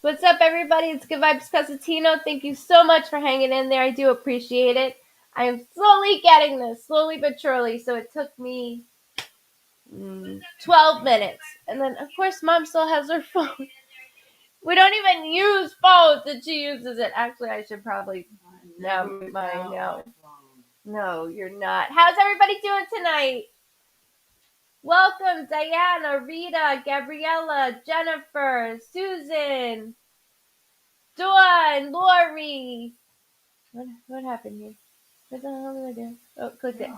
What's up, everybody? It's Goodvibes Cosentino. Thank you so much for hanging in there. I do appreciate it. I am slowly getting this, slowly but surely. So it took me 12 minutes. And then, of course, Mom still has her phone. We don't even use phones, and she uses it. Actually, I should probably. No, you're not. How's everybody doing tonight? Welcome, Diana, Rita, Gabriella, Jennifer, Susan, Dawn, Lori. What happened here? What the hell did I do? Oh, clicked it.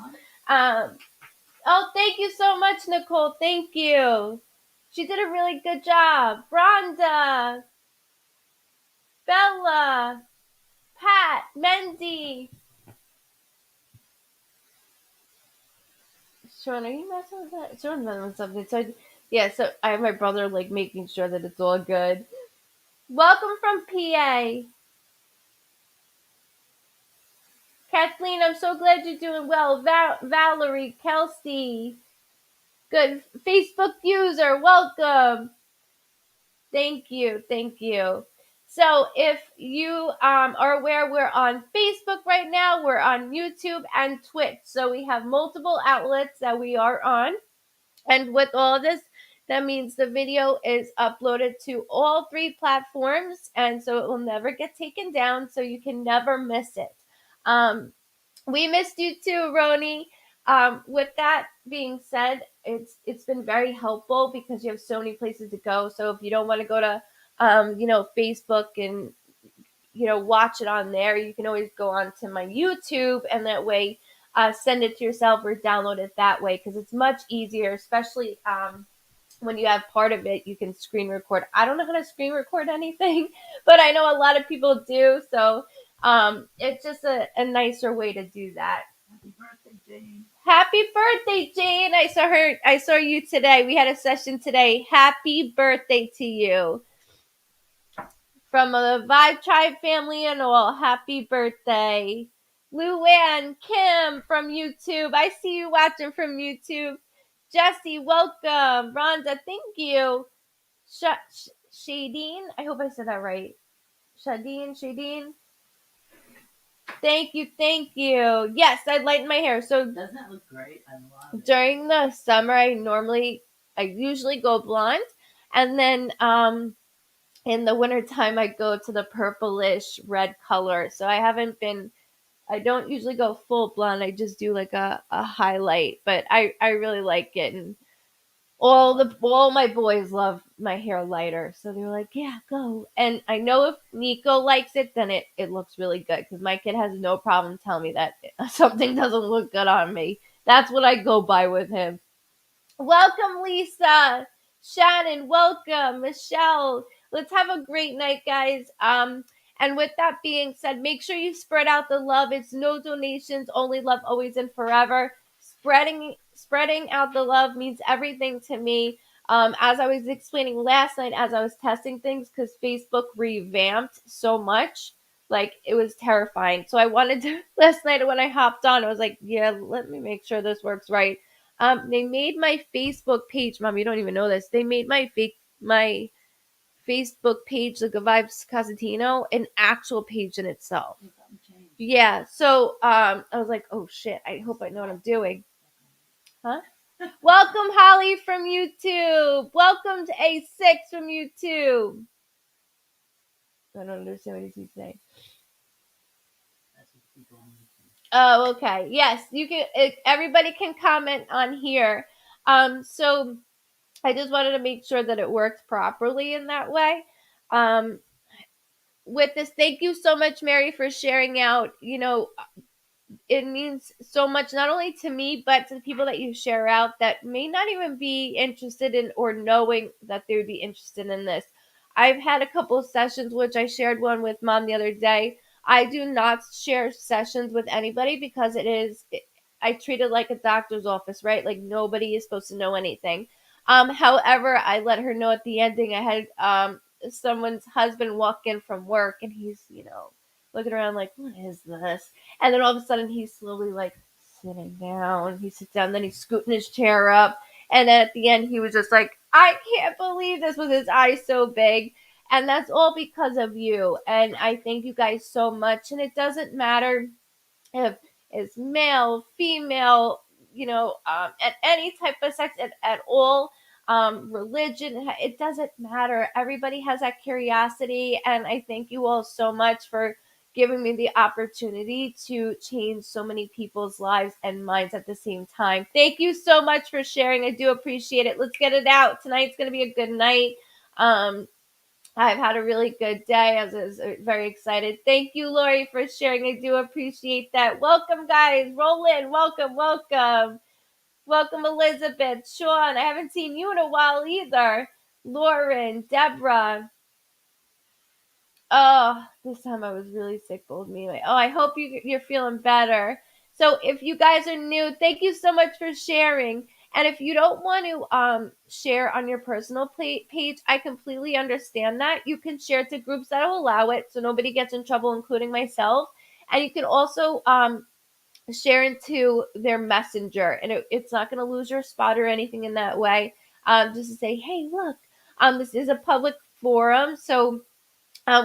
Thank you so much, Nicole. Thank you. She did a really good job. Rhonda, Bella, Pat, Mendy. Sean, are you messing with that? Sean's messing with something. So I have my brother making sure that it's all good. Welcome from PA. Kathleen, I'm so glad you're doing well. Valerie, Kelsey, good Facebook user, welcome. Thank you. So if you are aware, we're on Facebook right now, we're on YouTube and Twitch. So we have multiple outlets that we are on. And with all of this, that means the video is uploaded to all three platforms. And so it will never get taken down. So you can never miss it. We missed you too, Roni. With that being said, it's been very helpful because you have so many places to go. So if you don't want to go to Facebook and watch it on there, you can always go on to my YouTube, and that way send it to yourself or download it that way, because it's much easier, especially when you have part of it you can screen record. I don't know how to screen record anything, but I know a lot of people do, so it's just a nicer way to do that. Happy birthday, Jane. Happy birthday, Jane. I saw you today. We had a session today. Happy birthday to you. From the Vibe Tribe family and all, happy birthday. Luann, Kim from YouTube. I see you watching from YouTube. Jesse, welcome. Rhonda, thank you. Shadeen, I hope I said that right. Shadeen. Thank you. Yes, I lighten my hair. So doesn't it look great? I love it. During the summer, I usually go blonde, and then in the wintertime I go to the purplish red color. So I don't usually go full blonde. I just do like a highlight, but I really like it. And all my boys love my hair lighter, so they're like, yeah, go. And I know if Nico likes it, then it looks really good, because my kid has no problem telling me that something doesn't look good on me. That's what I go by with him. Welcome, Lisa. Shannon, welcome. Michelle, let's have a great night, guys. And with that being said, make sure you spread out the love. It's no donations, only love, always and forever. Spreading out the love means everything to me. As I was explaining last night, as I was testing things, because Facebook revamped so much, it was terrifying. So I wanted to last night when I hopped on, I was like, yeah, let me make sure this works right. They made my Facebook page, Mom, you don't even know this. They made my Facebook page, the Goodvibes Cosentino, an actual page in itself. Yeah, so I was like, oh shit, I hope I know what I'm doing. Huh? Welcome, Holly from YouTube. Welcome to A6 from YouTube. I don't understand what he's saying. Oh, okay. Yes, you can. Everybody can comment on here. So I just wanted to make sure that it works properly in that way. With this, thank you so much, Mary, for sharing out. It means so much, not only to me, but to the people that you share out that may not even be interested in or knowing that they would be interested in this. I've had a couple of sessions, which I shared one with Mom the other day. I do not share sessions with anybody because I treat it like a doctor's office, right? Like nobody is supposed to know anything. However, I let her know at the ending. I had someone's husband walk in from work, and he's looking around like, what is this? And then all of a sudden he's slowly sitting down. He sits down, then he's scooting his chair up. And then at the end he was just like, I can't believe this, with his eyes so big. And that's all because of you. And I thank you guys so much. And it doesn't matter if it's male, female, at any type of sex at all, religion, it doesn't matter. Everybody has that curiosity. And I thank you all so much for giving me the opportunity to change so many people's lives and minds at the same time. Thank you so much for sharing. I do appreciate it. Let's get it out. Tonight's going to be a good night. I've had a really good day. I was very excited. Thank you, Lori, for sharing. I do appreciate that. Welcome, guys. Roll in. Welcome, welcome. Welcome, Elizabeth. Sean, I haven't seen you in a while either. Lauren, Deborah. Oh, this time I was really sick, bold me. Oh, I hope you're feeling better. So if you guys are new, thank you so much for sharing. And if you don't want to share on your personal page, I completely understand that. You can share to groups that will allow it, so nobody gets in trouble, including myself. And you can also share into their messenger, and it's not going to lose your spot or anything in that way. Just to say, hey, look, this is a public forum, so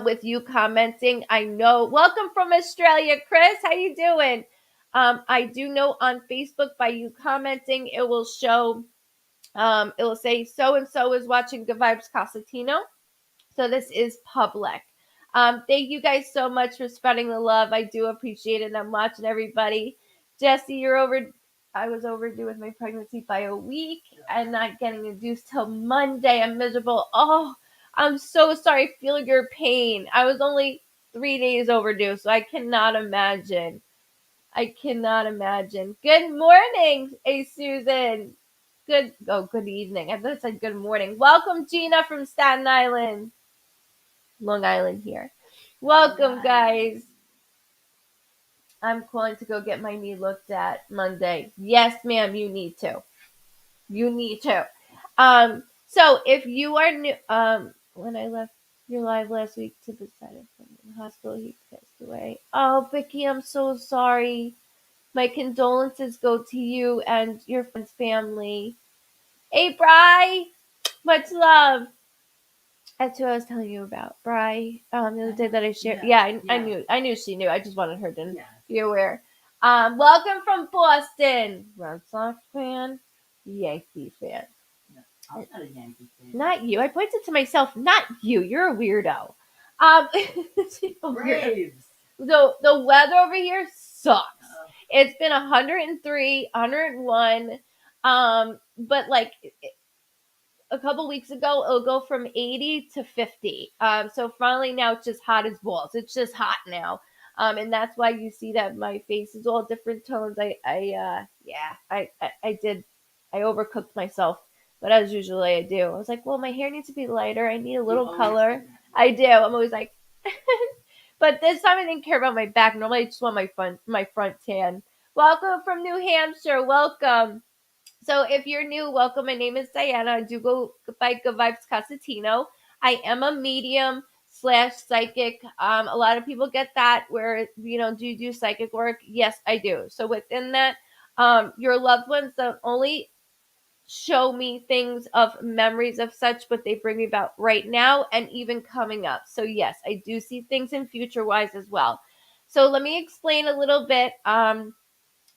with you commenting. I know. Welcome from Australia, Chris. How you doing? I do know on Facebook by you commenting, it will show. It will say so and so is watching Goodvibes Cosentino. So this is public. Thank you guys so much for spreading the love. I do appreciate it. I'm watching everybody. Jesse, you're over. I was overdue with my pregnancy by a week and not getting induced till Monday. I'm miserable. Oh, I'm so sorry. I feel your pain. I was only 3 days overdue, so I cannot imagine. I cannot imagine. Good morning, hey Susan. Good evening. I thought it said good morning. Welcome, Gina from Staten Island. Long Island here. Welcome, guys. I'm calling to go get my knee looked at Monday. Yes, ma'am, you need to. You need to. So if you are new, when I left your live last week to the side of the hospital, he passed away. Oh, Vicky, I'm so sorry. My condolences go to you and your friend's family. Hey, Bri, much love. That's who I was telling you about, Bri. The other day that I shared. Yeah, I knew she knew. I just wanted her to be aware. Welcome from Boston. Red Sox fan, Yankee fan. No, I'm not a Yankee fan. Not you. I pointed to myself. Not you. You're a weirdo. Braves. The weather over here sucks. It's been 103, 101. But like a couple weeks ago, it'll go from 80 to 50. So finally now it's just hot as balls. It's just hot now. And that's why you see that my face is all different tones. I overcooked myself, but as usually I do. I was like, well, my hair needs to be lighter. I need a little color. I do. I'm always like, but this time I didn't care about my back. Normally I just want my front tan. Welcome from New Hampshire. Welcome. So if you're new, welcome. My name is Diana. I do go by Goodvibes Cosentino. I am a medium / psychic. A lot of people get that where, do you do psychic work? Yes, I do. So within that, your loved ones don't only show me things of memories of such, but they bring me about right now and even coming up. So yes, I do see things in future wise as well. So let me explain a little bit.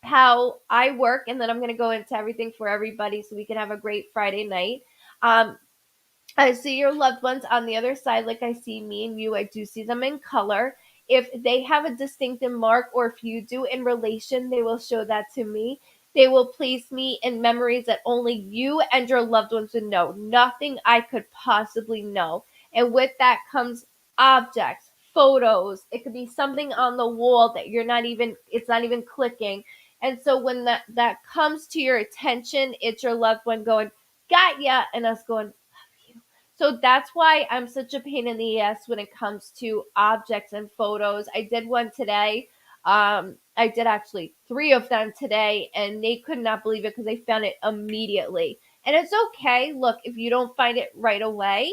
How I work, and then I'm going to go into everything for everybody so we can have a great Friday night. I see your loved ones on the other side, like I see me and you. I do see them in color. If they have a distinctive mark, or if you do in relation, they will show that to me. They will place me in memories that only you and your loved ones would know. Nothing I could possibly know. And with that comes objects, photos. It could be something on the wall that it's not even clicking. And so when that comes to your attention, it's your loved one going, got ya, and us going, so that's why I'm such a pain in the ass when it comes to objects and photos. I did one today. I did actually 3 of them today, and they could not believe it because they found it immediately. And it's okay. Look, if you don't find it right away,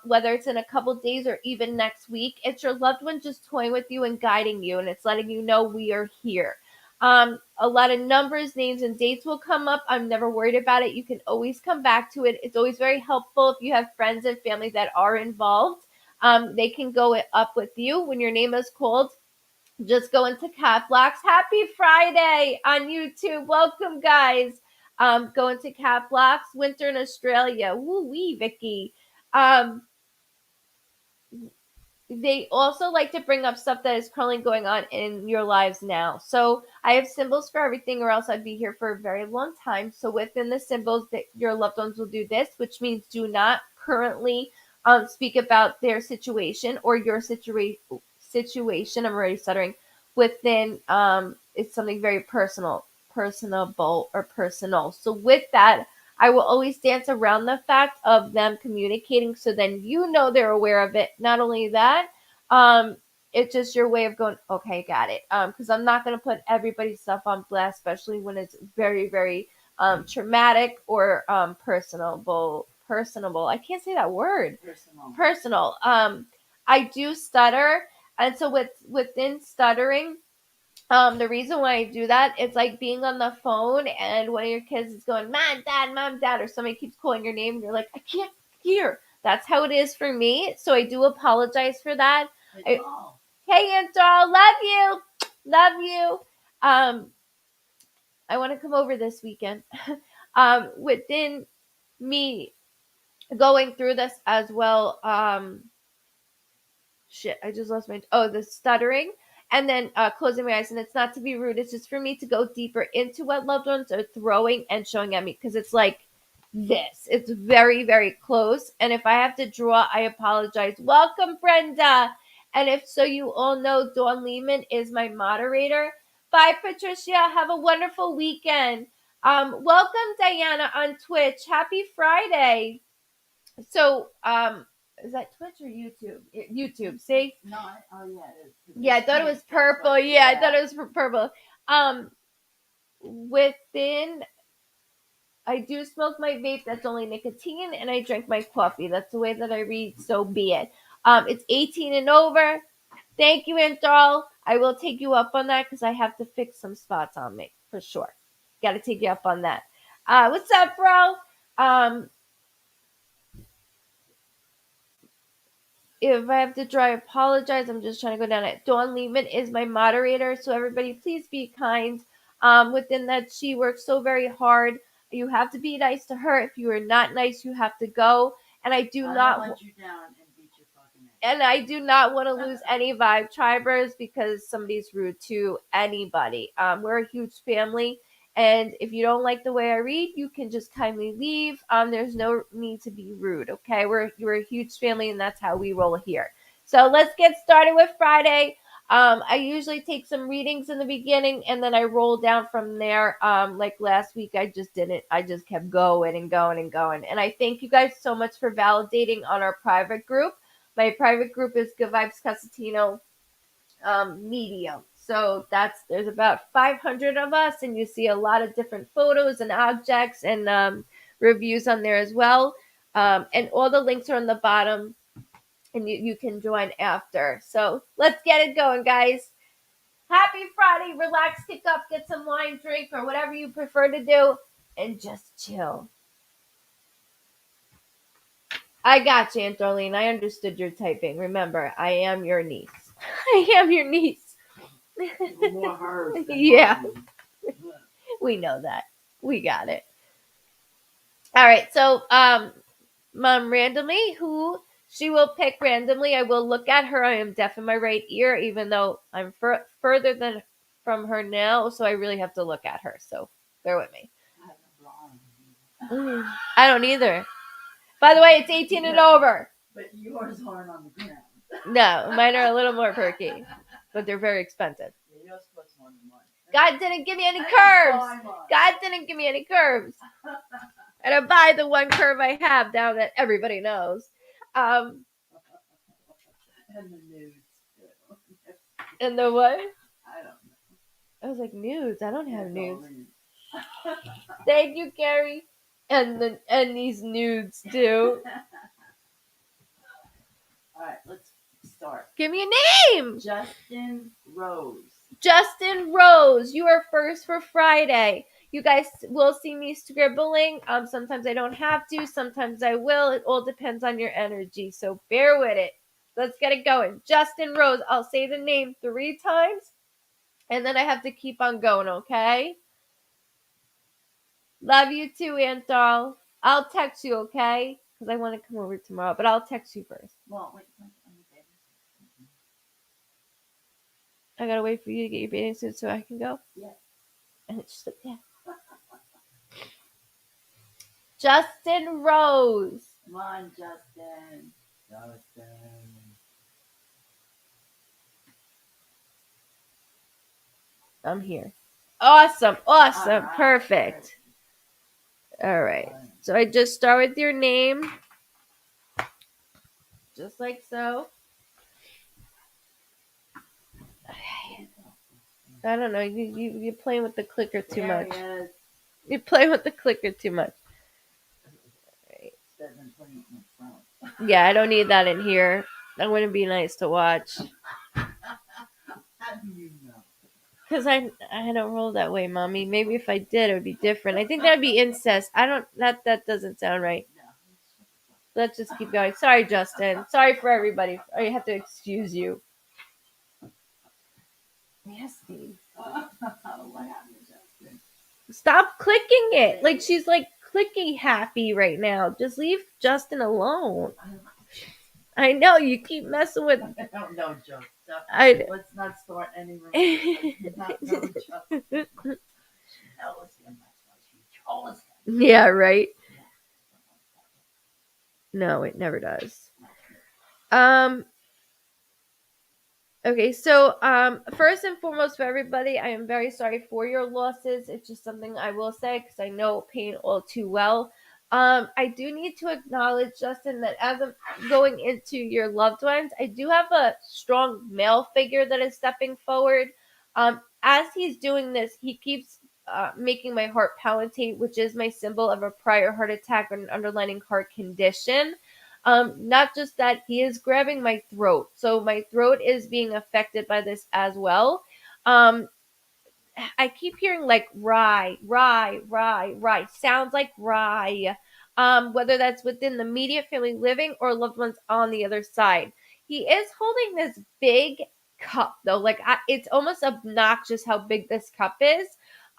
whether it's in a couple days or even next week, it's your loved one just toying with you and guiding you, and it's letting you know we are here. A lot of numbers, names, and dates will come up. I'm never worried about it. You can always come back to it. It's always very helpful if you have friends and family that are involved. They can go up with you when your name is called. Just go into Cat Blocks. Happy Friday on YouTube. Welcome, guys. Go into Cat Blocks. Winter in Australia. Woo wee, Vicky. Um, they also like to bring up stuff that is currently going on in your lives now. So I have symbols for everything, or else I'd be here for a very long time. So within the symbols, that your loved ones will do this, which means do not currently speak about their situation or your situation. I'm already stuttering. Within it's something very personable, or personal. So with that, I will always dance around the fact of them communicating, so then they're aware of it. Not only that, um, it's just your way of going, okay, got it. Because I'm not going to put everybody's stuff on blast, especially when it's very, very traumatic or personable. I can't say that word. Personal. I do stutter, and so within stuttering, the reason why I do that, it's like being on the phone and one of your kids is going, mom, dad, or somebody keeps calling your name and you're like, I can't hear. That's how it is for me. So I do apologize for that. Hey, Aunt Doll, love you. Love you. I want to come over this weekend. Within me going through this as well, shit, I just lost the stuttering, and then closing my eyes. And it's not to be rude, it's just for me to go deeper into what loved ones are throwing and showing at me, because it's like this, it's very, very close. And if I have to draw, I apologize. Welcome, Brenda. And if so, you all know Dawn Lehman is my moderator. Bye, Patricia. Have a wonderful weekend. Welcome, Diana, on Twitch. Happy Friday. So is that Twitch or YouTube? YouTube. See? No, oh yeah, it is. Yeah, I thought it was purple. Yeah, I thought it was purple. Within, I do smoke my vape. That's only nicotine, and I drink my coffee. That's the way that I read. So be it. It's 18 and over. Thank you, Aunt Doll. I will take you up on that because I have to fix some spots on me for sure. Got to take you up on that. What's up, bro? If I have to draw, I apologize. I'm just trying to go down it. Dawn Lehman is my moderator, so everybody, please be kind. Within that, she works so very hard. You have to be nice to her. If you are not nice, you have to go. And I do not let you down and beat your fucking ass. And I do not want to lose any vibe tribers because somebody's rude to anybody. We're a huge family. And if you don't like the way I read, you can just kindly leave. There's no need to be rude, okay? We're a huge family, and that's how we roll here. So let's get started with Friday. I usually take some readings in the beginning, and then I roll down from there. Like last week, I just didn't. I just kept going and going and going. And I thank you guys so much for validating on our private group. My private group is Goodvibes Cosentino Medium. So there's about 500 of us, and you see a lot of different photos and objects and reviews on there as well. And all the links are on the bottom, and you can join after. So let's get it going, guys. Happy Friday. Relax, kick up, get some wine, drink, or whatever you prefer to do, and just chill. I got you, Aunt Darlene. I understood your typing. Remember, I am your niece. I am your niece. More hers. Yeah. We know that. We got it. All right. So, Mom, randomly, who she will pick randomly. I will look at her. I am deaf in my right ear, even though I'm further than from her now. So I really have to look at her. So bear with me. I don't either. By the way, it's 18 and over. But yours aren't on the ground. No, mine are a little more perky, but they're very expensive. Yeah, yours costs more than mine. God didn't give me any curves. God didn't give me any curves. And I buy the one curve I have now that everybody knows. And the nudes too. And the what? I don't know. I was like, nudes. I don't have nudes. Thank you, Carrie. And these nudes too. All right, let's start. Give me a name. Justin Rose. Justin Rose, you are first for Friday. You guys will see me scribbling. Sometimes I don't have to. Sometimes I will. It all depends on your energy. So bear with it. Let's get it going. Justin Rose. I'll say the name 3 times, and then I have to keep on going, okay? Love you too, Aunt Doll. I'll text you, okay? Because I want to come over tomorrow, but I'll text you first. Well, wait. I gotta wait for you to get your bathing suit so I can go. Yeah. And it's just like, yeah. Justin Rose. Come on, Justin. Justin. I'm here. Awesome. Awesome. All right. Perfect. All right. So I just start with your name. Just like so. Okay. I don't know. You're playing with the clicker too There much. he is. You're playing with the clicker too much. Instead of putting it in front. Yeah, I don't need that in here. That wouldn't be nice to watch. How do you know? Because I don't roll that way, Mommy. Maybe if I did, it would be different. I think that'd be incest. I don't. That doesn't sound right. No. Let's just keep going. Sorry, Justin. Sorry for everybody. I have to excuse you. Yes, Steve. What happened, Justin? Stop clicking it. Like she's like clicky happy right now. Just leave Justin alone. I know you keep messing with. I don't know, Justin. Let's not start any rumors. Not know Justin. She knows him. That's why she chose him. Yeah, right. No, it never does. Okay, so first and foremost for everybody, I am very sorry for your losses. It's just something I will say because I know pain all too well. I do need to acknowledge, Justin, that as I'm going into your loved ones, I do have a strong male figure that is stepping forward. As he's doing this, he keeps making my heart palpitate, which is my symbol of a prior heart attack or an underlying heart condition. Not just that, he is grabbing my throat. So my throat is being affected by this as well. I keep hearing like rye, rye, rye, rye. Sounds like rye. Whether that's within the immediate family living or loved ones on the other side. He is holding this big cup though. Like it's almost obnoxious how big this cup is.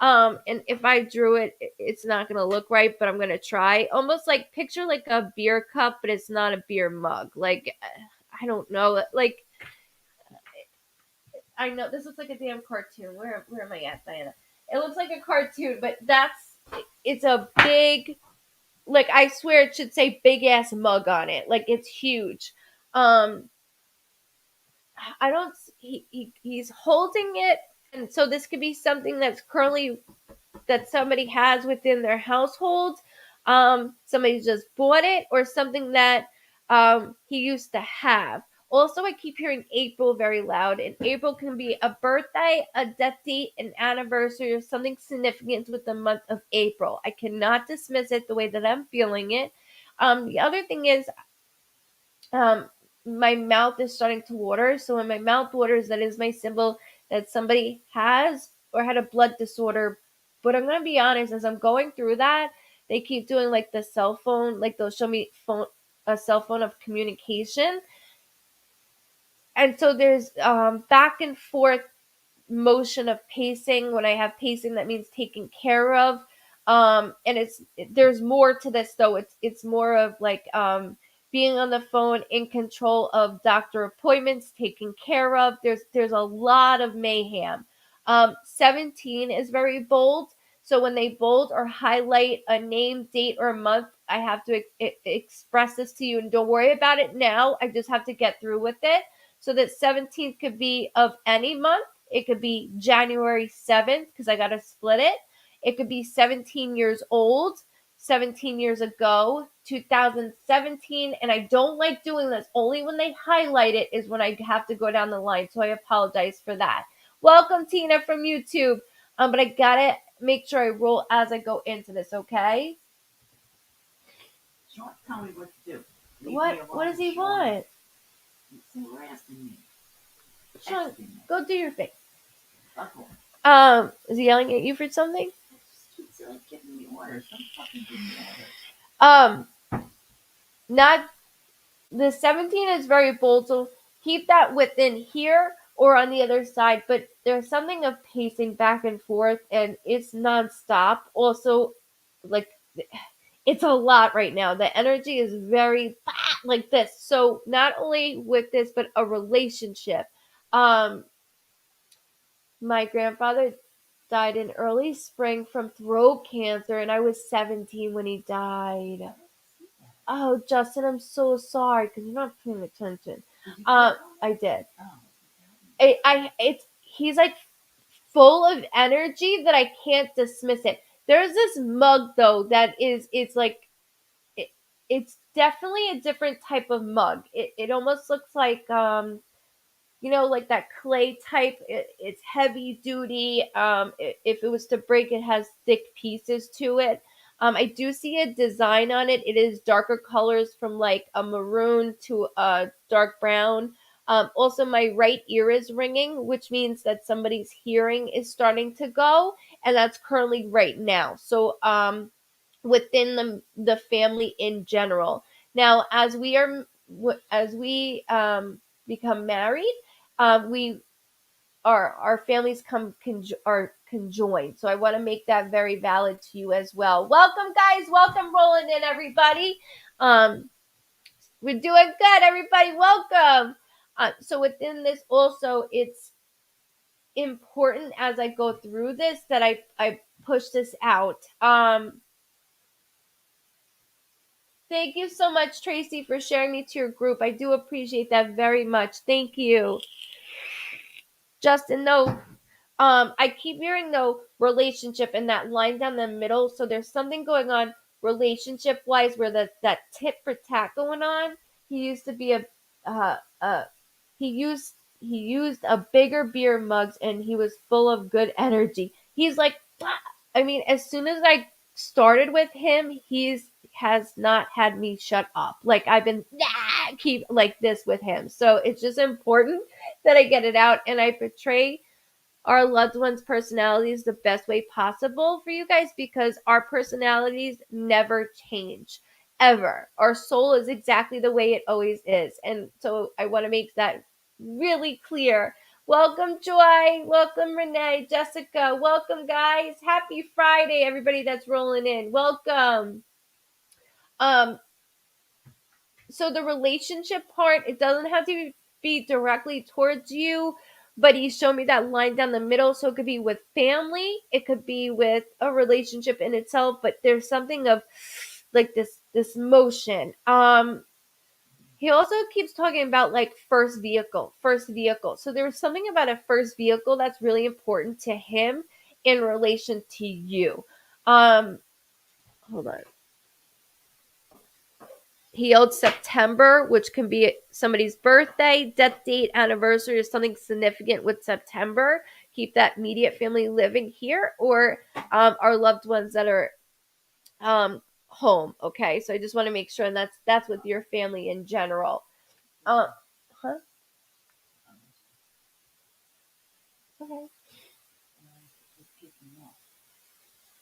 And if I drew it, it's not gonna look right, but I'm gonna try. Almost like picture like a beer cup, but it's not a beer mug. Like I don't know. Like I know this looks like a damn cartoon. Where am I at, Diana? It looks like a cartoon, but it's a big, like I swear it should say big ass mug on it. Like it's huge. I don't. He's holding it, and so this could be something that's currently that somebody has within their household. Somebody just bought it, or something that he used to have. Also, I keep hearing April very loud, and April can be a birthday, a death date, an anniversary, or something significant with the month of April. I cannot dismiss it the way that I'm feeling it. The other thing is, um, my mouth is starting to water. So when my mouth waters, that is my symbol that somebody has or had a blood disorder. But I'm gonna be honest, as I'm going through that, they keep doing like the cell phone, like they'll show me a cell phone of communication. And so there's back and forth motion of pacing. When I have pacing, that means taken care of. And there's more to this though. It's more of like being on the phone, in control of doctor appointments, taken care of. There's a lot of mayhem. 17 is very bold. So when they bold or highlight a name, date, or month, I have to express this to you, and don't worry about it now. I just have to get through with it. So that 17th could be of any month. It could be January 7th because I got to split it. It could be 17 years old, 17 years ago, 2017. And I don't like doing this. Only when they highlight it is when I have to go down the line. So I apologize for that. Welcome, Tina, from YouTube. But I got to make sure I roll as I go into this, okay? Sean, tell me what to do. What does he want? He's harassing me. Sean, go do your thing. Uh-oh. Is he yelling at you for something? Keeps like giving me orders. Don't fucking give me orders. Not The 17 is very bold, so keep that within here or on the other side, but there's something of pacing back and forth and it's nonstop. Also, like, it's a lot right now. The energy is very like this. So not only with this, but a relationship. Um, my grandfather died in early spring from throat cancer, and I was 17 when he died. Oh, Justin, I'm so sorry because you're not paying attention. I did. It's he's like full of energy that I can't dismiss it. There's this mug though that is it's like it, it's definitely a different type of mug. It almost looks like like that clay type. It's heavy duty. If it was to break, it has thick pieces to it. I do see a design on it. It is darker colors from like a maroon to a dark brown. Also, my right ear is ringing, which means that somebody's hearing is starting to go, and that's currently right now. So, within the family in general. Now, as we become married, we our families are conjoined. So I want to make that very valid to you as well. Welcome, guys. Welcome, rolling in, everybody. Um, we're doing good, everybody. Welcome. So within this, also, it's important as I go through this that I push this out. Thank you so much, Tracy, for sharing me to your group. I do appreciate that very much. Thank you. Justin, no, I keep hearing though relationship and that line down the middle. So there's something going on relationship wise where that tit for tat going on. He used to be a he used a bigger beer mugs and he was full of good energy. He's like, I mean, as soon as I started with him, he's has not had me shut up. Like I've been keep like this with him. So it's just important that I get it out and I portray our loved ones' personalities the best way possible for you guys because our personalities never change ever. Our soul is exactly the way it always is. And so I want to make that really clear. Welcome, Joy. Welcome, Renee, Jessica. Welcome, guys. Happy Friday, everybody that's rolling in. Welcome. Um, so the relationship part, it doesn't have to be directly towards you, but he showed me that line down the middle. So it could be with family, it could be with a relationship in itself, but there's something of like this motion. He also keeps talking about like first vehicle, first vehicle. So there was something about a first vehicle that's really important to him in relation to you. Um, hold on. He owed September, which can be somebody's birthday, death date, anniversary, or something significant with September. Keep that immediate family living here, or our loved ones that are home. Okay, so I just want to make sure, and that's with your family in general. Uh, huh? Okay.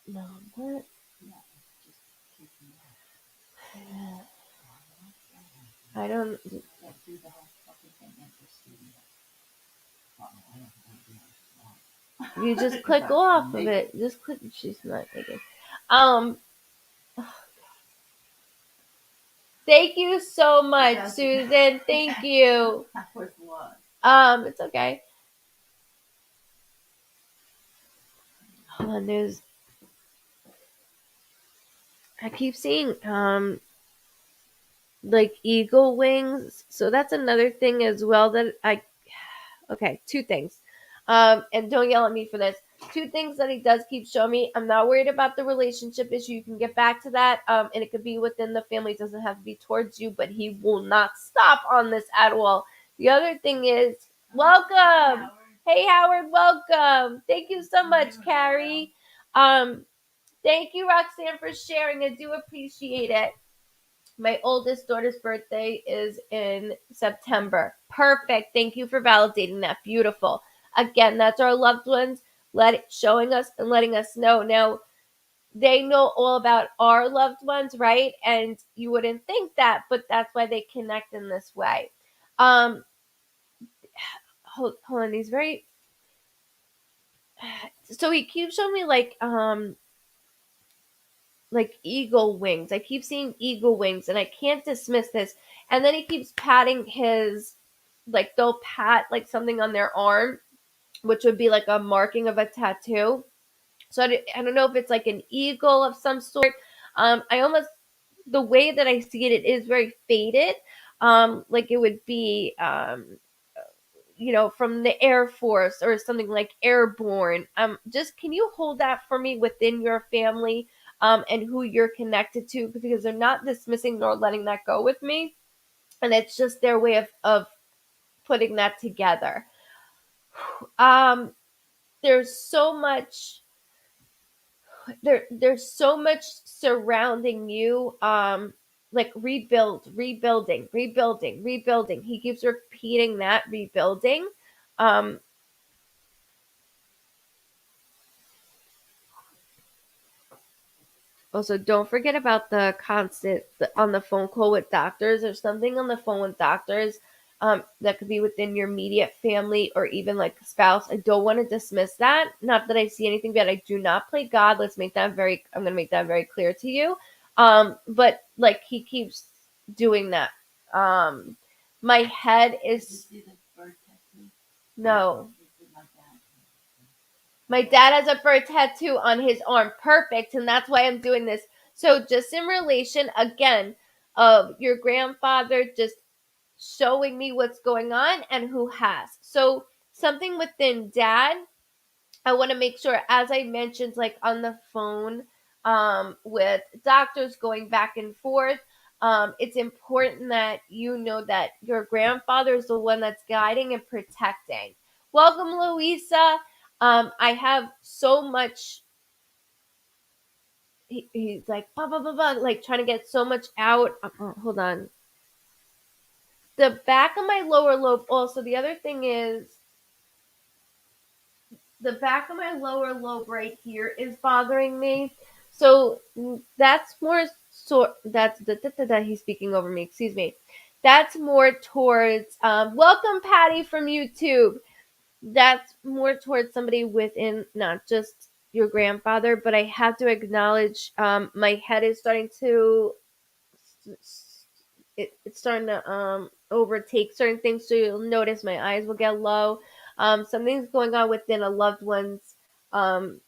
No, what? I don't. You just click off of it. Just click. She's not taking. Um. Thank you so much, Susan. Thank you. It's okay. Hold on. I keep seeing like eagle wings. So that's another thing as well that okay, two things. And don't yell at me for this. Two things that he does keep showing me. I'm not worried about the relationship issue. You can get back to that. And it could be within the family. It doesn't have to be towards you, but he will not stop on this at all. The other thing is, welcome. Hey Howard, welcome. Thank you so much, Carrie. Thank you, Roxanne, for sharing. I do appreciate it. My oldest daughter's birthday is in September. Perfect. Thank you for validating that. Beautiful. Again, that's our loved ones showing us and letting us know. Now, they know all about our loved ones, right? And you wouldn't think that, but that's why they connect in this way. Um, hold on, he's very. So he keeps showing me like eagle wings. I keep seeing eagle wings, and I can't dismiss this. And then he keeps patting his, like they'll pat like something on their arm, which would be like a marking of a tattoo. So I don't know if it's like an eagle of some sort. I almost, the way that I see it, it is very faded. Like it would be, from the Air Force or something like airborne. Just can you hold that for me within your family, and who you're connected to, because they're not dismissing nor letting that go with me, and it's just their way of putting that together. Um, there's so much there's so much surrounding you, like rebuilding. He keeps repeating that, rebuilding. um Also, don't forget about the constant on the phone call with doctors, or something on the phone with doctors, that could be within your immediate family or even like a spouse. I don't want to dismiss that. Not that I see anything bad. I do not play God. I'm going to make that very clear to you. But like he keeps doing that. Um, my head Did you is see the bird tattoo? no. This is my dad. My dad has a bird tattoo on his arm. Perfect. And that's why I'm doing this. So, just in relation, again, of your grandfather just showing me what's going on and who has. So, something within dad, I want to make sure, as I mentioned, like on the phone, with doctors going back and forth, it's important that you know that your grandfather is the one that's guiding and protecting. Welcome, Louisa. I have so much. He's like, blah, blah, blah, blah, like trying to get so much out. Hold on. The back of my lower lobe, also, the other thing is the back of my lower lobe right here is bothering me. So that's more that's he's speaking over me. Excuse me. That's more towards, welcome Patty from YouTube. That's more towards somebody within, not just your grandfather, but I have to acknowledge, my head is starting to it's starting to overtake certain things, so you'll notice my eyes will get low. Something's going on within a loved one's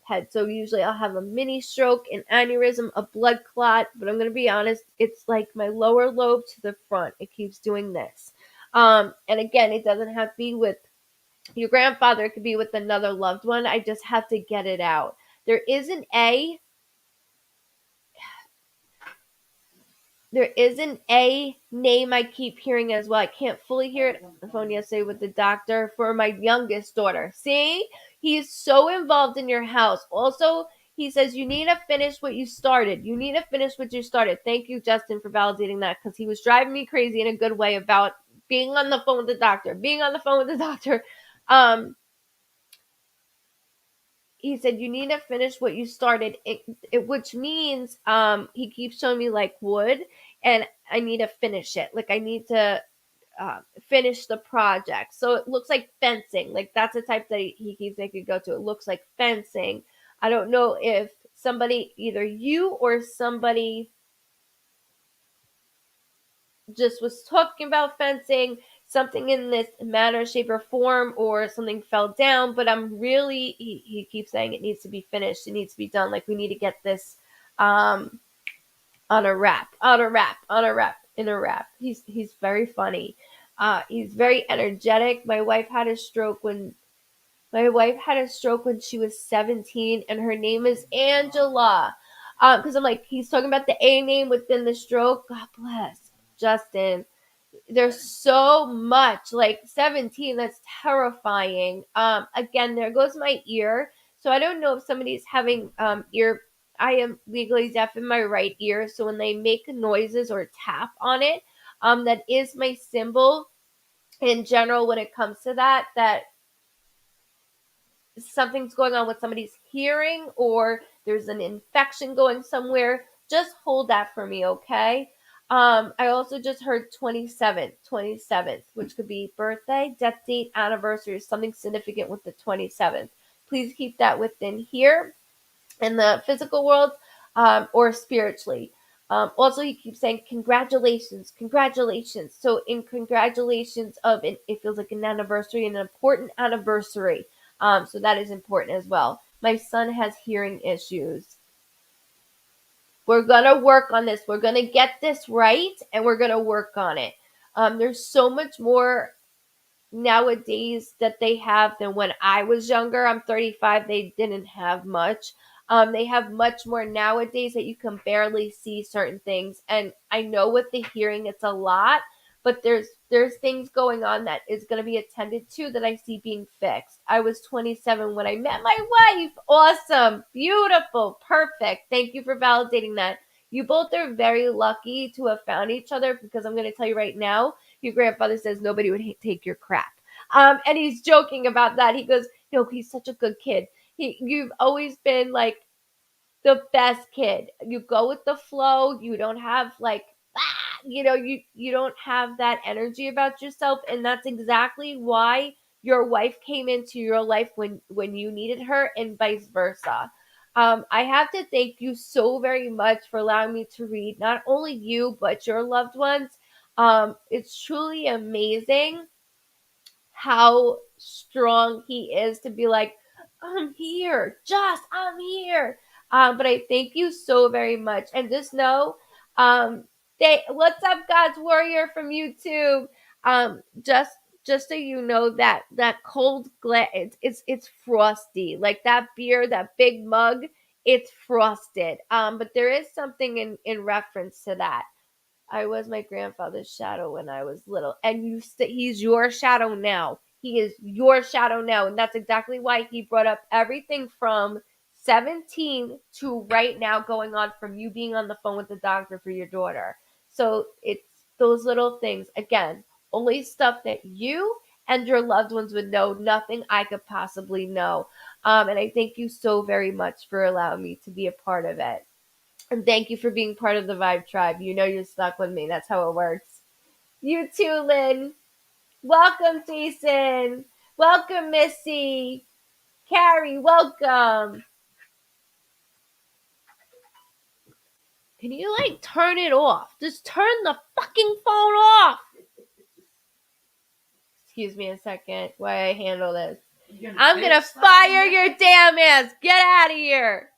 head. So usually I'll have a mini stroke, an aneurysm, a blood clot, but I'm going to be honest, it's like my lower lobe to the front, it keeps doing this. And again, it doesn't have to be with your grandfather, it could be with another loved one. I just have to get it out. There is an A There is an A name I keep hearing as well. I can't fully hear it on the phone yesterday with the doctor for my youngest daughter. See, he's so involved in your house. Also, he says you need to finish what you started. You need to finish what you started. Thank you, Justin, for validating that, because he was driving me crazy in a good way about being on the phone with the doctor, being on the phone with the doctor. Um, he said you need to finish what you started, which means, he keeps showing me like wood, and I need to finish it. Like I need to, finish the project. So it looks like fencing. Like that's the type that he keeps making go to. It looks like fencing. I don't know if somebody, either you or somebody, just was talking about fencing, something in this manner, shape, or form, or something fell down. But I'm really, he keeps saying it needs to be finished, it needs to be done. Like we need to get this, um, on a wrap, in a wrap. He's very funny. He's very energetic. My wife had a stroke when she was 17, and her name is Angela. Because I'm like, he's talking about the A name within the stroke. God bless Justin. There's so much, like 17, that's terrifying. Again, there goes my ear. So I don't know if somebody's having, ear, I am legally deaf in my right ear, so when they make noises or tap on it, that is my symbol in general when it comes to that something's going on with somebody's hearing, or there's an infection going somewhere, just hold that for me, okay? I also just heard 27th, which could be birthday, death date, anniversary, something significant with the 27th. Please keep that within here in the physical world, or spiritually. Also, he keeps saying congratulations, congratulations. So in congratulations it feels like an anniversary, an important anniversary. So that is important as well. My son has hearing issues. We're gonna work on this. We're gonna get this right, and we're gonna work on it. There's so much more nowadays that they have than when I was younger. I'm 35. They didn't have much. They have much more nowadays that you can barely see certain things. And I know with the hearing, it's a lot, but there's things going on that is going to be attended to that I see being fixed. I was 27 when I met my wife. Awesome, beautiful, perfect. Thank you for validating that. You both are very lucky to have found each other, because I'm going to tell you right now, your grandfather says nobody would take your crap. And he's joking about that. He goes, no, he's such a good kid. You've always been like the best kid. You go with the flow. You don't have like, you don't have that energy about yourself. And that's exactly why your wife came into your life when you needed her, and vice versa. I have to thank you so very much for allowing me to read not only you, but your loved ones. It's truly amazing how strong he is to be like, I'm here, I'm here. But I thank you so very much. And just know, what's up, God's Warrior from YouTube? Just so you know, that cold glass, it's frosty. Like that beer, that big mug, it's frosted. But there is something in reference to that. I was my grandfather's shadow when I was little, and he's your shadow now. He is your shadow now, and that's exactly why he brought up everything from 17 to right now, going on from you being on the phone with the doctor for your daughter. So it's those little things. Again, only stuff that you and your loved ones would know, nothing I could possibly know. And I thank you so very much for allowing me to be a part of it. And thank you for being part of the Vibe Tribe. You know you're stuck with me. That's how it works. You too, Lynn. Welcome, Jason. Welcome, Missy. Carrie, welcome. Can you like turn it off? Just turn the fucking phone off. Excuse me a second while I handle this. I'm gonna fire your damn ass. Get out of here.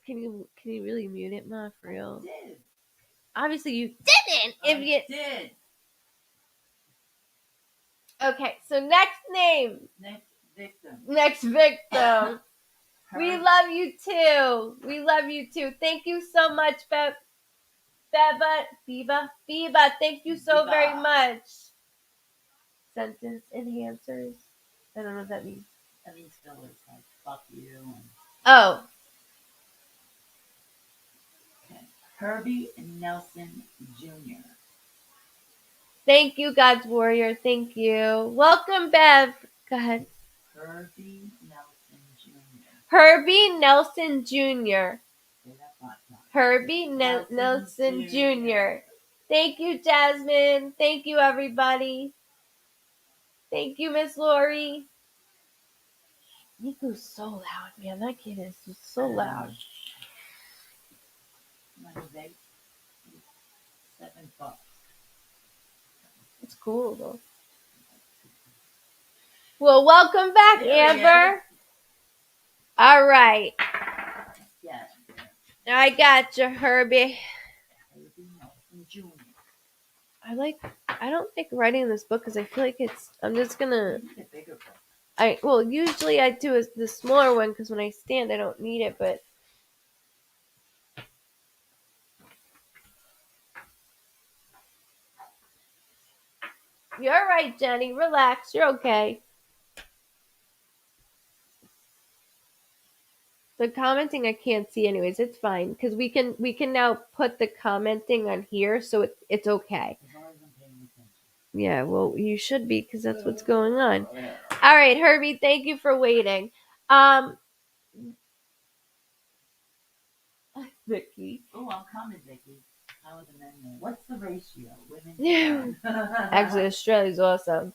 Can you really mute it, Ma? For real? Obviously you didn't. If you did. Okay, so next name. Next victim. We love you too. We love you too. Thank you so much, Biba. Thank you so very much. Sentence enhancers. I don't know what that means. That means fillers like fuck you. Oh. Okay. Herbie Nelson Jr. Thank you, God's Warrior. Thank you. Welcome, Bev. Go ahead. Herbie Nelson Jr. Herbie Nelson Jr. Herbie Nelson Jr. Thank you, Jasmine. Thank you, everybody. Thank you, Miss Lori. Niku's so loud, man. That kid is just so loud. $7. It's cool, though. Well, welcome back, Amber. All right. Yeah. I got you, Herbie. I don't like writing this book because I feel like I'm just gonna. Usually I do the smaller one because when I stand I don't need it, but. You're right, Jenny. Relax. You're okay. The commenting I can't see anyways. It's fine because we can now put the commenting on here, so it's okay. Yeah, well, you should be because that's what's going on. All right, Herbie, thank you for waiting. Vicky. Oh, I'm coming, Vicky. How are the men there? What's the ratio? Women to Actually, men. Australia's awesome.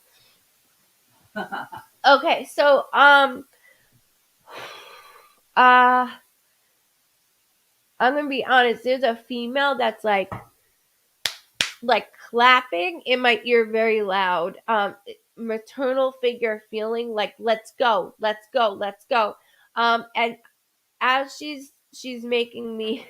Okay, so uh I'm gonna be honest, there's a female that's like clapping in my ear very loud. Maternal figure feeling like let's go, let's go, let's go. And as she's making me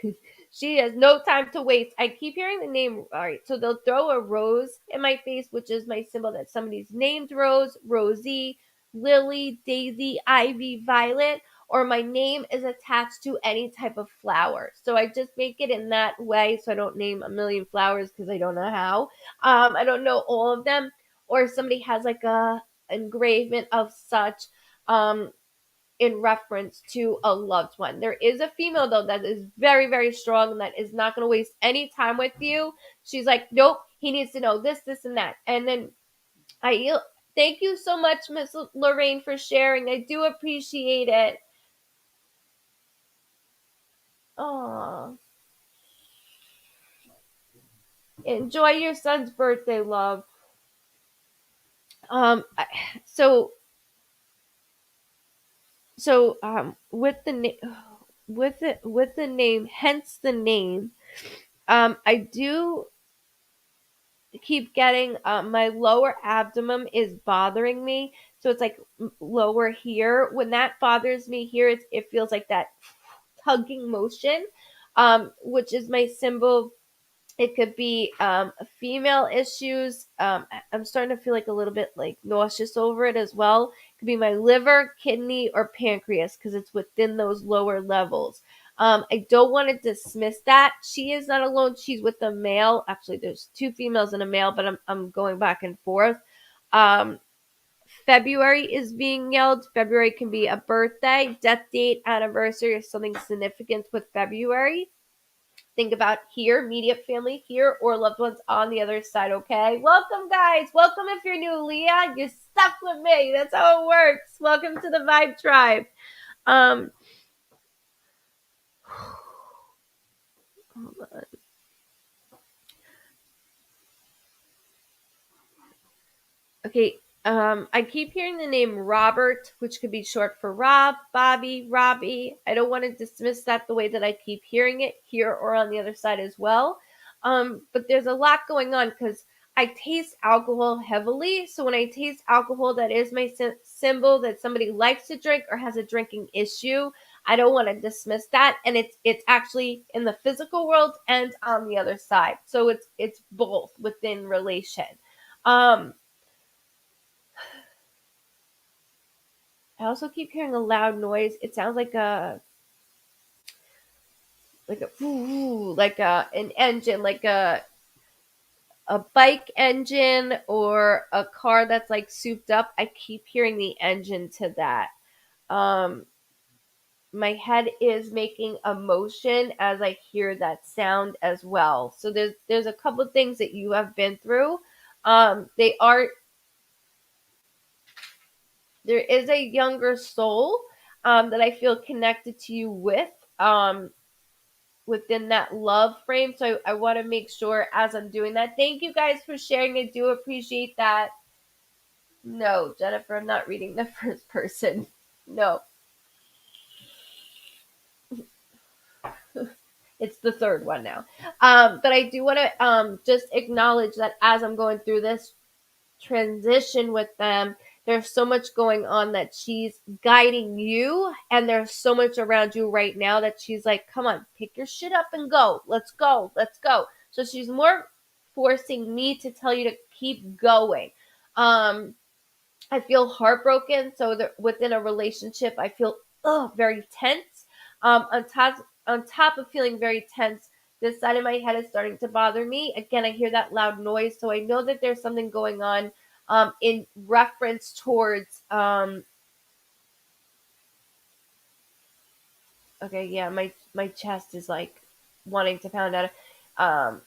she has no time to waste. I keep hearing the name. All right, so they'll throw a rose in my face, which is my symbol that somebody's named Rose, Rosie, Lily, Daisy, Ivy, Violet, or my name is attached to any type of flower. So I just make it in that way so I don't name a million flowers because I don't know how. I don't know all of them. Or somebody has like a engravement of such. Um, in reference to a loved one. There is a female though that is very, very strong and that is not going to waste any time with you. She's like, nope, he needs to know this, this, and that. And then I thank you so much, Miss Lorraine, for sharing. I do appreciate it. Aw. Enjoy your son's birthday, love. Um, so with the with the name, hence the name. I do keep getting my lower abdomen is bothering me, so it's like lower here. When that bothers me here, it feels like that tugging motion, which is my symbol. It could be female issues. I'm starting to feel like a little bit like nauseous over it as well. It could be my liver, kidney, or pancreas because it's within those lower levels. I don't want to dismiss that. She is not alone. She's with a male. Actually, there's two females and a male, but I'm going back and forth. Um, February is being yelled. February can be a birthday, death date, anniversary, or something significant with February. Think about here, immediate family here, or loved ones on the other side, okay? Welcome, guys. Welcome if you're new. Leah, you're stuck with me. That's how it works. Welcome to the Vibe Tribe. Um, hold on. Okay, I keep hearing the name Robert, which could be short for Rob, Bobby, Robbie. I don't want to dismiss that the way that I keep hearing it here or on the other side as well. But there's a lot going on because I taste alcohol heavily. So when I taste alcohol, that is my symbol that somebody likes to drink or has a drinking issue. I don't want to dismiss that, and it's actually in the physical world and on the other side. So it's both within relation. Um, I also keep hearing a loud noise. It sounds like a like an engine, like a bike engine or a car that's like souped up. I keep hearing the engine to that. Um my head is making a motion as I hear that sound as well. So there's a couple of things that you have been through. They are there is a younger soul that I feel connected to you with. Um within that love frame. So I want to make sure as I'm doing that. Thank you guys for sharing. I do appreciate that. No, Jennifer, I'm not reading the first person. No, it's the third one now. But I do want to just acknowledge that as I'm going through this transition with them, there's so much going on that she's guiding you, and there's so much around you right now that she's like, come on, pick your shit up and go. Let's go. Let's go. So she's more forcing me to tell you to keep going. I feel heartbroken. So that within a relationship, I feel very tense. On top of feeling very tense, this side of my head is starting to bother me. Again, I hear that loud noise, so I know that there's something going on in reference towards. Okay, yeah, my chest is like wanting to pound out. Um,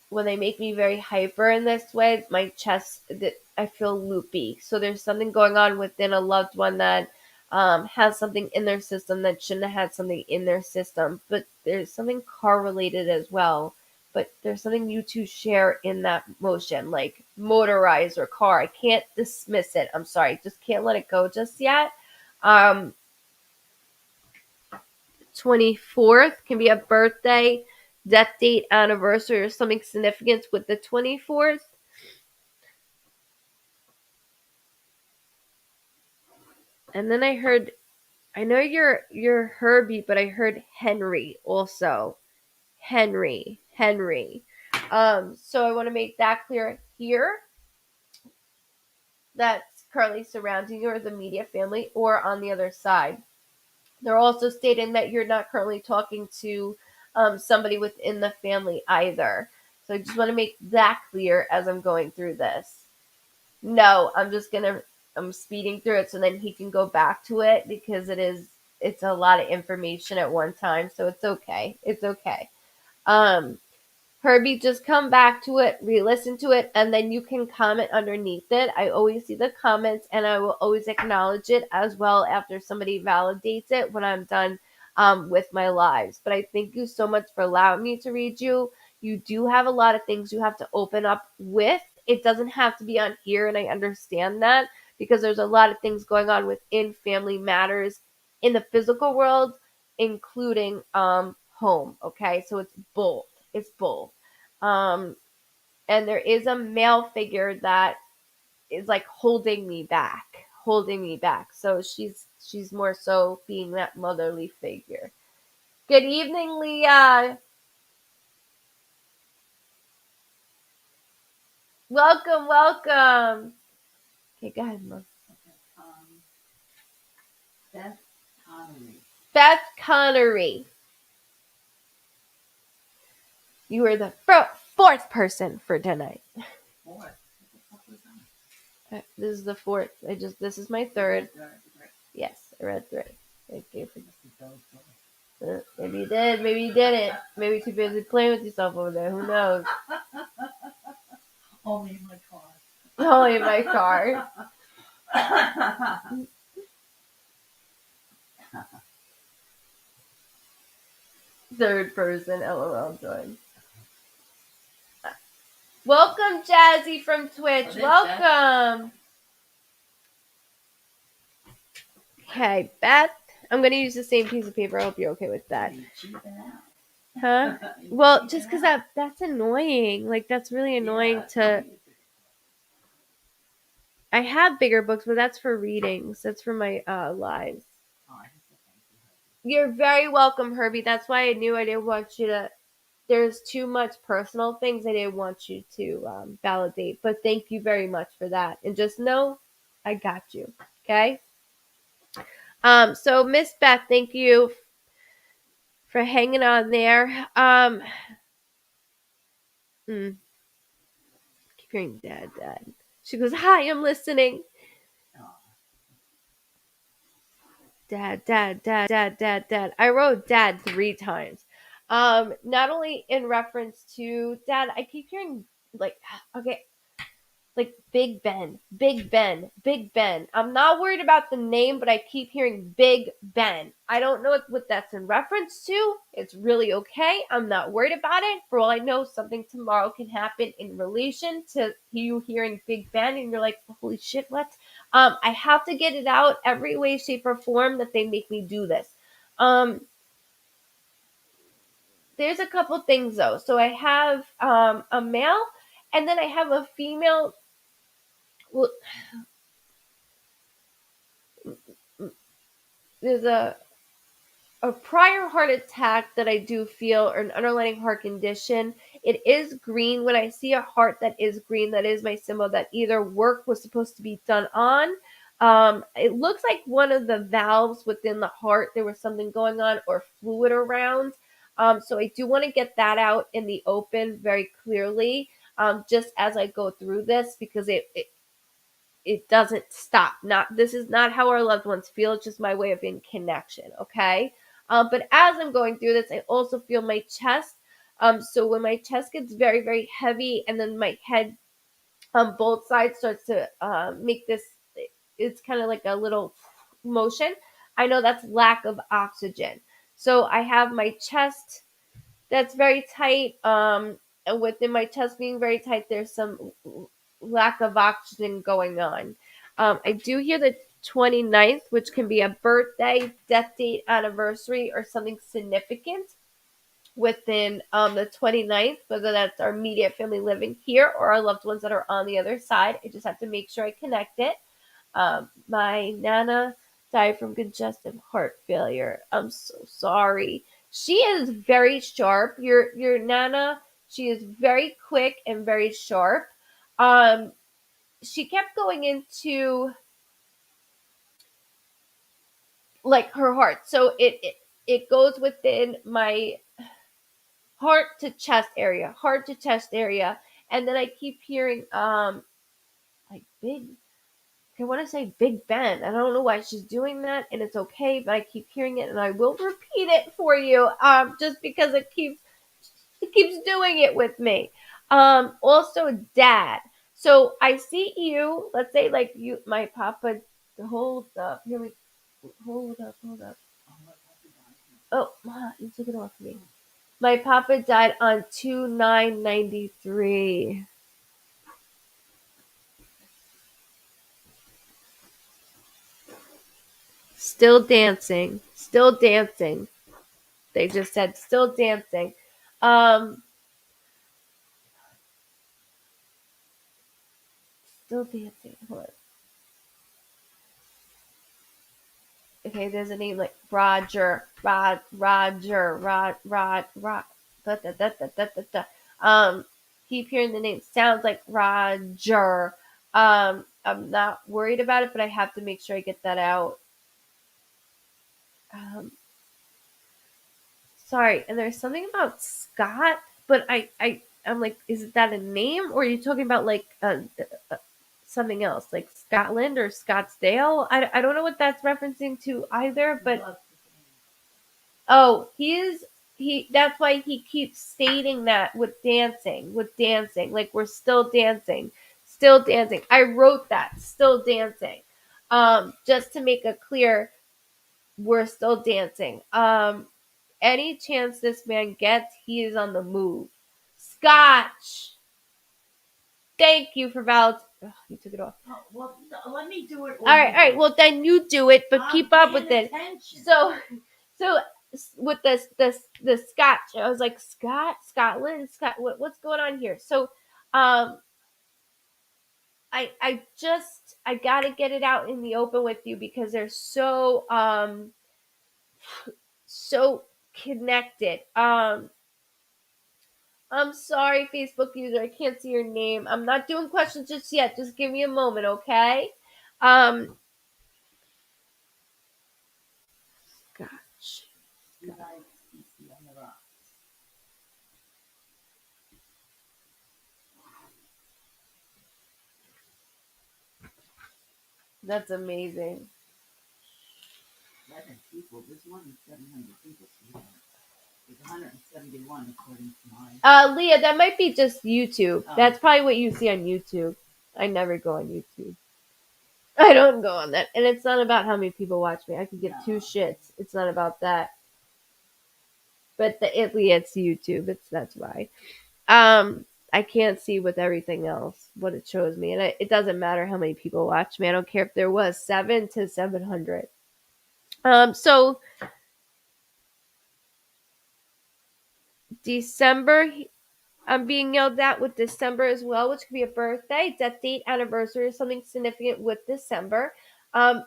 when they make me very hyper in this way, my chest that I feel loopy. So there's something going on within a loved one that has something in their system that shouldn't have had something in their system, but there's something correlated as well. But there's something you two share in that motion, like motorized or car. I can't dismiss it. I'm sorry, just can't let it go just yet. Um, 24th can be a birthday, death date, anniversary, or something significant with the 24th. And then I know you're Herbie, but I heard Henry also. Henry. So I want to make that clear here. That's currently surrounding you or the media family, or on the other side. They're also stating that you're not currently talking to somebody within the family either. So I just want to make that clear as I'm going through this. No, I'm speeding through it so then he can go back to it because it's a lot of information at one time, so it's okay. It's okay. Um, Herbie, just come back to it, re-listen to it, and then you can comment underneath it. I always see the comments, and I will always acknowledge it as well after somebody validates it when I'm done with my lives. But I thank you so much for allowing me to read you. You do have a lot of things you have to open up with. It doesn't have to be on here, and I understand that because there's a lot of things going on within family matters in the physical world, including home. Okay, so it's both. Um, and there is a male figure that is like holding me back. So she's more so being that motherly figure. Good evening, Leah. Welcome, welcome. Okay, go ahead, Mom. Beth Connery. Beth Connery. You were the fourth person for tonight. Fourth. This is the fourth. This is my third. Yes, I read three. Thank you for. Maybe you did. Maybe you didn't. Maybe too busy playing with yourself over there. Who knows? Only in my car. Only in my car. Third person. LOL. Join. Welcome, Jazzy from Twitch. Welcome. Okay, Beth. I'm gonna use the same piece of paper. I hope you're okay with that. Huh? Well, just because that's annoying. Like that's really annoying to. I have bigger books, but that's for readings. That's for my lives. You're very welcome, Herbie. That's why I knew I didn't want you to. There's too much personal things I didn't want you to validate. But thank you very much for that. And just know, I got you. Okay. So Miss Beth, thank you for hanging on there. Keep hearing dad. She goes, hi, I'm listening. Dad. I wrote dad 3 times. Not only in reference to dad, I keep hearing like, okay, like Big Ben. I'm not worried about the name, but I keep hearing Big Ben. I don't know what that's in reference to. It's really okay. I'm not worried about it. For all I know, something tomorrow can happen in relation to you hearing Big Ben, and you're like, holy shit, what? I have to get it out every way, shape, or form that they make me do this. There's a couple things though. So I have a male, and then I have a female. Well, there's a prior heart attack that I do feel, or an underlying heart condition. It is green. When I see a heart that is green, that is my symbol that either work was supposed to be done on. It looks like one of the valves within the heart, there was something going on, or fluid around. So I do want to get that out in the open very clearly, just as I go through this, because it doesn't stop. This is not how our loved ones feel. It's just my way of in connection. Okay. But as I'm going through this, I also feel my chest. So when my chest gets very, very heavy, and then my head on both sides starts to make this, it's kind of like a little motion, I know that's lack of oxygen. So I have my chest that's very tight. And within my chest being very tight, there's some lack of oxygen going on. I do hear the 29th, which can be a birthday, death date, anniversary, or something significant within the 29th, whether that's our immediate family living here or our loved ones that are on the other side. I just have to make sure I connect it. My Nana died from congestive heart failure. I'm so sorry. She is very sharp. Your Nana, she is very quick and very sharp. Um, she kept going into like her heart, so it goes within my heart to chest area, and then I keep hearing like big I want to say Big Ben. I don't know why she's doing that, and it's okay, but I keep hearing it, and I will repeat it for you, just because it keeps doing it with me. Also, Dad. So I see you. Let's say like you, my papa. Hold up. Here we. Hold up. Oh, Ma, you took it off me. My papa died on 2/9/93. Still dancing. Still dancing. They just said still dancing. Um, Still dancing. Hold on. Okay, there's a name like Roger, Roger, da, da, da, da, da, da, da. Keep hearing the name. Sounds like Roger. I'm not worried about it, but I have to make sure I get that out. Um, Sorry. And there's something about Scott, but I'm like, is that a name, or are you talking about like something else, like Scotland or Scottsdale? I don't know what that's referencing to either, but oh, that's why he keeps stating that with dancing, like we're still dancing. I wrote that, still dancing, just to make it clear we're still dancing. Any chance this man gets, he is on the move. Scotch. Thank you for you took it off. Oh, well, let me do it. All right, all right. Well, then you do it, but keep up with it. So with the Scotch, I was like Scotland, what's going on here? So, um, I gotta get it out in the open with you because they're so connected. I'm sorry, Facebook user, I can't see your name. I'm not doing questions just yet. Just give me a moment, okay? Um, Scotch. That's amazing. 7 people. There's more than 700 people. There's 171 according to mine. Leah, that might be just YouTube. Oh. That's probably what you see on YouTube. I never go on YouTube. I don't go on that. And it's not about how many people watch me. I could give two shits. It's not about that. But it's YouTube. That's why. I can't see with everything else what it shows me. And it doesn't matter how many people watch me. I don't care if there was 7 to 700. So December, I'm being yelled at with December as well, which could be a birthday, death date, anniversary, or something significant with December.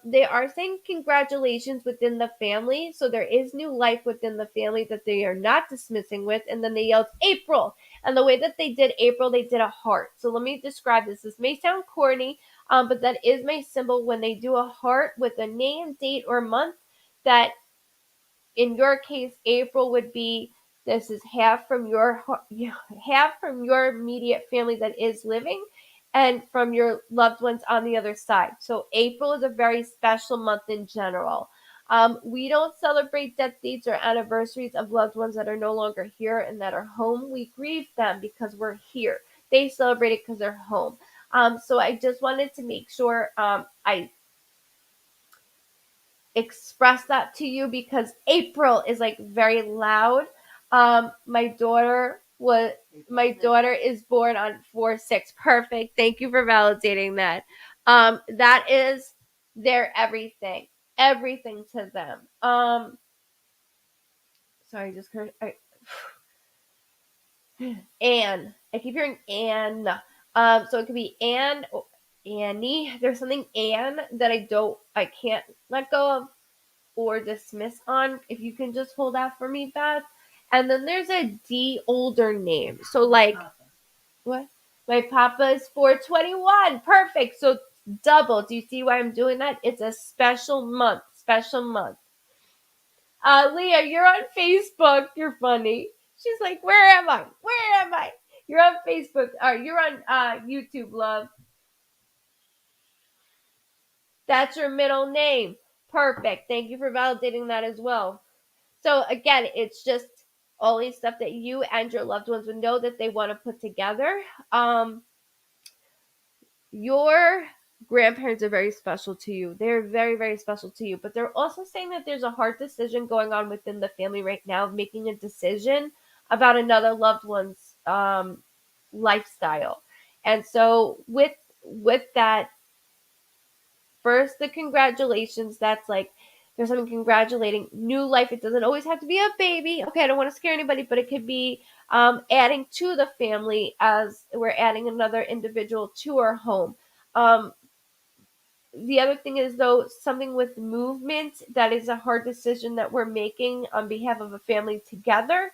They are saying congratulations within the family. So there is new life within the family that they are not dismissing with. And then they yelled April. And the way that they did April, they did a heart. So let me describe this. This may sound corny, but that is my symbol when they do a heart with a name, date, or month that in your case, April would be this is half from your immediate family that is living, and from your loved ones on the other side. So April is a very special month in general. We don't celebrate death dates or anniversaries of loved ones that are no longer here and that are home. We grieve them because we're here. They celebrate it because they're home. So I just wanted to make sure I express that to you because April is like very loud. My daughter is born on 4/6. Perfect. Thank you for validating that. That is their everything. Everything to them. Sorry, just Anne. I keep hearing Anne. So it could be Anne or Annie. There's something Anne that I can't let go of or dismiss on. If you can just hold that for me, Beth. And then there's a D older name. So like what? My papa is 421. Perfect. So double. Do you see why I'm doing that? It's a special month. Special month. Leah, you're on Facebook. You're funny. She's like, where am I? Where am I? You're on Facebook. You're on YouTube, love. That's your middle name. Perfect. Thank you for validating that as well. So again, it's just all these stuff that you and your loved ones would know that they want to put together. Your grandparents are very special to you. They're very, very special to you. But they're also saying that there's a hard decision going on within the family right now, making a decision about another loved one's lifestyle. And so with that, first the congratulations. That's like there's something congratulating new life. It doesn't always have to be a baby. Okay, I don't want to scare anybody, but it could be adding to the family as we're adding another individual to our home. Um, the other thing is though something with movement that is a hard decision that we're making on behalf of a family together,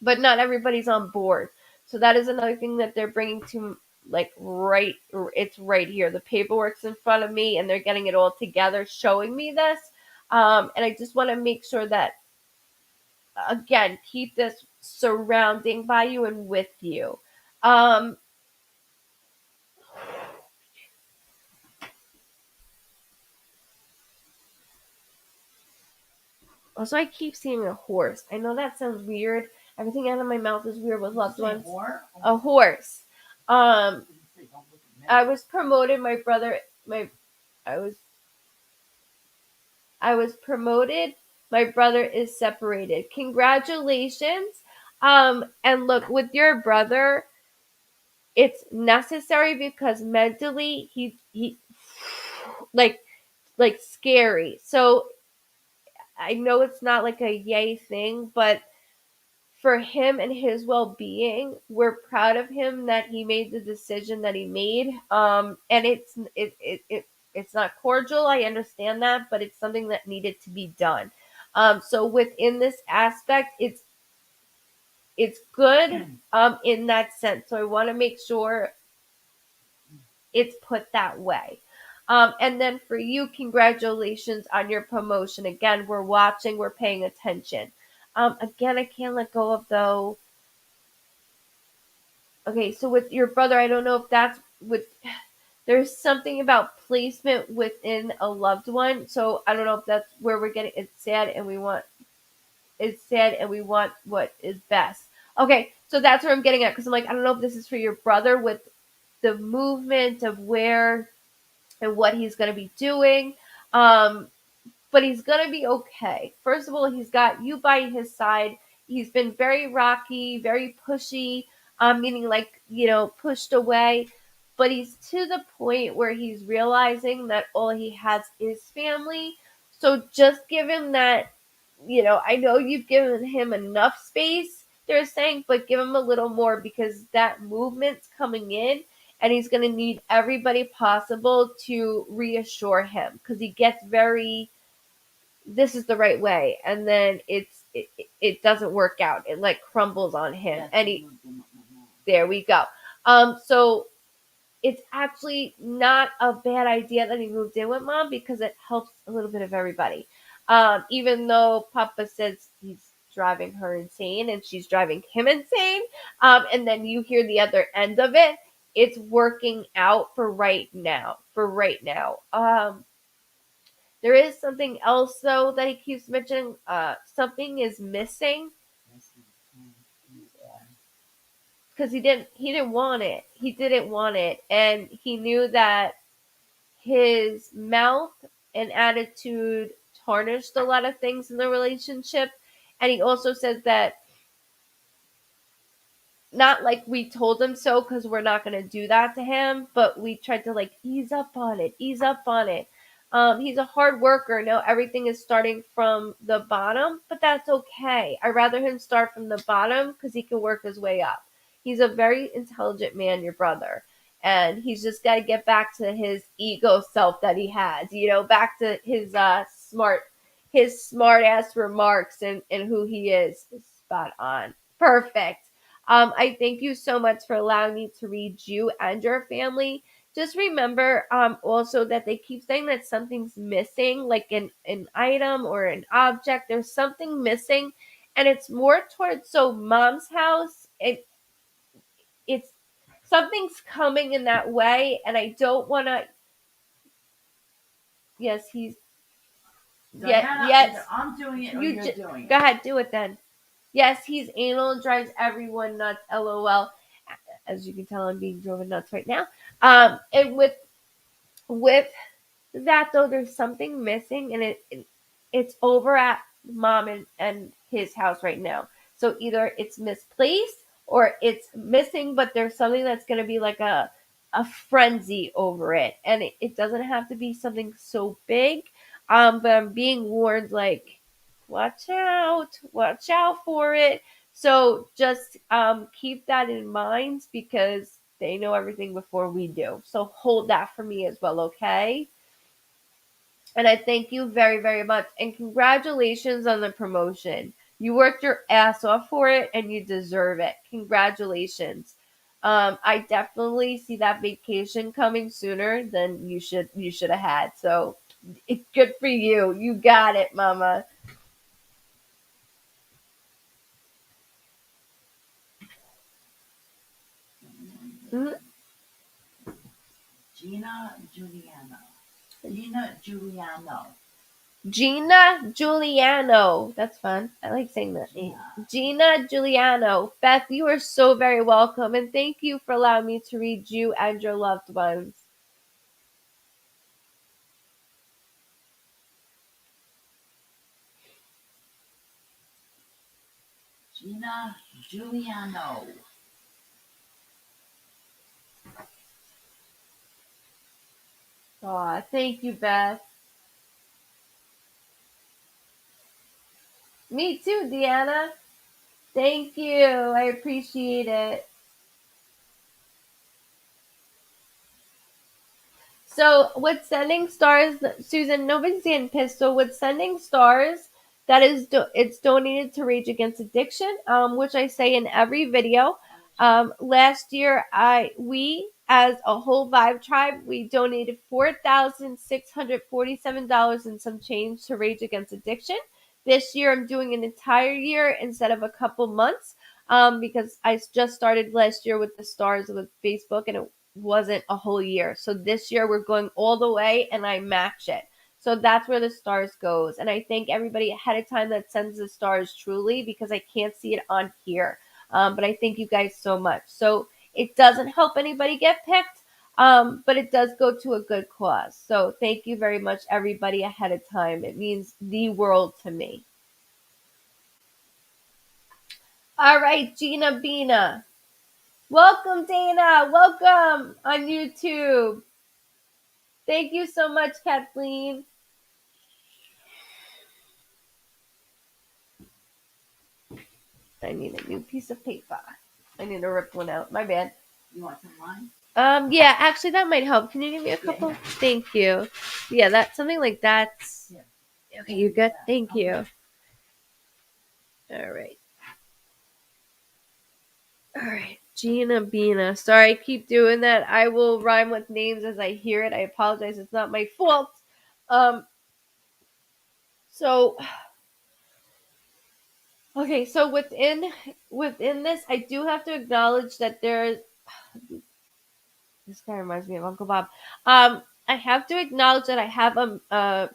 but not everybody's on board. So that is another thing that they're bringing to like it's right here. The paperwork's in front of me and they're getting it all together showing me this. And I just want to make sure that again keep this surrounding by you and with you. Um Also, I keep seeing a horse. I know that sounds weird. Everything out of my mouth is weird with loved ones. A horse. Um, I was promoted. My brother, my, I was, I was promoted. My brother is separated. Congratulations. And look, with your brother, it's necessary because mentally he like scary. So I know it's not like a yay thing, but for him and his well-being, we're proud of him that he made the decision that he made. And it's not cordial, I understand that, but it's something that needed to be done. So within this aspect, it's good in that sense. So I want to make sure it's put that way. And then for you, congratulations on your promotion. Again, we're watching, we're paying attention. Again, I can't let go of though. Okay, so with your brother, I don't know if that's with. There's something about placement within a loved one. So I don't know if that's where we're getting. It's sad, and we want what is best. Okay, so that's where I'm getting at because I'm like, I don't know if this is for your brother with the movement of where and what he's going to be doing. Um, but he's gonna be okay. First of all, he's got you by his side. He's been very rocky, very pushy, meaning like, pushed away. But he's to the point where he's realizing that all he has is family. So just give him that, I know you've given him enough space, they're saying, but give him a little more because that movement's coming in and he's going to need everybody possible to reassure him because he gets very this is the right way and then it doesn't work out, it like crumbles on him and he there we go. So it's actually not a bad idea that he moved in with mom because it helps a little bit of everybody. Even though papa says he's driving her insane and she's driving him insane, and then you hear the other end of it, it's working out for right now, there is something else though that he keeps mentioning. Something is missing because he didn't want it. He didn't want it, and he knew that his mouth and attitude tarnished a lot of things in the relationship. And he also says that not like we told him so, because we're not going to do that to him, but we tried to like ease up on it. He's a hard worker. Now everything is starting from the bottom, but that's okay. I'd rather him start from the bottom because he can work his way up. He's a very intelligent man, your brother, and he's just got to get back to his ego self that he has, back to his smart ass remarks, and who he is. Spot on. Perfect. I thank you so much for allowing me to read you and your family. Just remember also that they keep saying that something's missing, like an item or an object. There's something missing, and it's more towards mom's house. It's something's coming in that way, and I don't want to. Yes, he's. Diana, Yes. I'm doing it or you're doing it. Go ahead, do it then. Yes, he's anal and drives everyone nuts. LOL. As you can tell, I'm being driven nuts right now. And with that though, there's something missing, and it's over at mom and his house right now. So either it's misplaced or it's missing, but there's something that's going to be like a frenzy over it, and it doesn't have to be something so big. But I'm being warned, like, watch out for it. So just keep that in mind, because they know everything before we do. So hold that for me as well, okay? And I thank you very, very much. And congratulations on the promotion. You worked your ass off for it, and you deserve it. Congratulations. I definitely see that vacation coming sooner than you should have had. So it's good for you. You got it, mama. Mhm. Gina Giuliano. Gina Giuliano. Gina Giuliano. That's fun. I like saying that name. Gina Giuliano. Beth, you are so very welcome. And thank you for allowing me to read you and your loved ones. Gina Giuliano. Aw, thank you, Beth. Me too, Deanna. Thank you. I appreciate it. So with sending stars, Susan, nobody's getting pissed. So with sending stars, that is it's donated to Rage Against Addiction, which I say in every video. Last year, we as a whole Vibe Tribe, we donated $4,647 and some change to Rage Against Addiction. This year, I'm doing an entire year instead of a couple months, because I just started last year with the stars with Facebook, and it wasn't a whole year. So this year we're going all the way, and I match it. So that's where the stars goes. And I thank everybody ahead of time that sends the stars, truly, because I can't see it on here. But I thank you guys so much. So it doesn't help anybody get picked, but it does go to a good cause. So thank you very much, everybody, ahead of time. It means the world to me. All right, Gina Bina. Welcome, Dana. Welcome on YouTube. Thank you so much, Kathleen. I need a new piece of paper. I need to rip one out. My bad. You want some wine? Yeah, actually that might help. Can you give me a couple? Yeah. Thank you. Yeah, that's something like that. Yeah. Okay, you good? Thank Okay. you. All right. All right. Gina Bina. Sorry, I keep doing that. I will rhyme with names as I hear it. I apologize. It's not my fault. Um, so okay, so within this, I do have to acknowledge that there's this guy reminds me of Uncle Bob. I have to acknowledge that I have a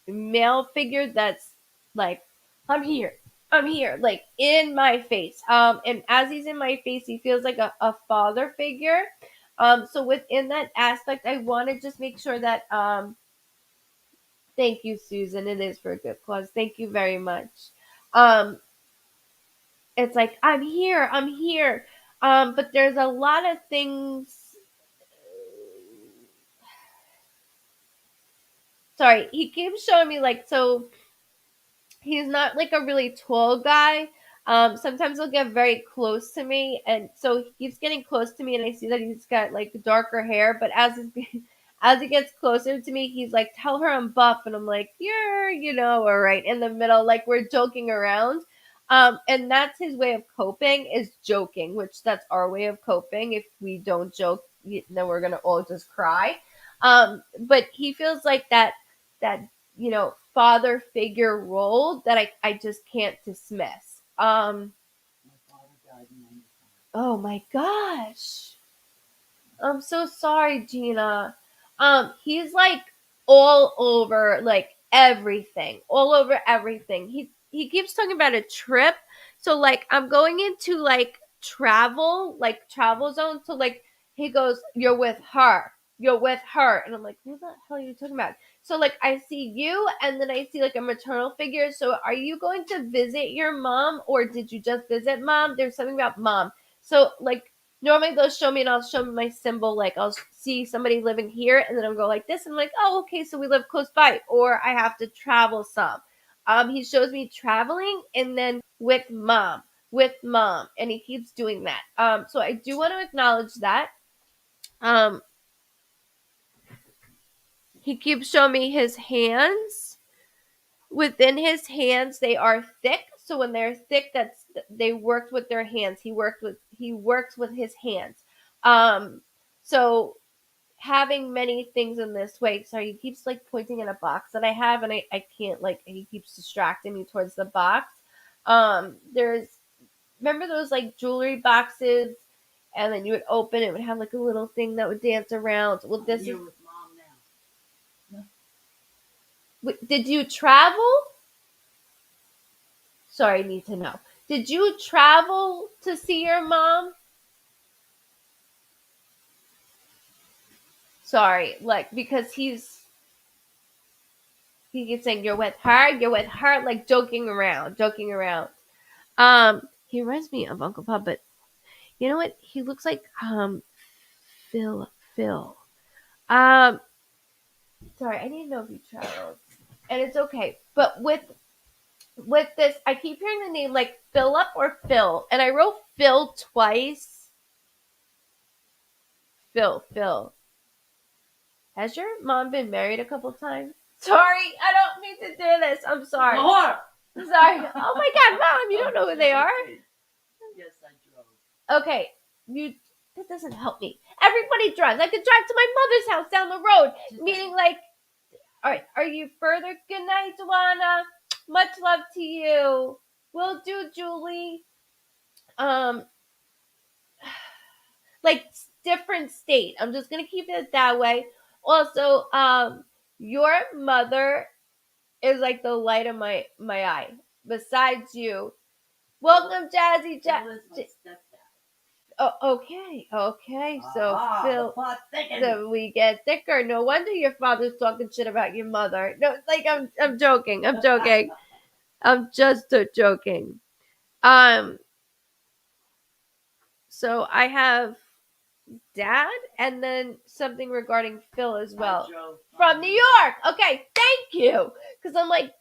male figure that's like, I'm here, like in my face. And as he's in my face, he feels like a father figure. So within that aspect, I want to just make sure that Thank you, Susan. It is for a good cause. Thank you very much. Um, it's like I'm here, I'm here. But there's a lot of things. Sorry, he keeps showing me like so he's not like a really tall guy. Sometimes he'll get very close to me, and so he keeps getting close to me, and I see that he's got like darker hair. But as he gets closer to me, he's like, "Tell her I'm buff," and I'm like, "You're, we're right in the middle, like we're joking around." And that's his way of coping is joking, which that's our way of coping. If we don't joke, then we're gonna all just cry. But he feels like that father figure role that I just can't dismiss. My father died in 95. Oh my gosh. I'm so sorry, Gina. He's like all over like everything, all over everything. He keeps talking about a trip. So like I'm going into like travel zone. So like he goes, "You're with her. You're with her," and I'm like, "What the hell are you talking about?" So like I see you, and then I see like a maternal figure. So are you going to visit your mom, or did you just visit mom? There's something about mom. So like normally they'll show me and I'll show me my symbol. Like I'll see somebody living here and then I'll go like this. And I'm like, oh, okay, so we live close by, or I have to travel some. He shows me traveling and then with mom, and he keeps doing that. So I do want to acknowledge that. Um, he keeps showing me his hands. Within his hands, they are thick. So when they're thick, that's they worked with their hands. He works with his hands. So having many things in this way. Sorry, he keeps like pointing at a box that I have, and I can't like he keeps distracting me towards the box. There's remember those like jewelry boxes, and then you would open it would have like a little thing that would dance around. Well, this You're is. with mom now. Did you travel? Sorry, I need to know. Did you travel to see your mom? Sorry, like because he keeps saying you're with her, like joking around, joking around. He reminds me of Uncle Bob, but you know what? He looks like Phil. Um, sorry, I need to know if he traveled, and it's okay. But with this, I keep hearing the name like Philip or Phil, and I wrote Phil twice. Phil. Has your mom been married a couple times? Sorry, I don't mean to do this. I'm sorry. More. I'm sorry. Oh my God, mom, you don't know who they are. Yes, I drove. Okay, you. That doesn't help me. Everybody drives. I could drive to my mother's house down the road. Meaning, like, all right, are you further? Good night, Duana. Much love to you. Will do, Julie. Um, like different state. I'm just gonna keep it that way. Also, your mother is like the light of my eye. Besides you, welcome, Jazzy. Oh, okay. So Phil, so we get thicker. No wonder your father's talking shit about your mother. No, like I'm joking. I'm joking. I'm just joking. Um, so I have dad and then something regarding Phil as well from New York. Okay, thank you. Because I'm like,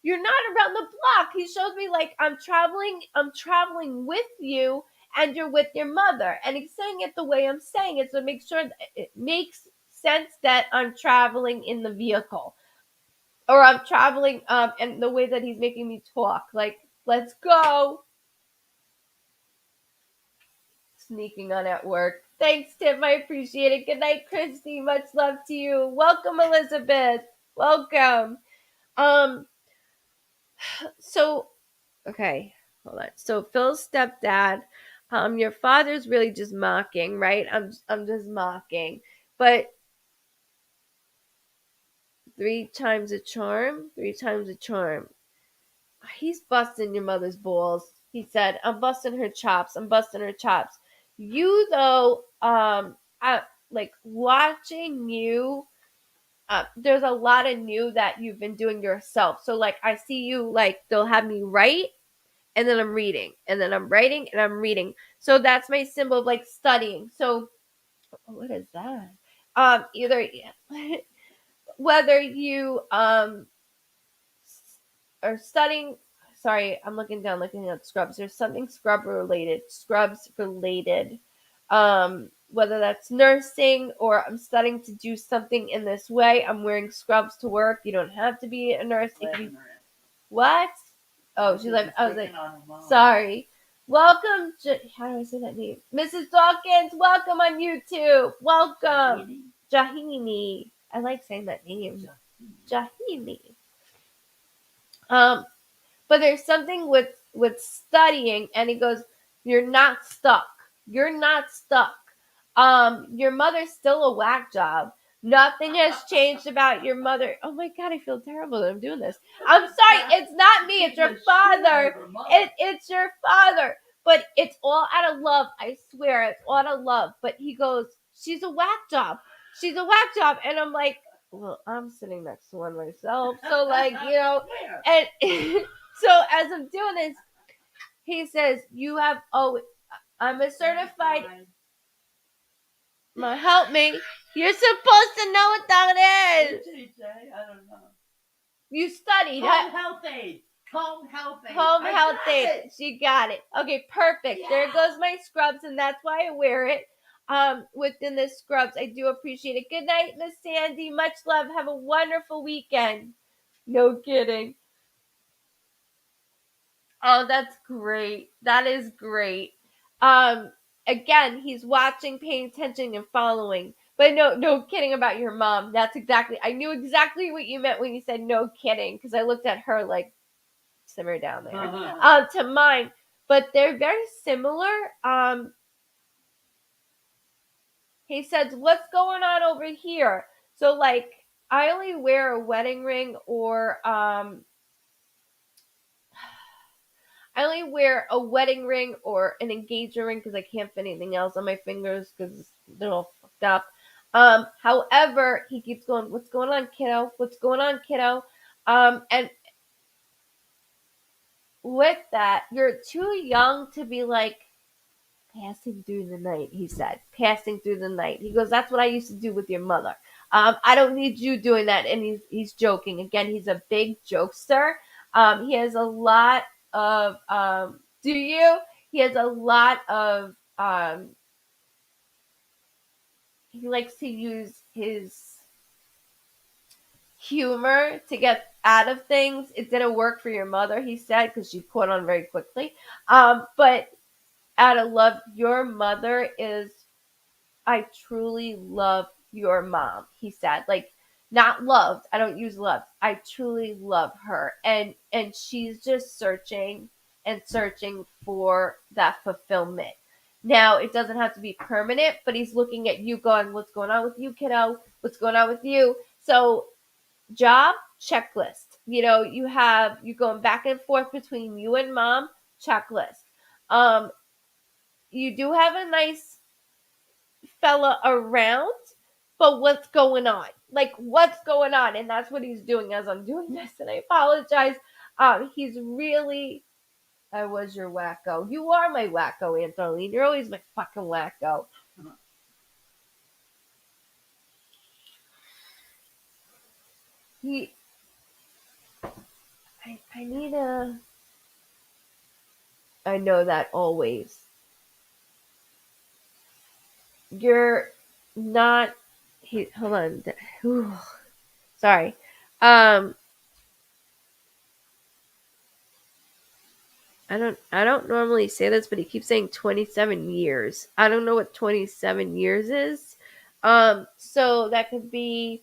you're not around the block. He shows me like I'm traveling with you and you're with your mother. And he's saying it the way I'm saying it. So make sure that it makes sense that I'm traveling in the vehicle. Or I'm traveling and the way that he's making me talk. Like, let's go. Sneaking on at work. Thanks, Tim. I appreciate it. Good night, Christy. Much love to you. Welcome, Elizabeth. Welcome. Um, so okay, hold on. So Phil's stepdad, your father's really just mocking, right? I'm just mocking. But three times a charm. He's busting your mother's balls. He said, I'm busting her chops. I'm busting her chops. You though, I like watching you there's a lot of new that you've been doing yourself. So like I see you, like they'll have me write and then I'm reading and then I'm writing and I'm reading. So that's my symbol of like studying. So what is that? Either whether you are studying, sorry, I'm looking down looking at scrubs. There's something scrubs related. Whether that's nursing or I'm studying to do something in this way. I'm wearing scrubs to work. You don't have to be a nurse. If you, what? Oh, she's like, I was like, sorry. Welcome, how do I say that name? Mrs. Dawkins, welcome on YouTube. Welcome. Jahini. I like saying that name. Jahini. Um, but there's something with studying, and he goes, you're not stuck. You're not stuck. Your mother's still a whack job. Nothing has changed about your mother. Oh my god, I feel terrible that I'm doing this. I'm sorry, it's not me, it's your father. It's your father. But it's all out of love. I swear, it's all out of love. But he goes, she's a whack job. She's a whack job. And I'm like, well, I'm sitting next to one myself. So like, and so as I'm doing this, he says, you have, oh, I'm a certified, help me. You're supposed to know what that is. I don't know. You studied. Home health aid. Home health aid. Home health aid. She got it. Okay, perfect. Yeah. There goes my scrubs, and that's why I wear it. Within the scrubs, I do appreciate it. Good night, Miss Sandy. Much love. Have a wonderful weekend. No kidding. Oh, that's great. That is great. Um, Again, he's watching, paying attention, and following. But no kidding about your mom. That's exactly. I knew exactly what you meant when you said no kidding, because I looked at her like, simmer down there. To mine, but they're very similar. He says, "What's going on over here?" So like, I only wear a wedding ring or I only wear a wedding ring or an engagement ring because I can't fit anything else on my fingers because they're all fucked up. However, he keeps going, what's going on, kiddo? What's going on, kiddo? And with that, you're too young to be like passing through the night, he said. Passing through the night. He goes, that's what I used to do with your mother. I don't need you doing that. And he's joking. Again, he's a big jokester. He has a lot of do you? He has a lot of he likes to use his humor to get out of things. It didn't work for your mother, he said, because she caught on very quickly. But out of love, your mother is, I truly love your mom, he said. Like, not loved. I don't use love. I truly love her. And she's just searching and searching for that fulfillment. Now, it doesn't have to be permanent, but he's looking at you going, what's going on with you, kiddo? What's going on with you? So, job checklist. You going back and forth between you and mom, checklist. Um, you do have a nice fella around, but what's going on? Like, what's going on? And that's what he's doing as I'm doing this. And I apologize. He's really, I was your wacko. You are my wacko, Antoine. You're always my fucking wacko. He, I need a, I know that always. You're not, hold on. Whew, sorry. Um, I don't normally say this, but he keeps saying 27 years. I don't know what 27 years is. So that could be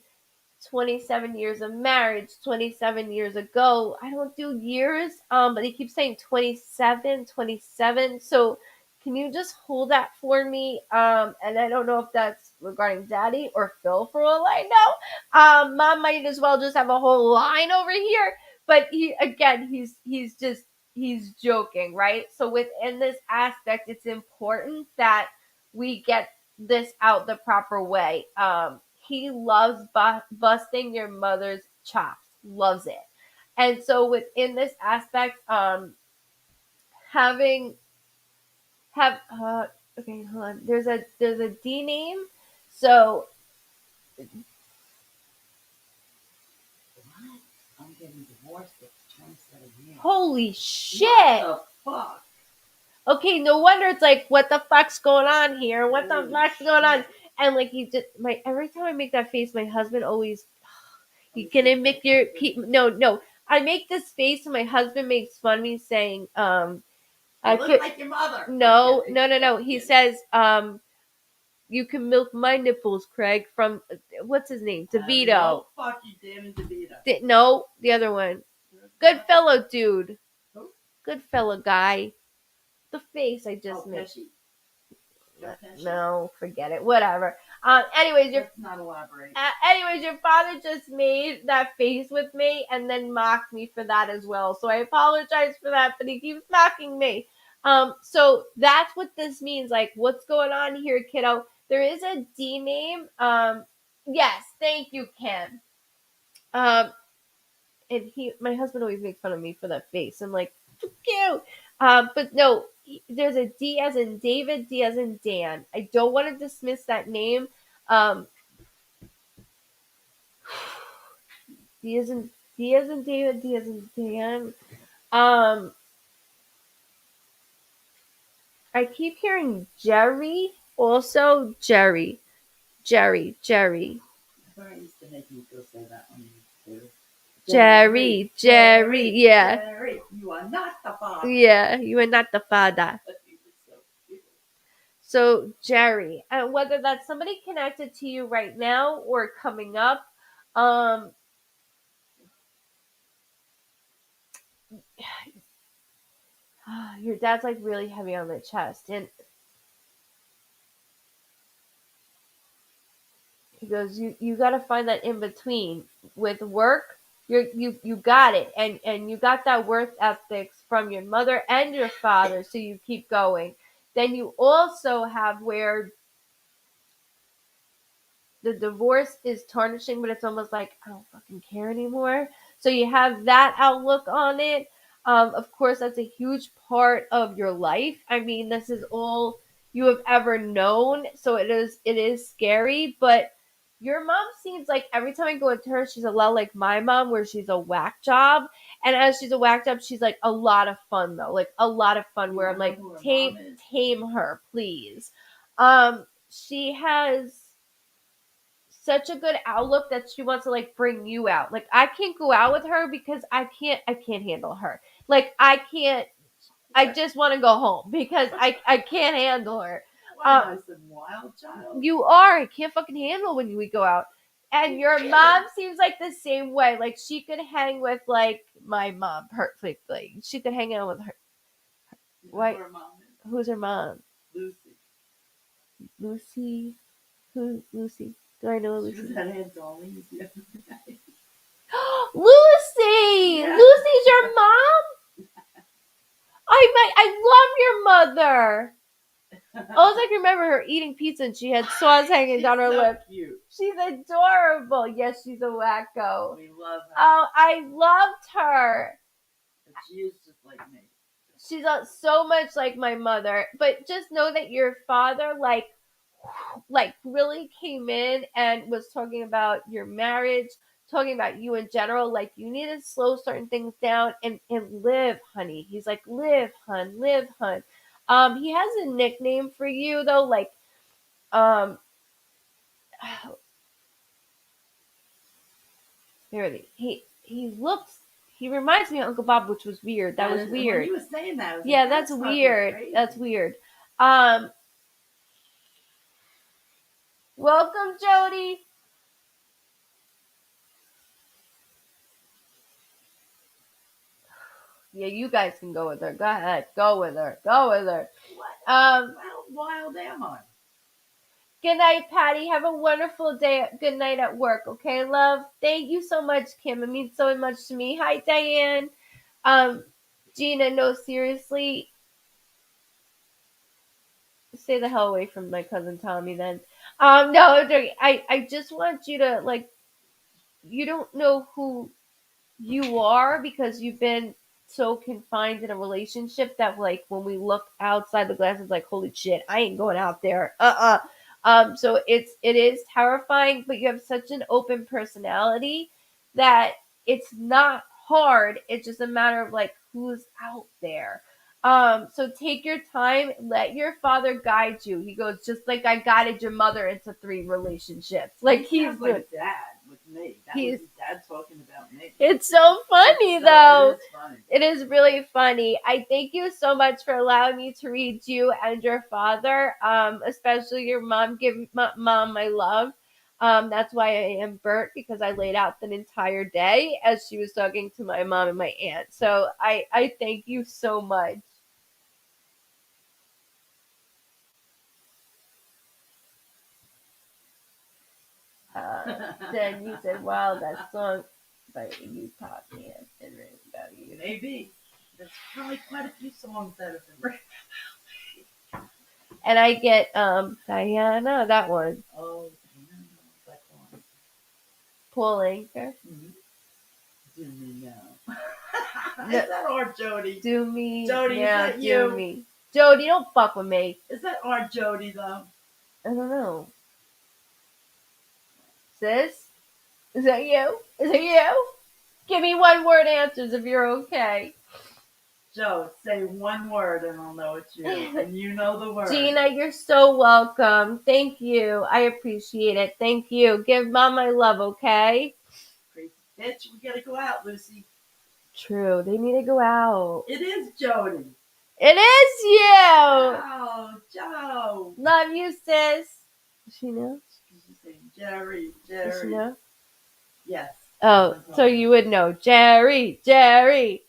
27 years of marriage, 27 years ago. I don't do years. But he keeps saying 27, 27. So can you just hold that for me? And I don't know if that's regarding daddy or Phil for all I know. Mom might as well just have a whole line over here. But he's joking, right? So within this aspect, it's important that we get this out the proper way. he loves busting your mother's chops, loves it. And so within this aspect, having have okay, hold on. There's a D name. So What? I'm getting divorced at 27 years. holy shit! What the fuck? Okay, no wonder it's like, what the fuck's going on here? What the Holy fuck's going on? shit. And like he just my every time I make that face, my husband always you me can see make if your I can- no. I make this face and my husband makes fun of me saying, I You look could like your mother. no, Okay. no, no, no. He says, you can milk my nipples, Craig, from what's his name? DeVito. No, fuck you, Danny DeVito. No, the other one. Good fellow dude. Who? Good fellow guy. The face I just Oh, made. Pesci. Joe Pesci. No, forget it. Whatever. Anyways, Let's not elaborate. anyways, your father just made that face with me and then mocked me for that as well. So I apologize for that, but he keeps mocking me. So that's what this means. Like, what's going on here, kiddo? There is a D name. Yes, thank you, Kim. Um, and my husband always makes fun of me for that face. I'm like, cute. But no, there's a D as in David, D as in Dan. I don't want to dismiss that name. Um, D as in David, D as in Dan. Um, I keep hearing Jerry. Also, Jerry. My parents used to make me go say that on you too. Jerry. Yeah. Jerry, you are not the father. Yeah, you are not the father. He was so cute. So, Jerry, and whether that's somebody connected to you right now or coming up, um, your dad's like really heavy on the chest, and he goes, "You got to find that in between with work. You got it, and you got that work ethics from your mother and your father, so you keep going. Then you also have where the divorce is tarnishing, but it's almost like I don't fucking care anymore. So you have that outlook on it. Of course, that's a huge part of your life. I mean, this is all you have ever known, so it is scary. But your mom seems like every time I go into her, she's a lot like my mom, where she's a whack job. And as she's a whack job, she's like a lot of fun though, like a lot of fun. Where I'm like, tame her, please. She has such a good outlook that she wants to like bring you out. Like I can't go out with her because I can't handle her. Like I can't I just want to go home because I can't handle her. What am I, some wild child? You are. I can't fucking handle when we go out. And your mom seems like the same way. Like she could hang with like my mom perfectly. She could hang out with her. What? Who's her mom? Lucy. Lucy. Who's Lucy? Do I know Lucy? She was at Aunt Darlene's the other day. Lucy! Yeah. Lucy's your mom? I love your mother. All I can remember her eating pizza and she had sauce hanging down her so lip. Cute. She's adorable. Yes, she's a wacko. We love her. Oh, I loved her. But she is just like me. She's so much like my mother. But just know that your father, like really came in and was talking about your marriage, talking about you in general. Like you need to slow certain things down and live, honey. He's like, live, hun, live, hun. He has a nickname for you though, like um there he reminds me of Uncle Bob, which was weird. That was weird. When he was saying that, I was yeah, like, that's weird. crazy. That's weird. Welcome, Jody. Yeah, you guys can go with her. Go ahead. Go with her. Go with her. What? How wild am I? Good night, Patty. Have a wonderful day. Good night at work. Okay, love? Thank you so much, Kim. It means so much to me. Hi, Diane. Gina, no, seriously. Stay the hell away from my cousin Tommy then. No, I'm joking. I just want you to like. You don't know who you are because you've been so confined in a relationship that like when we look outside the glass it's like holy shit I ain't going out there so it is terrifying but you have such an open personality that it's not hard it's just a matter of like who's out there so take your time let your father guide you he goes just like I guided your mother into 3 relationships like he's like dad with me. That was he's his dad talking about me. it's so funny So though. it is funny. It is really funny. I thank you so much for allowing me to read you and your father, especially your mom. Give mom my love. That's why I am burnt because I laid out the entire day as she was talking to my mom and my aunt. So I thank you so much. Then you said, "Wow, that song by you taught me has been written about you." Maybe. There's probably quite a few songs that have been written. And I get Diana, that one. Oh, that one. Paul Anchor. Mm-hmm. Do me now. Is that our Jody? Do me Jody, now, is that do you? me. Jody, don't fuck with me. Is that our Jody though? I don't know. Sis? Is that you? Is it you? Give me one word answers if you're okay. Joe, say one word and I'll know it's you. And you know the word. Gina, you're so welcome. Thank you. I appreciate it. Thank you. Give mom my love, okay? Crazy bitch, we gotta go out, Lucy. True. They need to go out. It is Jody. It is you. Oh, Joe. Love you, sis. Does she know? She's saying Jerry, Does she Jerry. know? Yes. Oh, so you would know. Jerry, Jerry.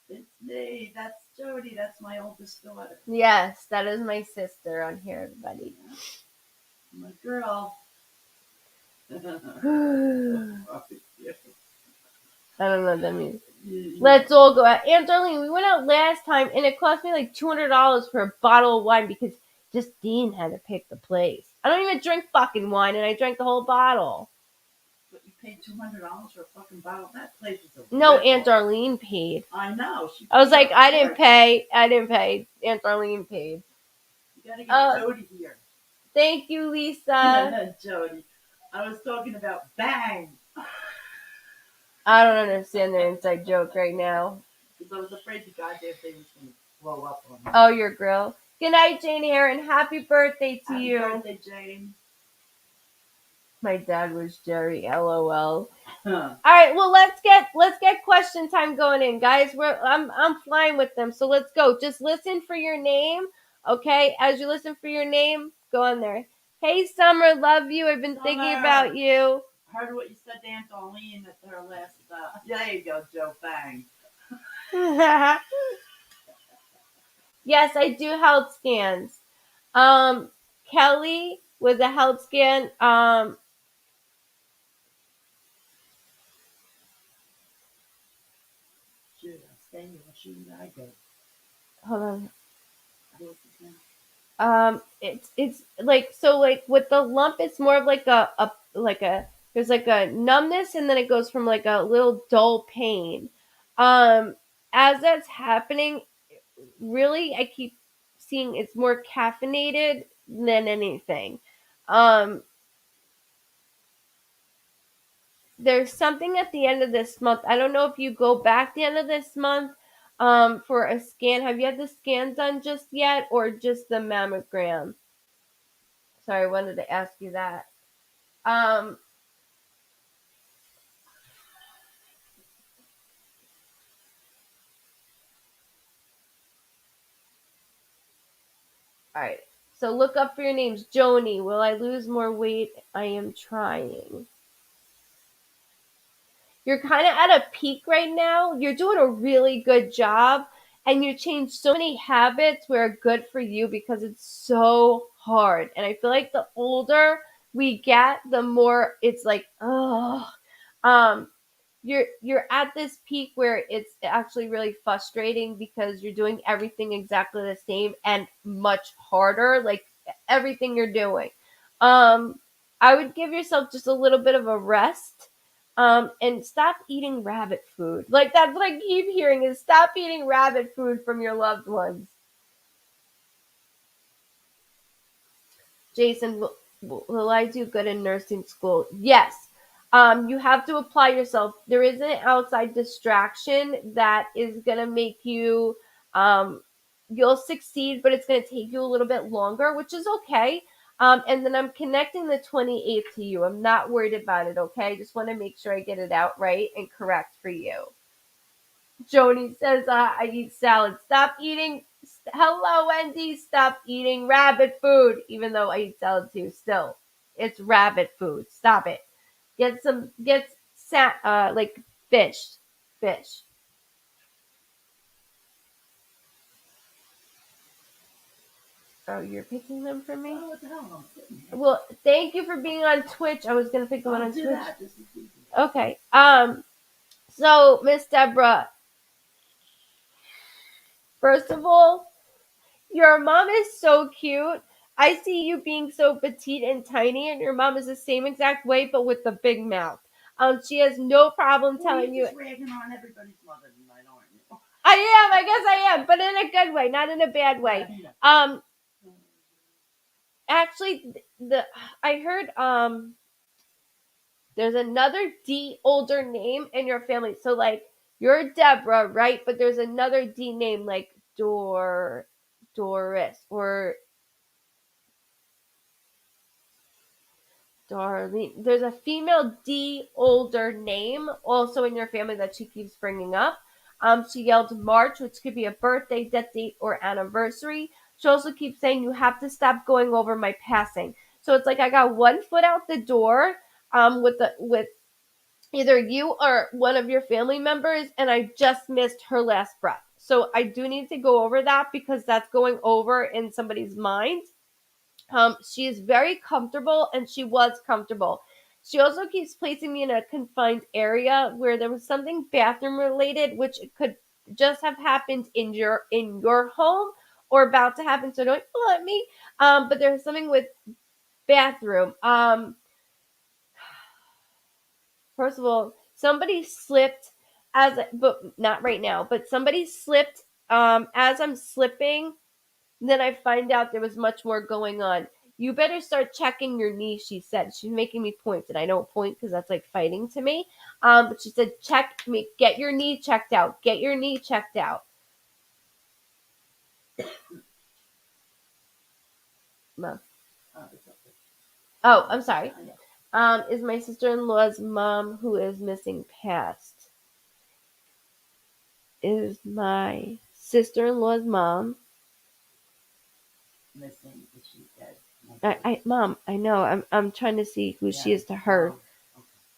It's me. That's Jody. That's my oldest daughter. Yes, that is my sister on here, everybody. Yeah. My girl. I don't know what that means. Yeah. Let's all go out. Aunt Darlene, we went out last time and it cost me like $200 for a bottle of wine because just Dean had to pick the place. I don't even drink fucking wine and I drank the whole bottle. But you paid $200 for a fucking bottle. That place is a No, rip-off. Aunt Darlene paid. I know. I was like, I didn't pay. I didn't pay. Aunt Darlene paid. You gotta get Jody here. Thank you, Lisa. Jody. I was talking about bang. I don't understand the inside joke right now. Because I was afraid the goddamn thing was going to blow up on me. Oh, your grill. Good night, Jane Aaron. Happy birthday to you. Happy birthday, Jane. My dad was Jerry. LOL. Huh. All right, well let's get question time going in, guys. I'm flying with them, so let's go. Just listen for your name, okay? As you listen for your name, go on there. Hey, Summer, love you. I've been thinking about you. Heard what you said to Aunt Darlene at her last. There you go, Joe. Bang. Yes, I do health scans. Kelly with a health scan. Shoot, I'm staying. What shoe did I go? Hold on. What's his name? It's like so like with the lump, it's more of like a like a there's like a numbness and then it goes from like a little dull pain. As that's happening, really, I keep seeing it's more caffeinated than anything. Um, there's something at the end of this month. I don't know if you go back the end of this month for a scan. Have you had the scan done just yet or just the mammogram? Sorry, I wanted to ask you that. Um, all right. So look up for your names. Joni, will I lose more weight? I am trying. You're kind of at a peak right now. You're doing a really good job and you change so many habits where are good for you because it's so hard. And I feel like the older we get, the more it's like, oh, um, you're at this peak where it's actually really frustrating because you're doing everything exactly the same and much harder, like everything you're doing. Um, I would give yourself just a little bit of a rest. And stop eating rabbit food. Like that's what I keep hearing is stop eating rabbit food from your loved ones. Jason, will I do good in nursing school? Yes. You have to apply yourself. There is an outside distraction that is going to make you, you'll succeed, but it's going to take you a little bit longer, which is okay. And then I'm connecting the 28th to you. I'm not worried about it, okay? I just want to make sure I get it out right and correct for you. Joni says, I eat salad. Stop eating. Hello, Wendy. Stop eating rabbit food. Even though I eat salad too, still, it's rabbit food. Stop it. Like fish. Fish. Oh, you're picking them for me? Oh, what the hell? I'm sitting here. Well, thank you for being on Twitch. I was going to pick them on do Twitch. That. This is easy. Okay. So, Miss Deborah, first of all, your mom is so cute. I see you being so petite and tiny, and your mom is the same exact way, but with the big mouth. She has no problem telling you. Just ragging on everybody's mother tonight, aren't you? I guess I am, but in a good way, not in a bad way. Actually, I heard there's another D older name in your family. So like you're Deborah, right? But there's another D name like Doris or Darlene. There's a female D older name also in your family that she keeps bringing up. She yelled March, which could be a birthday, death date, or anniversary. She also keeps saying you have to stop going over my passing. So it's like I got one foot out the door with either you or one of your family members, and I just missed her last breath. So I do need to go over that because that's going over in somebody's mind. She is very comfortable, and she was comfortable. She also keeps placing me in a confined area where there was something bathroom related, which could just have happened in your home or about to happen. So don't yell at me. But there's something with bathroom. First of all, somebody slipped but not right now. But somebody slipped as I'm slipping. Then I find out there was much more going on. You better start checking your knee, she said. She's making me point, and I don't point because that's like fighting to me. But she said, get your knee checked out. Get your knee checked out. Mom. Oh, I'm sorry. Is my sister-in-law's mom who is missing passed? Is my sister-in-law's mom missing? Is she dead? Mom, I know. I'm trying to see who she is to her.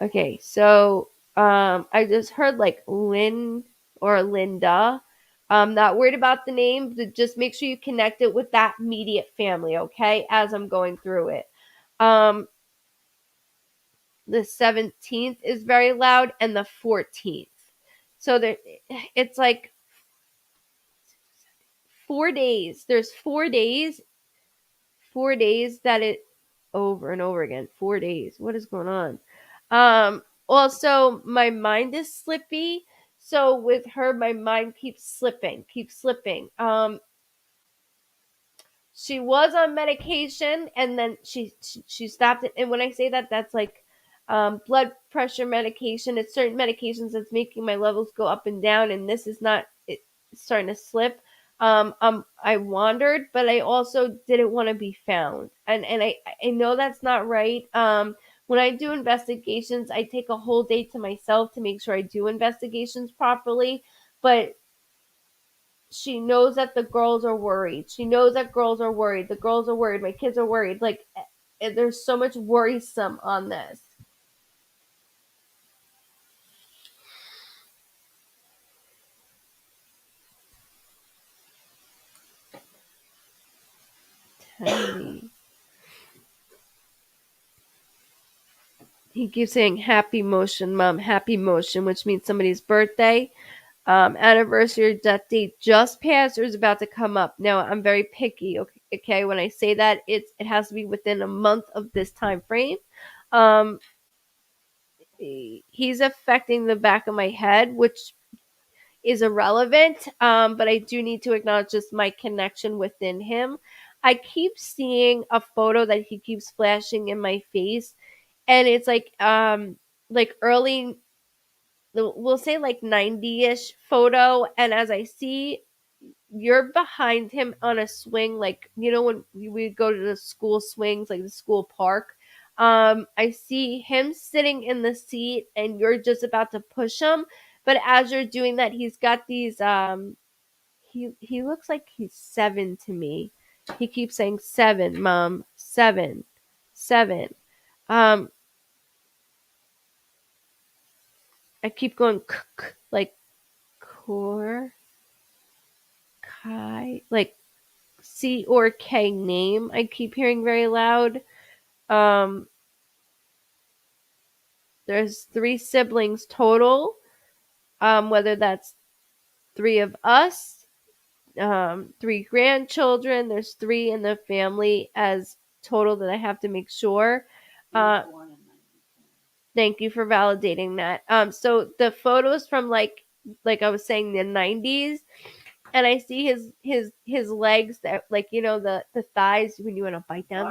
Okay, so I just heard like Lynn or Linda. I'm not worried about the name, but just make sure you connect it with that immediate family, okay? As I'm going through it. The 17th is very loud, and the 14th. So there, it's like 4 days. There's 4 days, 4 days that it over and over again. 4 days. What is going on? Also, my mind is slippy. So with her, my mind keeps slipping, keeps slipping. She was on medication, and then she stopped it. And when I say that, that's like blood pressure medication. It's certain medications that's making my levels go up and down, and this is not. It's starting to slip. I wandered, but I also didn't want to be found, and I know that's not right. When I do investigations, I take a whole day to myself to make sure I do investigations properly, but she knows that the girls are worried. She knows that girls are worried. The girls are worried. My kids are worried. Like, there's so much worrisome on this. Tiny. He keeps saying happy motion, Mom, happy motion, which means somebody's birthday. anniversary or death date just passed or is about to come up. Now, I'm very picky. Okay, okay, when I say that, it has to be within a month of this time frame. Um, he's affecting the back of my head, which is irrelevant. But I do need to acknowledge just my connection within him. I keep seeing a photo that he keeps flashing in my face, and it's like early, we'll say like 90ish photo, and as I see you're behind him on a swing, like when we would go to the school swings, like the school park. I see him sitting in the seat and you're just about to push him, but as you're doing that, he's got these he looks like he's 7 to me. He keeps saying 7, mom, 7, 7. um I keep going like core kai, like C or K name. I keep hearing very loud. Um, there's 3 siblings total. Whether that's 3 of us, 3 grandchildren. There's 3 in the family as total that I have to make sure. Uh, Thank you for validating that. So the photos from like I was saying the 90s, and I see his legs that like the thighs when you want to bite them.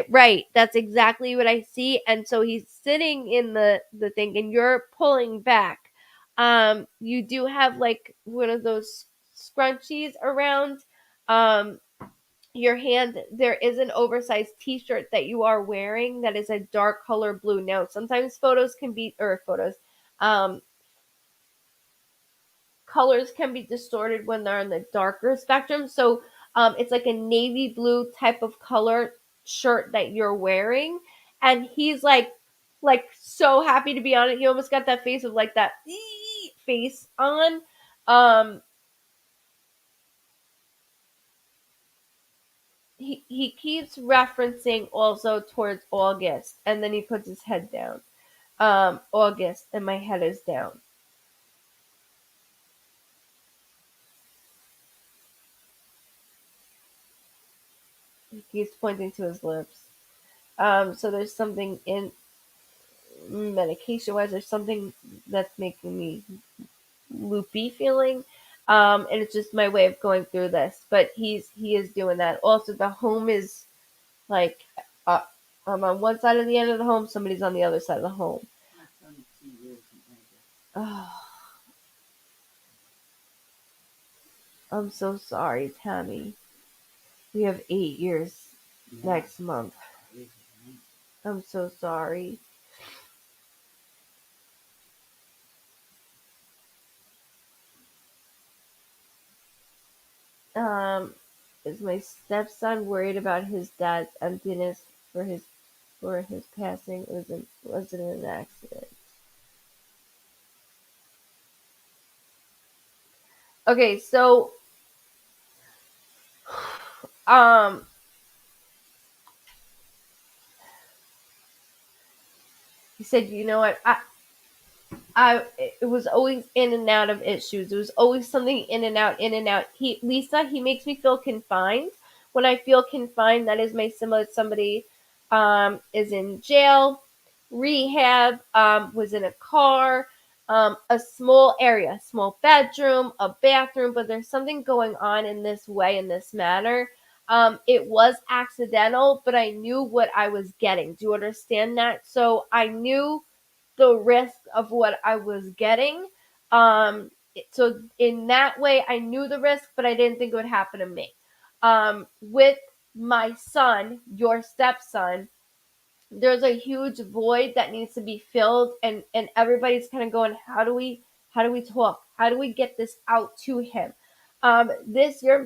Right, that's exactly what I see. And so he's sitting in the thing, and you're pulling back. You do have like one of those scrunchies around your hand. There is an oversized t-shirt that you are wearing that is a dark color blue. Now, sometimes photos can be or photos. Um, Colors can be distorted when they're in the darker spectrum. So it's like a navy blue type of color shirt that you're wearing, and he's like so happy to be on it. He almost got that face of like that face on. Um, he keeps referencing also towards August, and then he puts his head down. August, and my head is down. He keeps pointing to his lips. So there's something in medication wise, there's something that's making me loopy feeling. And it's just my way of going through this. But he is doing that. Also, the home is like uh, I'm on one side of the end of the home, somebody's on the other side of the home. Oh, I'm so sorry, Tammy. We have 8 years next month. I'm so sorry. Um, is my stepson worried about his dad's emptiness for his passing? Was it an accident? Okay, so um, he said, you know what? It was always in and out of issues. It was always something in and out, in and out. Lisa, he makes me feel confined. When I feel confined, that is my similar to somebody is in jail, rehab, was in a car, a small area, small bedroom, a bathroom, but there's something going on in this way, in this manner. It was accidental, but I knew what I was getting. Do you understand that? So I knew the risk of what I was getting. So in that way, I knew the risk, but I didn't think it would happen to me. With my son, your stepson, there's a huge void that needs to be filled, and everybody's kind of going, how do we talk? How do we get this out to him? This year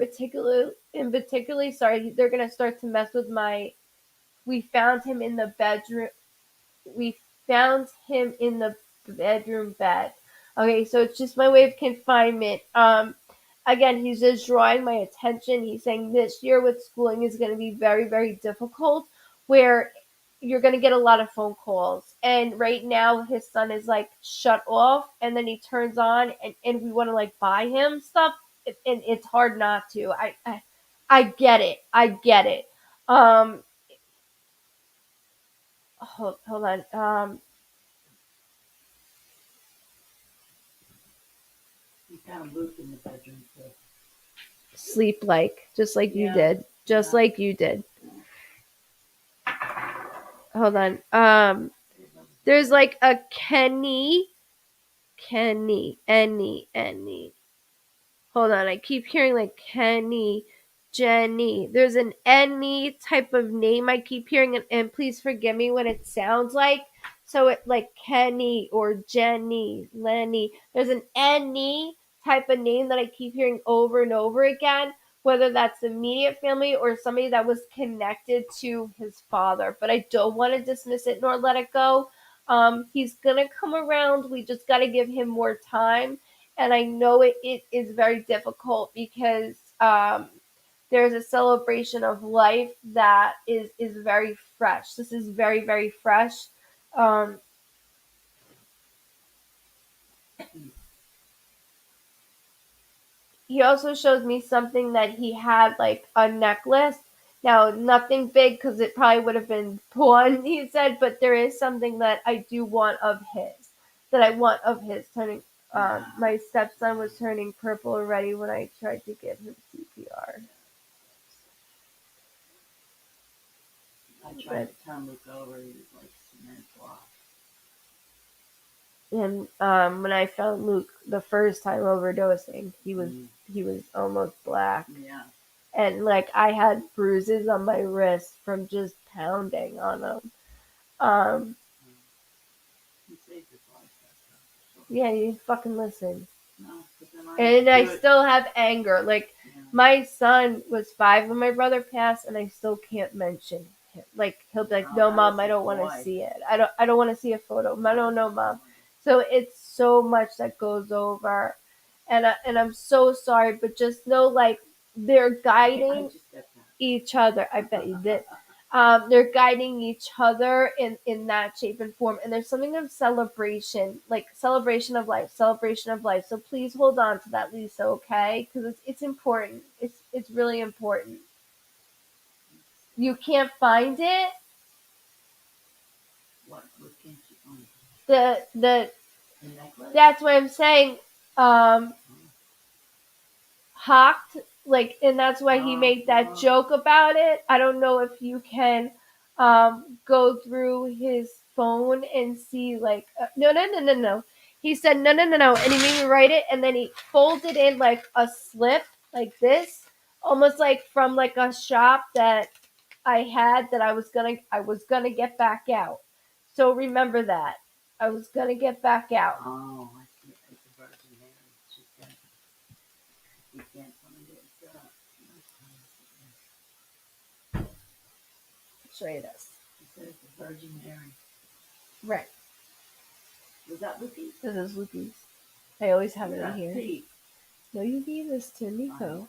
in particular, sorry, they're gonna start to mess with my. We found him in the bedroom. We found him in the bedroom bed. Okay, so it's just my way of confinement. Again, he's just drawing my attention. He's saying this year with schooling is going to be very, very difficult. Where you're going to get a lot of phone calls. And right now his son is like shut off, and then he turns on, and we want to like buy him stuff, and it's hard not to. I get it. I get it. Um hold on. You found Luke in the bedroom too. Sleep like just like you did. Just like you did. Hold on. There's like a Annie. Hold on, I keep hearing like Kenny, Jenny. There's an any type of name I keep hearing, and please forgive me when it sounds like. So it like Kenny or Jenny, Lenny. There's an any type of name that I keep hearing over and over again, whether that's immediate family or somebody that was connected to his father. But I don't want to dismiss it nor let it go. He's gonna come around. We just got to give him more time, and I know it is very difficult because there's a celebration of life that is very fresh. This is very very fresh. Um, he also shows me something that he had like a necklace. Now nothing big because it probably would have been porn, he said, but there is something that I do want of his. That I want of his turning. My stepson was turning purple already when I tried to give him CPR. I tried to turn Luke over. He was like cement block. And when I found Luke the first time overdosing, he was almost black. Yeah. And like I had bruises on my wrist from just pounding on him. Um, He saved his life. yeah, you fucking listen. No, and I still have anger. Like my son was 5 when my brother passed, and I still can't mention him. Like he'll be like, "No, mom, I don't want to see it. I don't want to see a photo. I don't know, mom." So it's so much that goes over, and I'm so sorry, but just know like they're guiding each other. I bet you did. They're guiding each other in that shape and form, and there's something of celebration, like celebration of life. So please hold on to that, Lisa, okay? Because it's important. It's really important. You can't find it. What can't you find? The that's what I'm saying. Hawked, like, and that's why he made that joke about it. I don't know if you can go through his phone and see like no. He said no, and he made me write it, and then he folded in like a slip like this, almost like from like a shop that I had that I was gonna get back out. So remember that I was gonna get back out. Oh, I see. It's a Virgin Mary. She's got. You can't find it. Show you this. It says the Virgin Mary. Right. Was that Lucy's? This is Lucy's. I always have it in here. Pete. No, you gave this to Nico.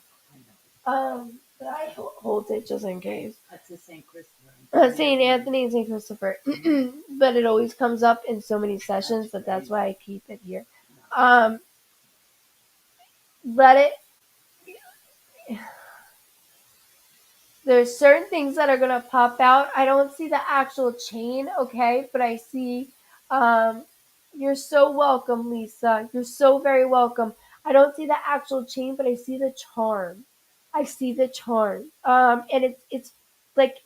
But I hold it just in case. That's a St. Christopher. St. Anthony and St. Christopher. But it always comes up in so many sessions that's why I keep it here. Let it. There's certain things that are gonna pop out. I don't see the actual chain, okay, but I see. You're so welcome, Lisa. You're so very welcome. I don't see the actual chain, but I see the charm. I see the charm. And it's like,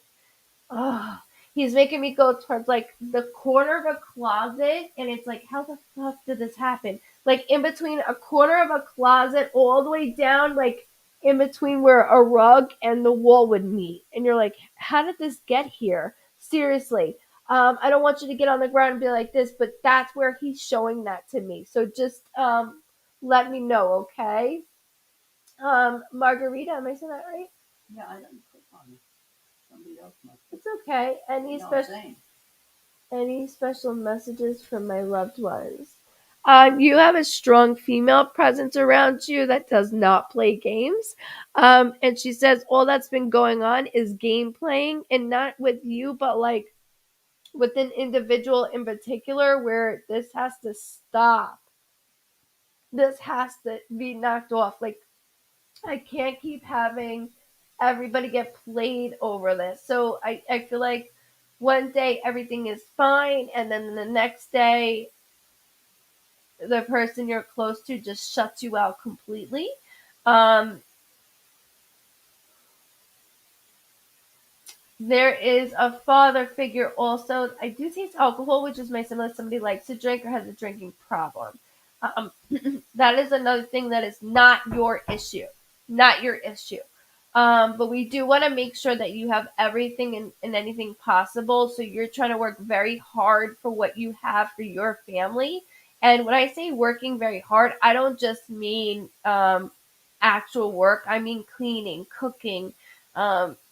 oh, he's making me go towards like the corner of a closet, and it's like, how the fuck did this happen? Like in between a corner of a closet, all the way down, like in between where a rug and the wall would meet, and you're like, how did this get here? Seriously. I don't want you to get on the ground and be like this, but that's where he's showing that to me. So just let me know, okay? Margarita, am I saying that right? Yeah, I didn't click on it. Somebody else must. It's okay. Any special messages from my loved ones? You have a strong female presence around you that does not play games. And she says all that's been going on is game playing, and not with you, but like with an individual in particular where this has to stop. This has to be knocked off. Like, I can't keep having everybody get played over this. So I feel like one day everything is fine, and then the next day the person you're close to just shuts you out completely. Um, There is a father figure also. I do taste alcohol, which is my symptom. Somebody likes to drink or has a drinking problem. Um, that is another thing that is not your issue. Not your issue. But we do want to make sure that you have everything and anything possible. So you're trying to work very hard for what you have for your family. And when I say working very hard, I don't just mean actual work. I mean cleaning, cooking,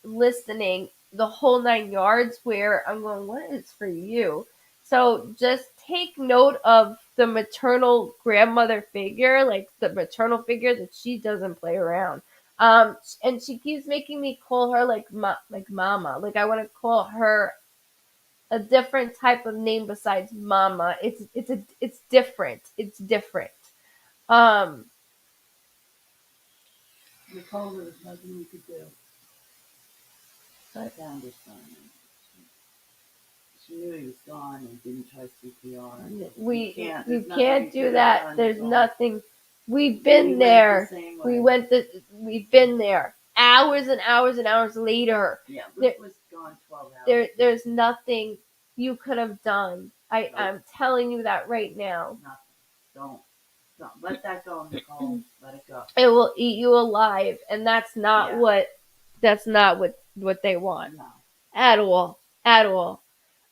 listening, the whole 9 yards, where I'm going, what is for you? So just take note of the maternal grandmother figure, like the maternal figure, that she doesn't play around. And she keeps making me call her like like mama. Like, I want to call her a different type of name besides mama. It's different. It's different. Um, We told her there's nothing we could do. I found her son. She knew he was gone and didn't try CPR. You can't do that. There's nothing. We've been there. We've been there. Hours and hours and hours later. Yeah, Rick was gone 12 hours. There's nothing you could have done. I'm telling you that right now. Nothing. Don't let that go, Nicole. Let it go. It will eat you alive, and that's not what they want. No. At all. At all.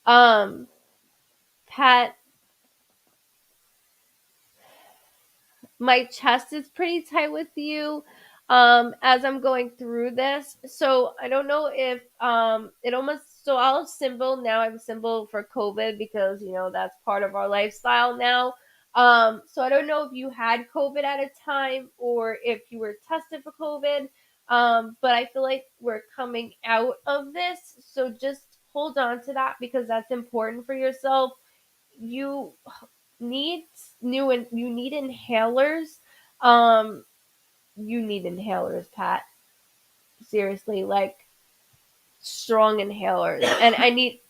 Pat, my chest is pretty tight with you as I'm going through this. So I don't know if it almost, so I'll have symbol now. I have a symbol for COVID because that's part of our lifestyle now. So I don't know if you had COVID at a time or if you were tested for COVID. But I feel like we're coming out of this. So just hold on to that because that's important for yourself. You need you need inhalers. Um, you need inhalers, Pat. Seriously, like strong inhalers. And I need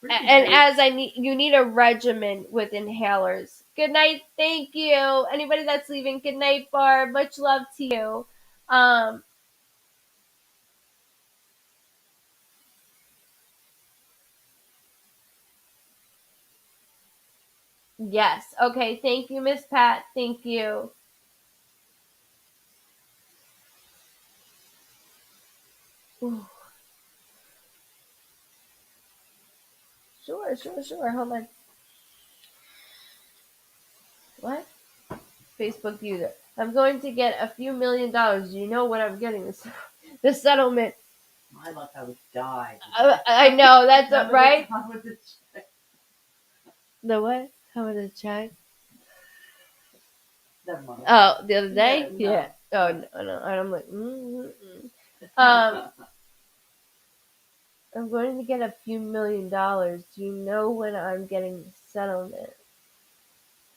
and as I need you need a regimen with inhalers. Good night, thank you. Anybody that's leaving, good night, Barb. Much love to you. Um yes. Okay, thank you, Miss Pat. Thank you. Ooh. Sure. Hold on. What? Facebook user. I'm going to get a few $1,000,000. Do you know what I'm getting? The settlement. My luck, I would die. I know, that's right. The what? How was the check? Never mind. Oh, the other day? Yeah. Oh, no. And I'm like, Um, I'm going to get a few $1,000,000. Do you know when I'm getting the settlement?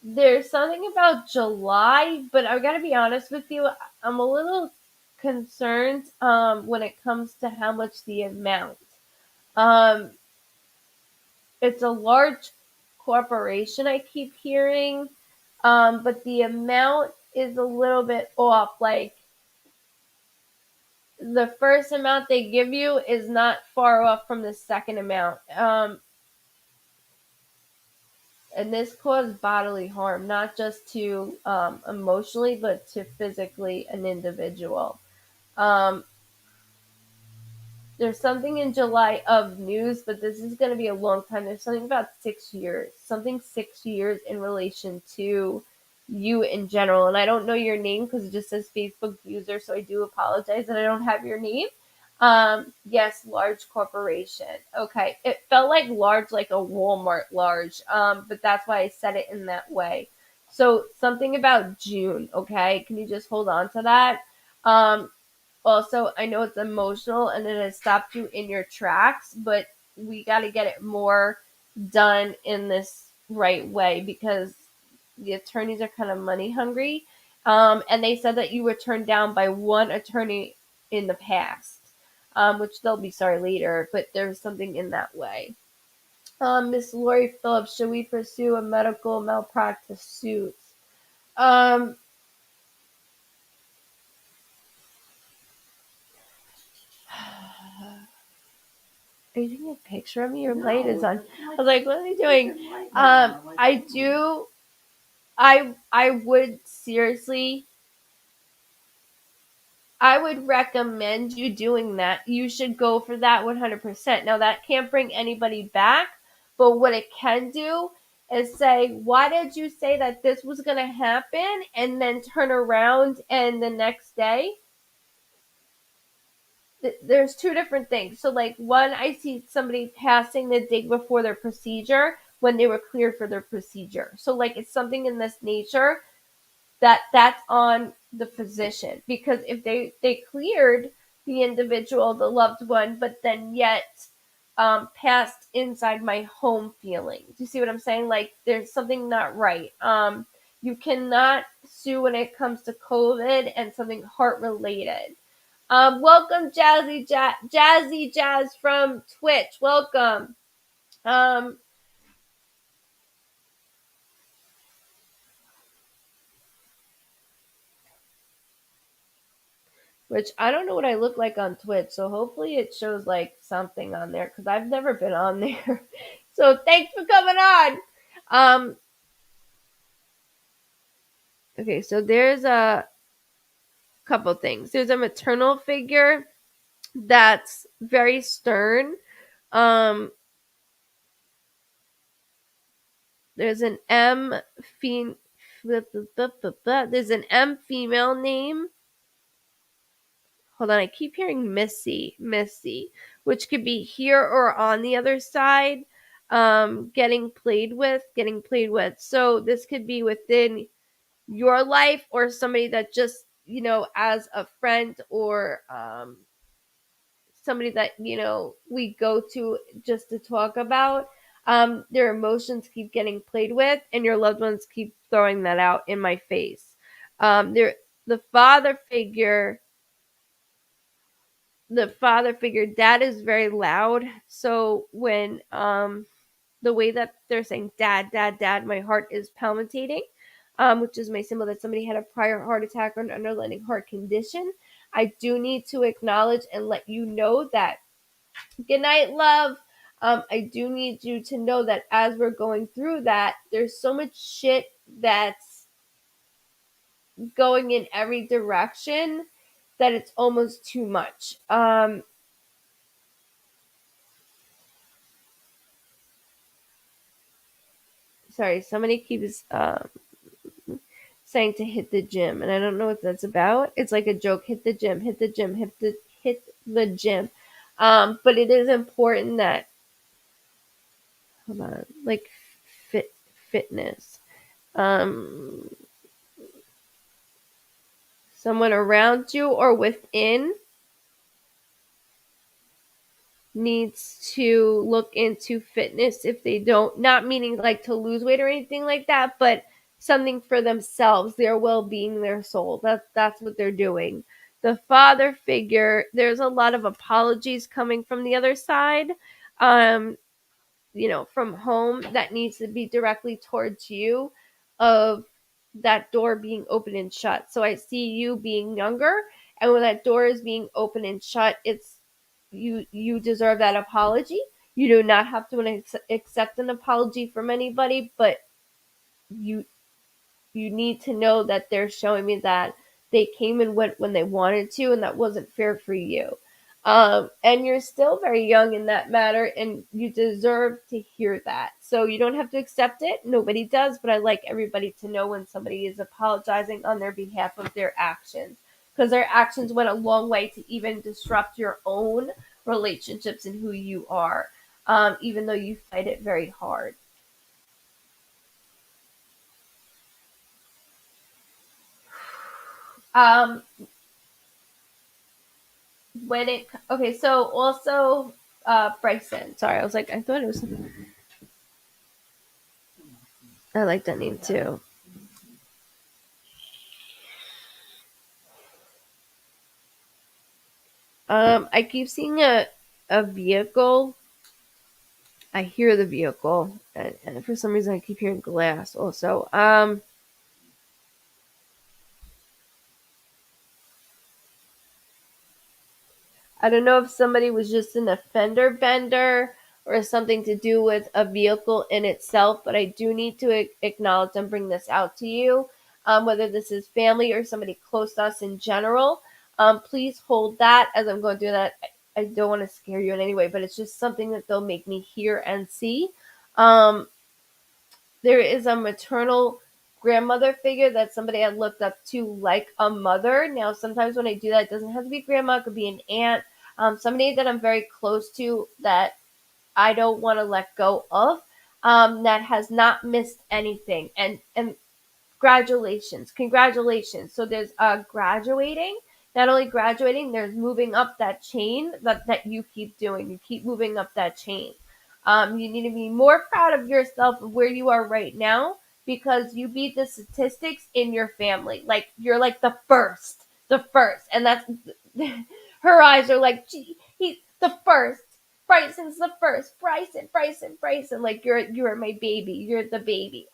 There's something about July, but I gotta be honest with you, I'm a little concerned when it comes to how much the amount. Um, it's a large corporation, I keep hearing, but the amount is a little bit off. Like, the first amount they give you is not far off from the second amount. And this caused bodily harm, not just to emotionally, but to physically an individual. Um, there's something in July of news, but this is going to be a long time. There's something about 6 years, something 6 years in relation to you in general. And I don't know your name because it just says Facebook user, so I do apologize that I don't have your name. Yes, large corporation. Okay, it felt like large, like a Walmart large, but that's why I said it in that way. So something about June. Okay, can you just hold on to that? Um, Also, I know it's emotional and it has stopped you in your tracks, but we got to get it more done in this right way because the attorneys are kind of money hungry. And they said that you were turned down by one attorney in the past, which they'll be sorry later, but there's something in that way. Miss Lori Phillips, should we pursue a medical malpractice suit? Um, are you taking a picture of me? Your light is on. I was like, what are you doing? I do. I would seriously. I would recommend you doing that. You should go for that 100%. Now that can't bring anybody back, but what it can do is say, why did you say that this was going to happen? And then turn around and the next day there's two different things. So like one, I see somebody passing the day before their procedure when they were cleared for their procedure. So like it's something in this nature that's on the physician because if they cleared the individual, the loved one, but then yet passed inside my home feeling. Do you see what I'm saying? Like there's something not right. You cannot sue when it comes to COVID and something heart related. Welcome, Jazzy Jazz from Twitch. Welcome. Um, which I don't know what I look like on Twitch, so hopefully it shows like something on there because I've never been on there. So thanks for coming on. Um, okay, so there's a couple things. There's a maternal figure that's very stern. Um, there's an M fem- there's an M female name. Hold on, I keep hearing Missy, which could be here or on the other side. Getting played with. So this could be within your life or somebody that just, as a friend or somebody that, we go to just to talk about. Their emotions keep getting played with and your loved ones keep throwing that out in my face. There the father figure, dad is very loud. So when the way that they're saying dad, my heart is palpitating, which is my symbol that somebody had a prior heart attack or an underlying heart condition. I do need to acknowledge and let you know that good night, love. I do need you to know that as we're going through that, there's so much shit that's going in every direction that it's almost too much. Sorry, somebody keeps saying to hit the gym, and I don't know what that's about. It's like a joke: hit the gym, hit the gym, hit the gym. But it is important that hold on, like fitness. Um, someone around you or within needs to look into fitness if they don't, not meaning like to lose weight or anything like that, but something for themselves, their well-being, their soul. That's what they're doing. The father figure, there's a lot of apologies coming from the other side. Um from home that needs to be directly towards you of that door being open and shut. So I see you being younger, and when that door is being open and shut, it's you deserve that apology. You do not have to accept an apology from anybody, but you you need to know that they're showing me that they came and went when they wanted to, and that wasn't fair for you. And you're still very young in that matter, and you deserve to hear that. So you don't have to accept it. Nobody does, but I like everybody to know when somebody is apologizing on their behalf of their actions, because their actions went a long way to even disrupt your own relationships and who you are, even though you fight it very hard. Um, when it okay, so also Bryson. Sorry, I was like, I thought it was. I like that name too. I keep seeing a vehicle. I hear the vehicle, and for some reason, I keep hearing glass. Also, I don't know if somebody was just in a fender bender or something to do with a vehicle in itself, but I do need to acknowledge and bring this out to you. Whether this is family or somebody close to us in general, please hold that as I'm going through that. I don't want to scare you in any way, but it's just something that they'll make me hear and see. Um, there is a maternal grandmother figure that somebody had looked up to like a mother. Now, sometimes when I do that, it doesn't have to be grandma, it could be an aunt, somebody that I'm very close to that I don't want to let go of, that has not missed anything. And congratulations. So there's graduating, not only graduating, there's moving up that chain that you keep doing. You keep moving up that chain. You need to be more proud of yourself of where you are right now because you beat the statistics in your family. Like you're like the first, and that's her eyes are like, gee, he's the first. Bryson's the first. Bryson. Like you're my baby. You're the baby.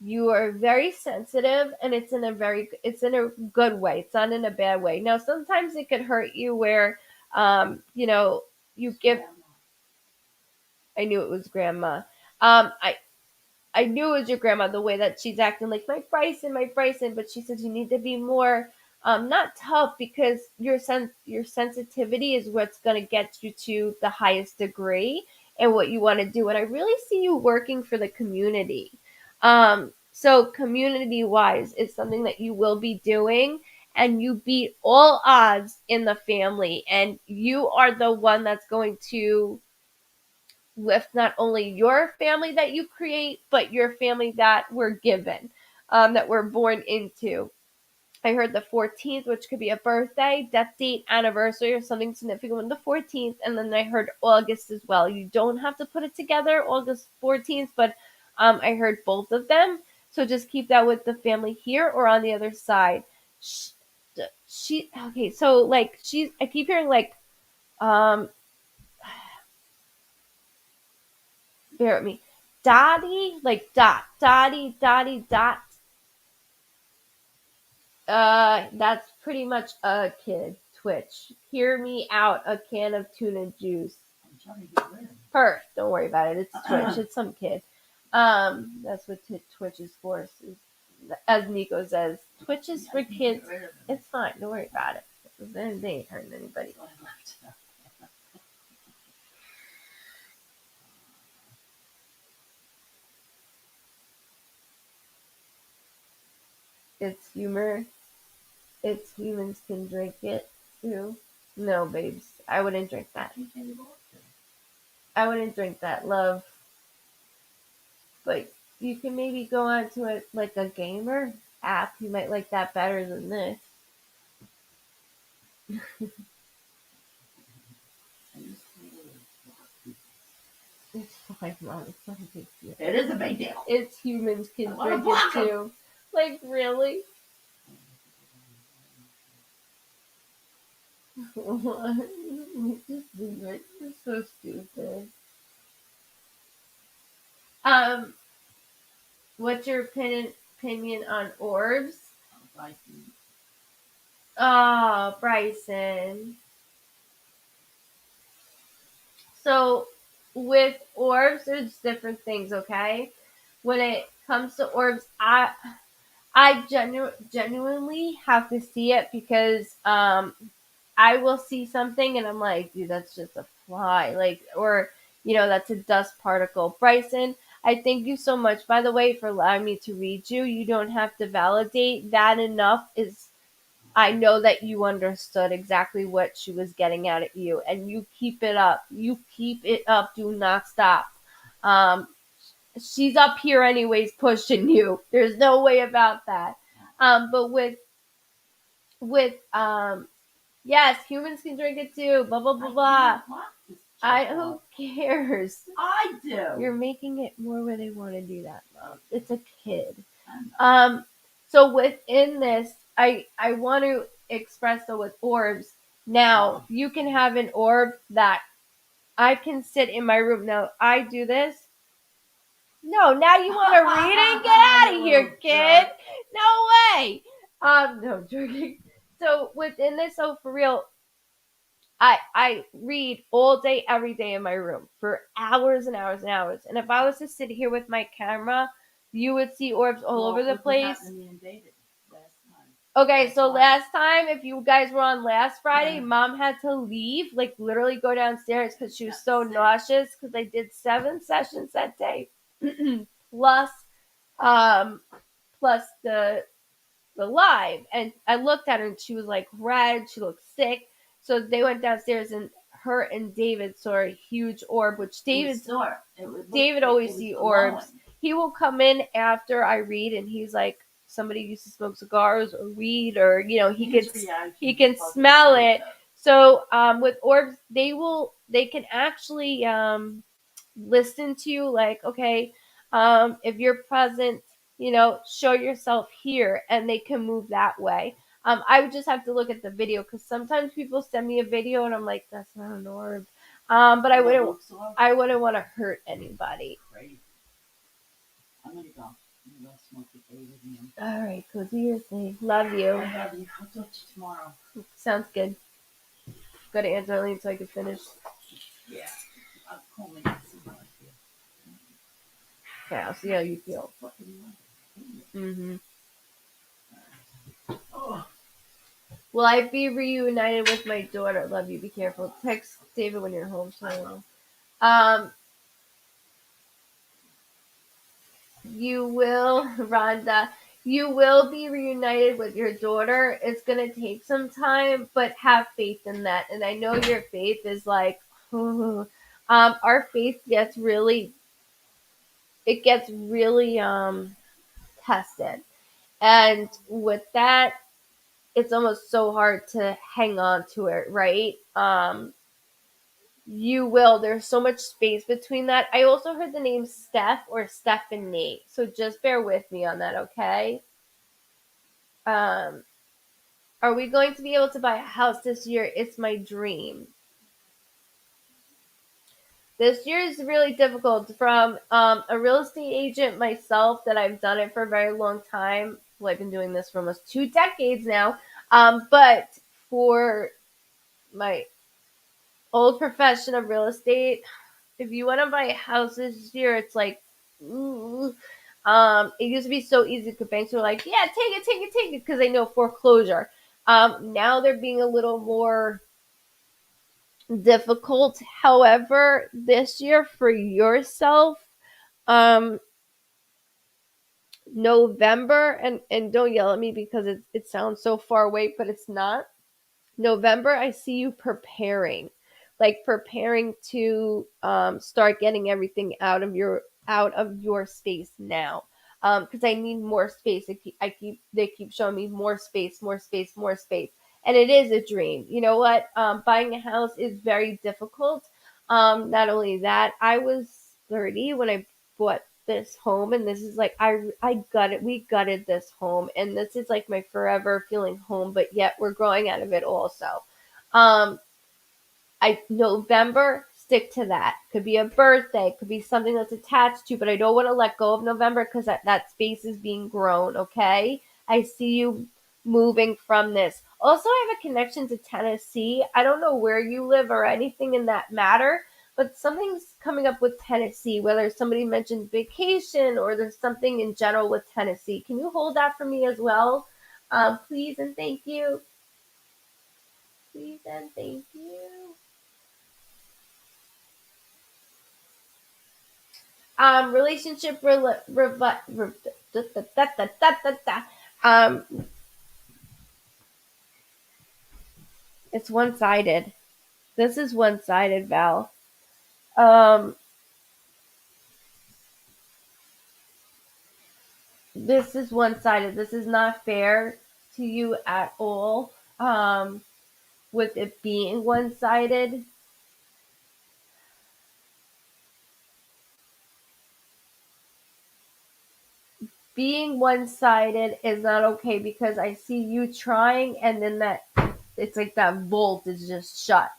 You are very sensitive, and it's in a good way. It's not in a bad way. Now sometimes it could hurt you where you know you give. I knew it was grandma. I knew it was your grandma the way that she's acting like my Bryson, but she says you need to be more not tough because your sensitivity is what's going to get you to the highest degree and what you want to do. And I really see you working for the community. So community wise is something that you will be doing, and you beat all odds in the family, and you are the one that's going to with not only your family that you create, but your family that we're given, that we're born into. I heard the 14th, which could be a birthday, death date, anniversary, or something significant on the 14th. And then I heard August as well. You don't have to put it together, August 14th, but I heard both of them. So just keep that with the family here or on the other side. Okay, so like I keep hearing like, um, bear with me. Dottie, like dot. That's pretty much a kid. Twitch. Hear me out. A can of tuna juice. I'm trying to get rid of it. Perf. Don't worry about it. It's Twitch. It's some kid. That's what Twitch is for. As Nico says, Twitch is for kids. It's fine. Don't worry about it. They ain't hurting anybody. It's humor. It's humans can drink it too. No, babes. I wouldn't drink that. I wouldn't drink that, love. But you can maybe go onto it like a gamer app. You might like that better than this. It's fine, Mom. It's not a big deal. It is a big deal. It's humans can drink it too. Like, really? What? Just do it. It's so stupid. Um, what's your opinion on orbs? Oh, Bryson. So with orbs, there's different things. Okay, when it comes to orbs, I genuinely have to see it because I will see something and I'm like, dude, that's just a fly, like, or that's a dust particle. Bryson, I thank you so much, by the way, for allowing me to read you. You don't have to validate that enough. Is I know that you understood exactly what she was getting at you, and you keep it up. You keep it up. Do not stop. Um, she's up here anyways, pushing you. There's no way about that. But with Yes, humans can drink it too. Blah blah blah blah. Who cares? I do. You're making it more where they want to do that, Mom. It's a kid. So within this, I want to express though with orbs. Now you can have an orb that I can sit in my room. Now I do this. No, now you want to read it? Get out of here, kid. No way. No joking. So within this, so for real, I read all day, every day in my room for hours and hours and hours. And if I was to sit here with my camera, you would see orbs all over the place. Okay, so last time, if you guys were on last Friday, Mom had to leave, like literally go downstairs because she was so nauseous because I did 7 sessions that day, plus, um, plus the live. And I looked at her and she was like red. She looked sick. So they went downstairs and her and David saw a huge orb, which David always see orbs. He will come in after I read and he's like, somebody used to smoke cigars or weed or he can smell it. So with orbs they can actually listen to you like, okay, if you're present, show yourself here, and they can move that way. I would just have to look at the video because sometimes people send me a video and I'm like, that's not an orb. But I wouldn't want to hurt anybody. I'm gonna go. I'm gonna smoke a day with you. All right, go do your thing. Love you. I love you. I'll talk to you tomorrow. Sounds good. Go to Aunt Darlene so I can finish. Yeah. I'll call me and see how I feel. Okay, I'll see how you feel. Mm-hmm. Oh. Will I be reunited with my daughter? Love you. Be careful. Text David when you're home. So you will, Rhonda. You will be reunited with your daughter. It's gonna take some time, but have faith in that. And I know your faith is like, our faith gets really, tested, and with that, it's almost so hard to hang on to it, right? You will. There's so much space between that. I also heard the name Steph or Stephanie, so just bear with me on that, okay? Um, are we going to be able to buy a house this year? It's my dream. This year is really difficult from a real estate agent myself that I've done it for a very long time. Well, I've been doing this for almost 2 decades now. But for my old profession of real estate, if you want to buy a house this year, it's like, ooh. It used to be so easy because banks were like, yeah, take it, because they know foreclosure. Now they're being a little more difficult. However, this year for yourself, um, November, and don't yell at me because it sounds so far away, but it's not. November, I see you preparing to start getting everything out of your space now. Because I need more space. They keep showing me more space, more space, more space, and it is a dream. You know what? Buying a house is very difficult. Not only that, I was 30 when I bought this home, and this is like we gutted this home, and this is like my forever feeling home, but yet we're growing out of it also. um November, stick to that. Could be a birthday, could be something that's attached to, but I don't want to let go of November because that space is being grown. Okay, I see you moving from this. Also, I have a connection to Tennessee. I don't know where you live or anything in that matter, but something's coming up with Tennessee, whether somebody mentioned vacation or there's something in general with Tennessee. Can you hold that for me as well? Please and thank you. Please and thank you. Relationship da, da, da, da, da, da, da. um it's one-sided. This is one-sided, Val. um this is one-sided. This is not fair to you at all. with it being one-sided. Being one-sided is not okay because I see you trying, and then that it's like that bolt is just shut.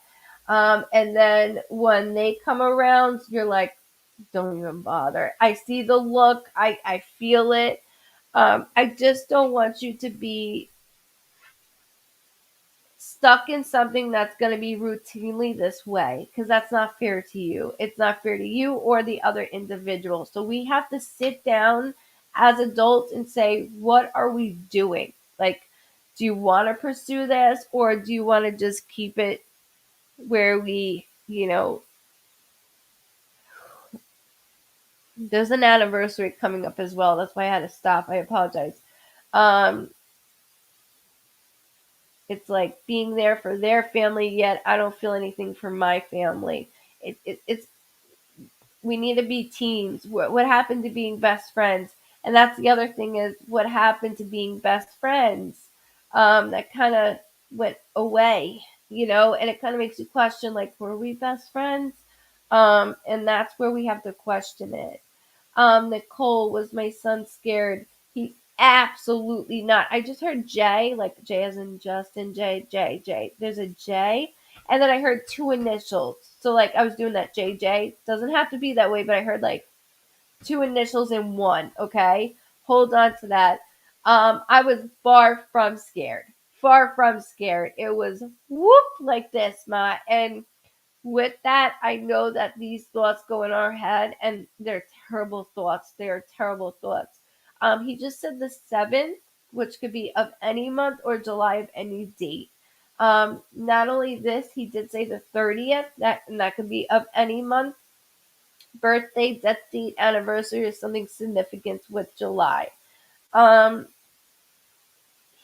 And then when they come around, you're like, don't even bother. I see the look. I feel it. I just don't want you to be stuck in something that's going to be routinely this way because that's not fair to you. It's not fair to you or the other individual. So we have to sit down as adults and say, what are we doing? Like, do you want to pursue this or do you want to just keep it where there's an anniversary coming up as well. That's why I had to stop. I apologize. Um, it's like being there for their family, yet I don't feel anything for my family. It's we need to be teams. What happened to being best friends? And that's the other thing is what happened to being best friends. That kind of went away, and it kind of makes you question like, were we best friends? And that's where we have to question it. Nicole, was my son scared? He absolutely not. I just heard J, like J as in Justin, J, J, J. There's a J. And then I heard two initials. So like I was doing that J J. Doesn't have to be that way, but I heard like two initials in one. Okay. Hold on to that. I was far from scared. Far from scared. It was whoop like this, Ma. And with that, I know that these thoughts go in our head and they're terrible thoughts. They are terrible thoughts. He just said the 7th, which could be of any month or July of any date. Not only this, he did say the 30th, and that could be of any month, birthday, death date, anniversary, or something significant with July. Um,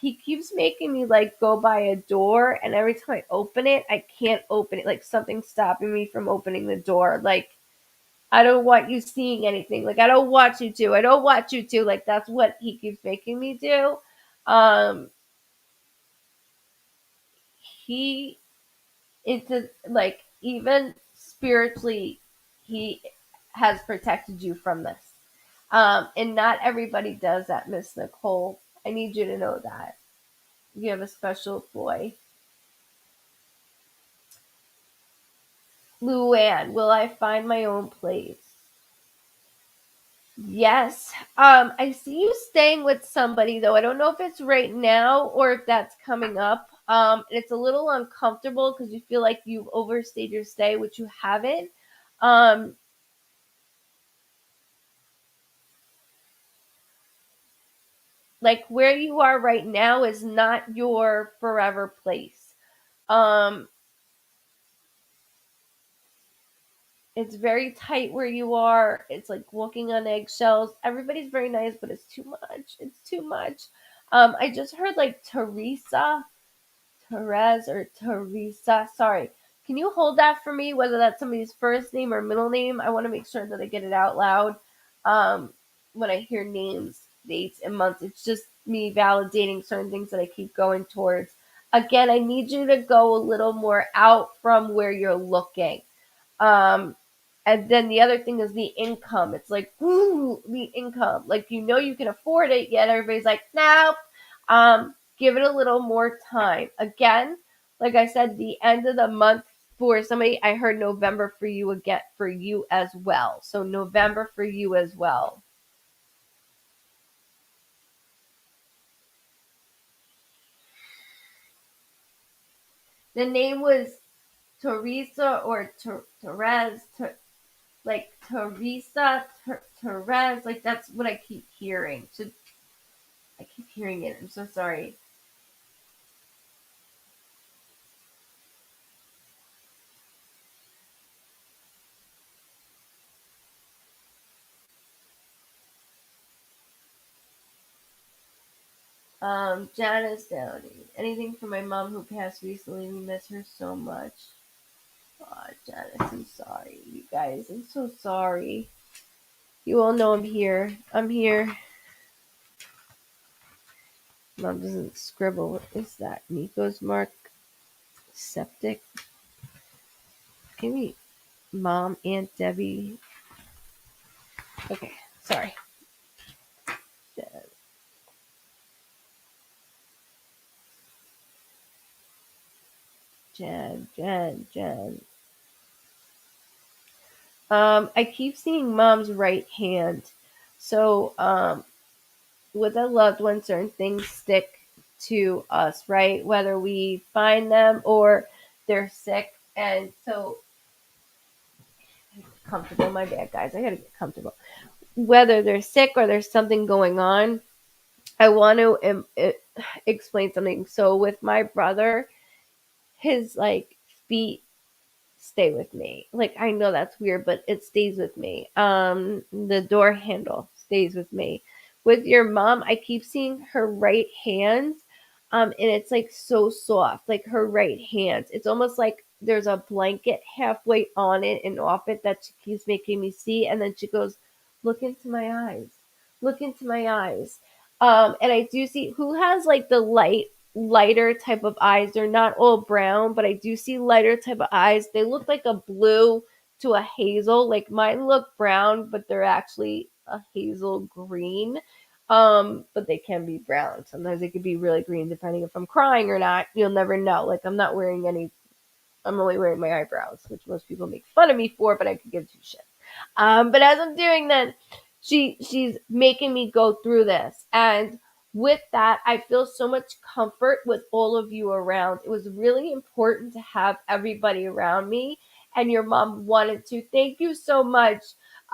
he keeps making me like go by a door, and every time I open it, I can't open it. Like something's stopping me from opening the door. Like I don't want you seeing anything. Like I don't want you to. I don't want you to. Like that's what he keeps making me do. Um, he into like even spiritually, he has protected you from this. And not everybody does that, Miss Nicole. I need you to know that. You have a special boy. Luann, will I find my own place? Yes. I see you staying with somebody though. I don't know if it's right now or if that's coming up. And it's a little uncomfortable because you feel like you've overstayed your stay, which you haven't. Um, like where you are right now is not your forever place. Um, it's very tight where you are. It's like walking on eggshells. Everybody's very nice, but it's too much. It's too much. I just heard like Teresa, Therese, or Teresa. Sorry. Can you hold that for me? Whether that's somebody's first name or middle name, I want to make sure that I get it out loud. Um, when I hear names, dates, and months, it's just me validating certain things that I keep going towards. Again, I need you to go a little more out from where you're looking. Um, and then the other thing is the income. It's like, ooh, the income. Like you can afford it, yet everybody's like, nope. Give it a little more time. Again, like I said, the end of the month for somebody, I heard November for you again for you as well. So November for you as well. The name was Teresa or Therese, like Teresa, Therese, like that's what I keep hearing. So I keep hearing it. I'm so sorry. Janice Downey. Anything for my mom who passed recently. We miss her so much. Oh, Janice, I'm sorry. You guys, I'm so sorry. You all know I'm here. I'm here. Mom doesn't scribble. What is that? Nico's mark? Septic. Give me mom, Aunt Debbie. Okay, sorry. Jen. I keep seeing mom's right hand. So, with a loved one, certain things stick to us, right? Whether we find them or they're sick. And so, comfortable, my bad, guys. I gotta get comfortable. Whether they're sick or there's something going on, I want to explain something. So, with my brother, his like feet stay with me. Like I know that's weird, but it stays with me. The door handle stays with me. With your mom, I keep seeing her right hand, and it's like so soft, like her right hand. It's almost like there's a blanket halfway on it and off it that she keeps making me see, and then she goes, "Look into my eyes, look into my eyes." And I do see who has like the lighter type of eyes. They're not all brown, but I do see lighter type of eyes. They look like a blue to a hazel. Like mine look brown, but they're actually a hazel green. But they can be brown. Sometimes they could be really green depending if I'm crying or not. You'll never know. Like I'm not wearing any. I'm only wearing my eyebrows, which most people make fun of me for, but I could give two shits. But as I'm doing that, she's making me go through this, and with that, I feel so much comfort with all of you around. It was really important to have everybody around me, and your mom wanted to. Thank you so much.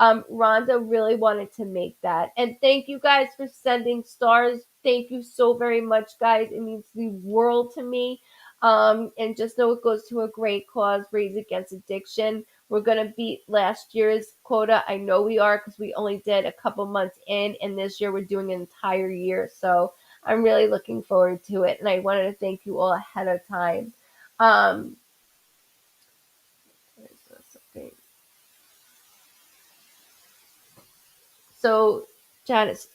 Rhonda really wanted to make that. And thank you guys for sending stars. Thank you so very much, guys. It means the world to me. And just know it goes to a great cause, Raise Against Addiction. We're going to beat last year's quota. I know we are because we only did a couple months in, and this year we're doing an entire year. So I'm really looking forward to it. And I wanted to thank you all ahead of time. Um, so Janice,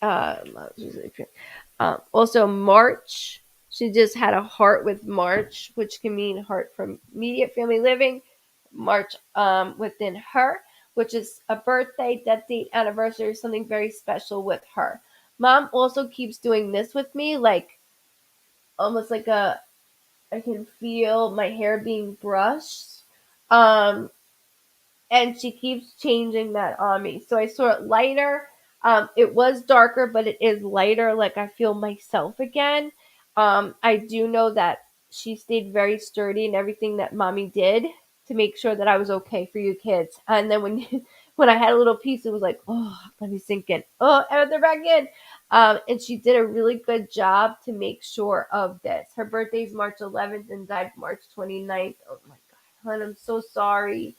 also March, she just had a heart with March, which can mean heart from immediate family living. March within her, which is a birthday, death date, anniversary, something very special with her. Mom also keeps doing this with me, like almost like a I can feel my hair being brushed. Um, and she keeps changing that on me. So I saw it lighter. It was darker, but it is lighter. Like I feel myself again. I do know that she stayed very sturdy in everything that mommy did to make sure that I was okay for you kids. And then when when I had a little piece, it was like, oh, let me sink in. Oh, and they're back in. And she did a really good job to make sure of this. Her birthday's March 11th and died March 29th. Oh my God, hon, I'm so sorry.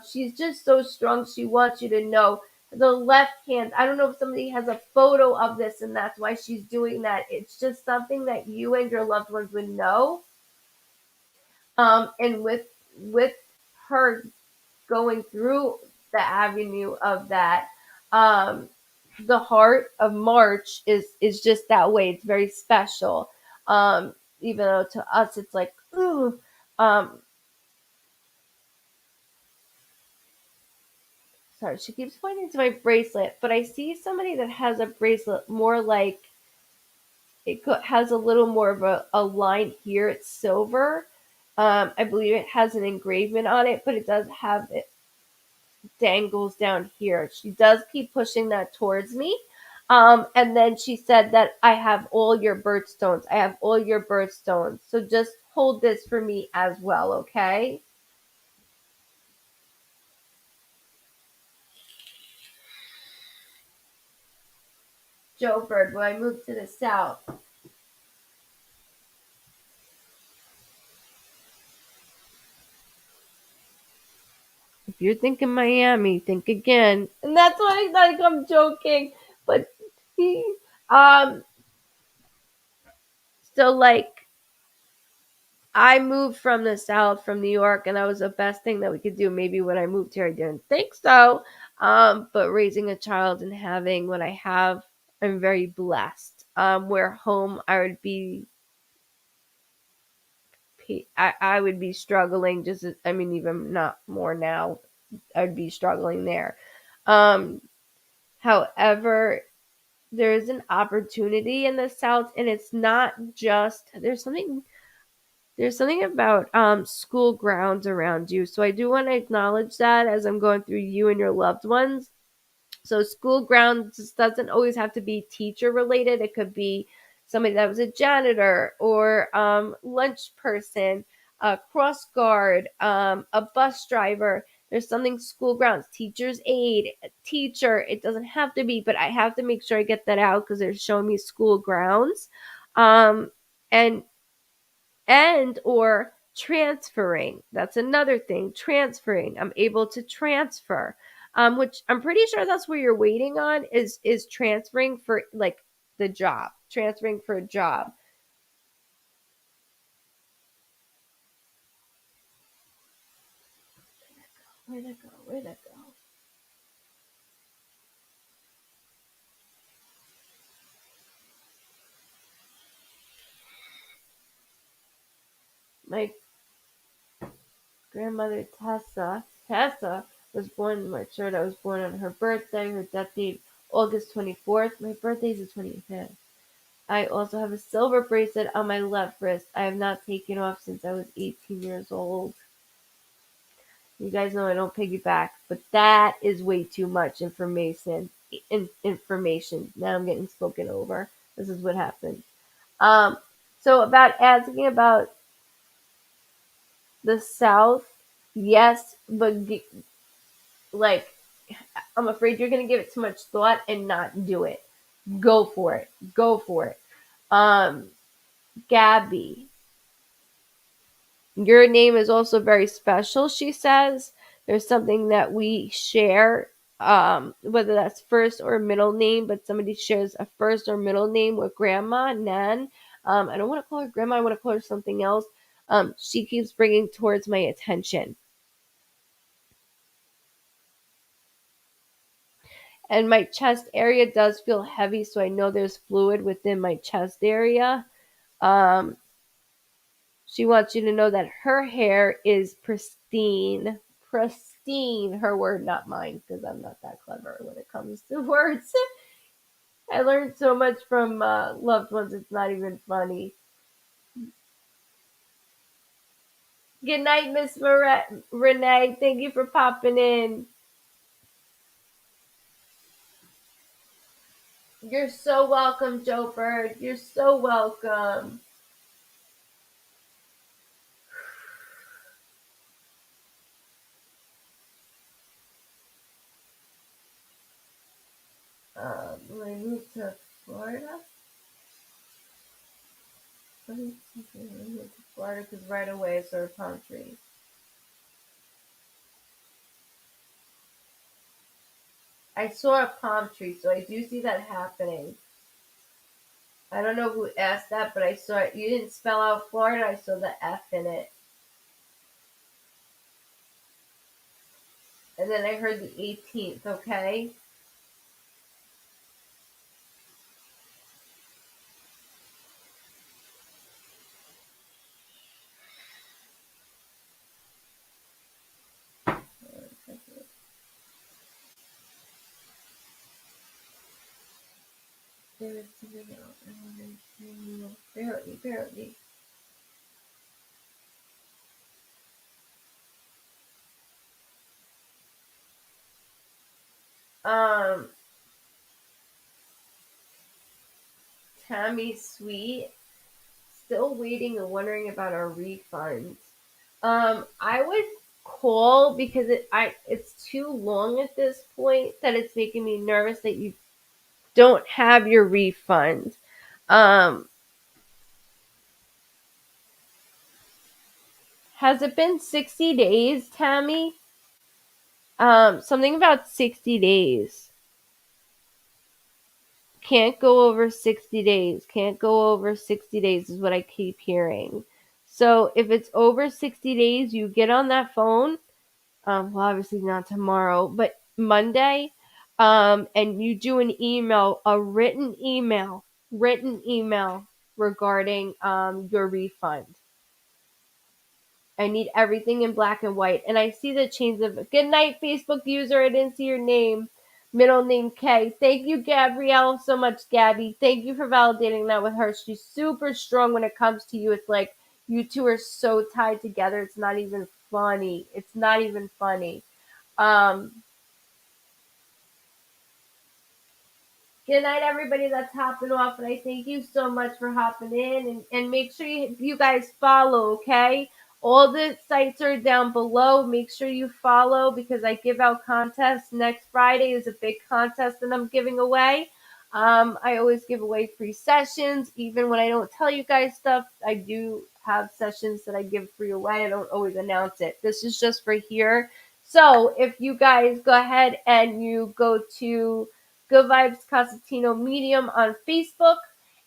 She's just so strong. She wants you to know the left hand. I don't know if somebody has a photo of this and that's why she's doing that. It's just something that you and your loved ones would know. And with her going through the avenue of that, um, the heart of March is just that way. It's very special. Even though to us it's like, ooh. Um, Sorry, she keeps pointing to my bracelet, but I see somebody that has a bracelet more like has a little more of a line here. It's silver. I believe it has an engravement on it, but it does have it dangles down here. She does keep pushing that towards me. And then she said that I have all your birthstones. I have all your birthstones. So just hold this for me as well, okay? Joe Bird, when I moved to the South, if you're thinking Miami, think again. And that's why I think I'm joking. But he, um, so like I moved from the South, from New York, and that was the best thing that we could do. Maybe when I moved here, I didn't think so. But raising a child and having what I have, I'm very blessed. Where home, I would be I would be struggling just I mean even not more now. I'd be struggling there. Um However, there's an opportunity in the South, and it's not just there's something about school grounds around you. So I do want to acknowledge that as I'm going through you and your loved ones. So school grounds doesn't always have to be teacher related. It could be somebody that was a janitor or lunch person, a cross guard, a bus driver. There's something school grounds, teacher's aide, teacher. It doesn't have to be, but I have to make sure I get that out because they're showing me school grounds. Um, and or transferring. That's another thing. Transferring. I'm able to transfer. Which I'm pretty sure that's where you're waiting on is transferring for like the job. Transferring for a job. Where'd it go? Where'd it go? My grandmother Tessa was born in my shirt. I was born on her birthday. Her death date August 24th. My birthday's the 25th. I also have a silver bracelet on my left wrist. I have not taken off since I was 18 years old. You guys know I don't piggyback, but that is way too much information. Information. Now I'm getting spoken over. This is what happened. Um, so about asking about the South, yes, but like I'm afraid you're gonna give it too much thought and not do it. Go for it. Go for it. Um, Gabby, your name is also very special, she says. There's something that we share, whether that's first or middle name, but somebody shares a first or middle name with grandma, Nan. I don't want to call her grandma, I want to call her something else. She keeps bringing towards my attention. And my chest area does feel heavy, so I know there's fluid within my chest area. Um, She wants you to know that her hair is pristine. Pristine, her word, not mine, because I'm not that clever when it comes to words. I learned so much from loved ones, it's not even funny. Good night, Miss Renee. Thank you for popping in. You're so welcome, Joe Bird. You're so welcome. When I moved to Florida, I moved to Florida because right away I saw a palm tree. I saw a palm tree, so I do see that happening. I don't know who asked that, but I saw it. You didn't spell out Florida. I saw the F in it. And then I heard the 18th, okay? There's something else. Barely. Um, Tammy Sweet, still waiting and wondering about our refunds. I would call because it's too long at this point that it's making me nervous that you don't have your refund. Um, has it been 60 days, Tammy? Something about 60 days. Can't go over 60 days. Can't go over 60 days is what I keep hearing. So if it's over 60 days, you get on that phone. Well, obviously not tomorrow, but Monday. And you do an email, a written email regarding your refund. I need everything in black and white. And I see the chains of good night, Facebook user. I didn't see your name. Middle name K. Thank you, Gabrielle, so much, Gabby. Thank you for validating that with her. She's super strong when it comes to you. It's like you two are so tied together. It's not even funny. It's not even funny. Um, Good night, everybody that's hopping off, and I thank you so much for hopping in. And make sure you guys follow, okay? All the sites are down below. Make sure you follow because I give out contests. Next Friday is a big contest that I'm giving away. I always give away free sessions. Even when I don't tell you guys stuff, I do have sessions that I give free away. I don't always announce it. This is just for here. So if you guys go ahead and you go to Goodvibes Cosentino Medium on Facebook,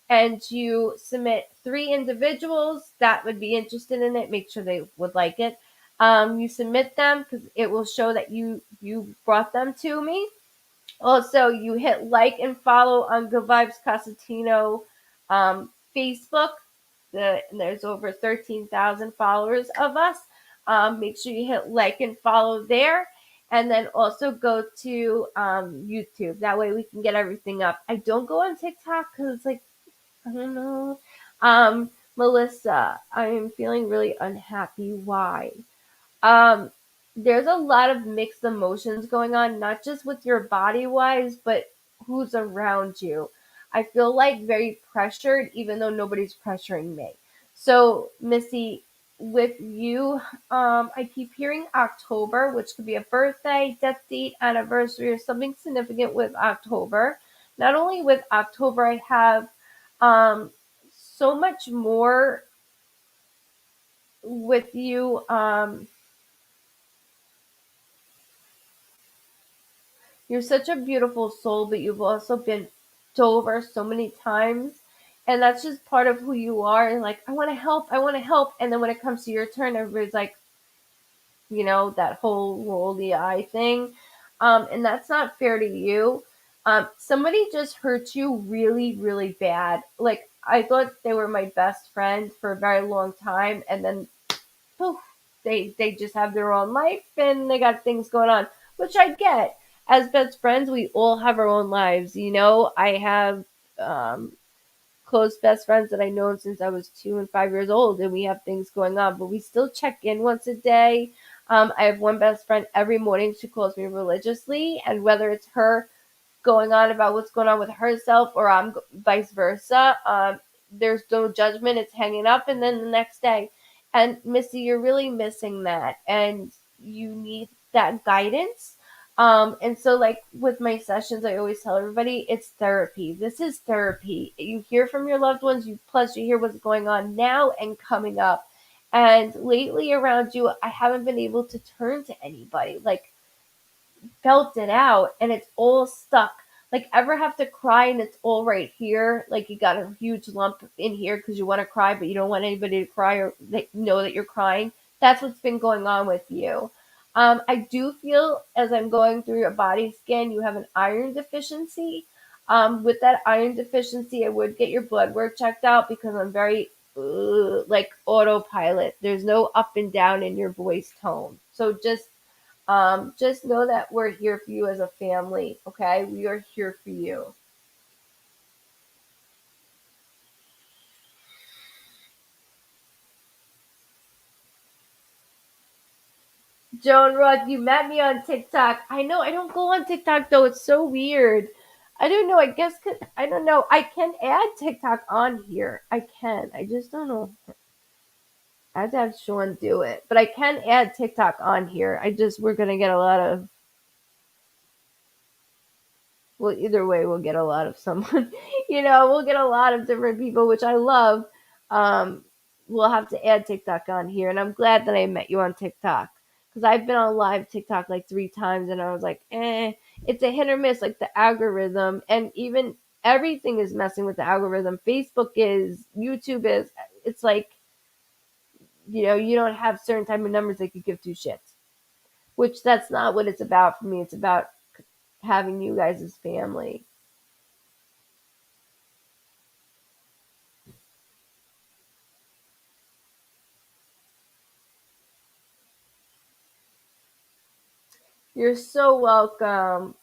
and you submit 3 individuals that would be interested in it. Make sure they would like it. You submit them because it will show that you brought them to me. Also, you hit like and follow on Goodvibes Cosentino Facebook. There's over 13,000 followers of us. Make sure you hit like and follow there. And then also go to YouTube. That way we can get everything up. I don't go on TikTok because it's like, I don't know. Melissa, I am feeling really unhappy. Why? Um, there's a lot of mixed emotions going on, not just with your body wise, but who's around you. I feel like very pressured, even though nobody's pressuring me. So, Missy, with you, I keep hearing October, which could be a birthday, death date, anniversary, or something significant with October. Not only with October, I have so much more with you. You're such a beautiful soul, but you've also been over so many times. And that's just part of who you are. And like, I want to help, I want to help. And then when it comes to your turn, everybody's like, that whole roll the eye thing. And that's not fair to you. Somebody just hurt you really, really bad. Like, I thought they were my best friend for a very long time. And then poof, they just have their own life and they got things going on, which I get. As best friends, we all have our own lives. I have um, close best friends that I know since I was 2 and 5 years old, and we have things going on, but we still check in once a day. I have one best friend every morning. She calls me religiously, and whether it's her going on about what's going on with herself or I'm vice versa. There's no judgment. It's hanging up, and then the next day. And Missy, you're really missing that, and you need that guidance. And so, like with my sessions, I always tell everybody it's therapy. This is therapy. You hear from your loved ones, you hear what's going on now and coming up. And lately around you, I haven't been able to turn to anybody. Like felt it out and it's all stuck. Like ever have to cry and it's all right here, like you got a huge lump in here because you want to cry but you don't want anybody to cry or they know that you're crying. That's what's been going on with you. I do feel as I'm going through your body scan, you have an iron deficiency. With that iron deficiency, I would get your blood work checked out because I'm very like autopilot. There's no up and down in your voice tone. So just know that we're here for you as a family, okay? We are here for you. Joan Roth, you met me on TikTok. I know I don't go on TikTok though. It's so weird. I don't know. I guess I don't know. I can add TikTok on here. I can. I just don't know. I have to have Sean do it, but I can add TikTok on here. We're gonna get a lot of well, either way, we'll get a lot of someone. We'll get a lot of different people, which I love. Um, we'll have to add TikTok on here, and I'm glad that I met you on TikTok because I've been on live TikTok like 3 times, and I was like, it's a hit or miss, like the algorithm, and even everything is messing with the algorithm. Facebook is, YouTube is. It's like you don't have certain type of numbers that you give two shits, which that's not what it's about for me. It's about having you guys as family. You're so welcome.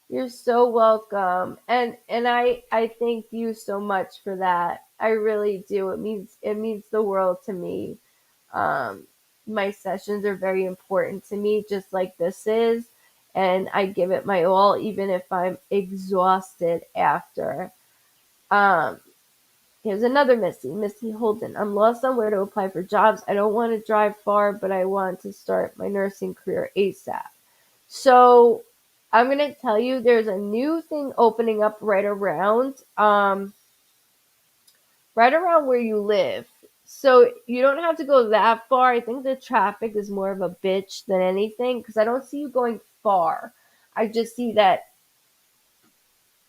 You're so welcome. And I thank you so much for that. I really do. It means the world to me. Um my sessions are very important to me, just like this is, and I give it my all even if I'm exhausted after. Um Here's another Misty Holden. I'm lost on where to apply for jobs. I don't want to drive far, but I want to start my nursing career ASAP. So I'm gonna tell you, there's a new thing opening up right around where you live. So you don't have to go that far. I think the traffic is more of a bitch than anything because I don't see you going far. I just see that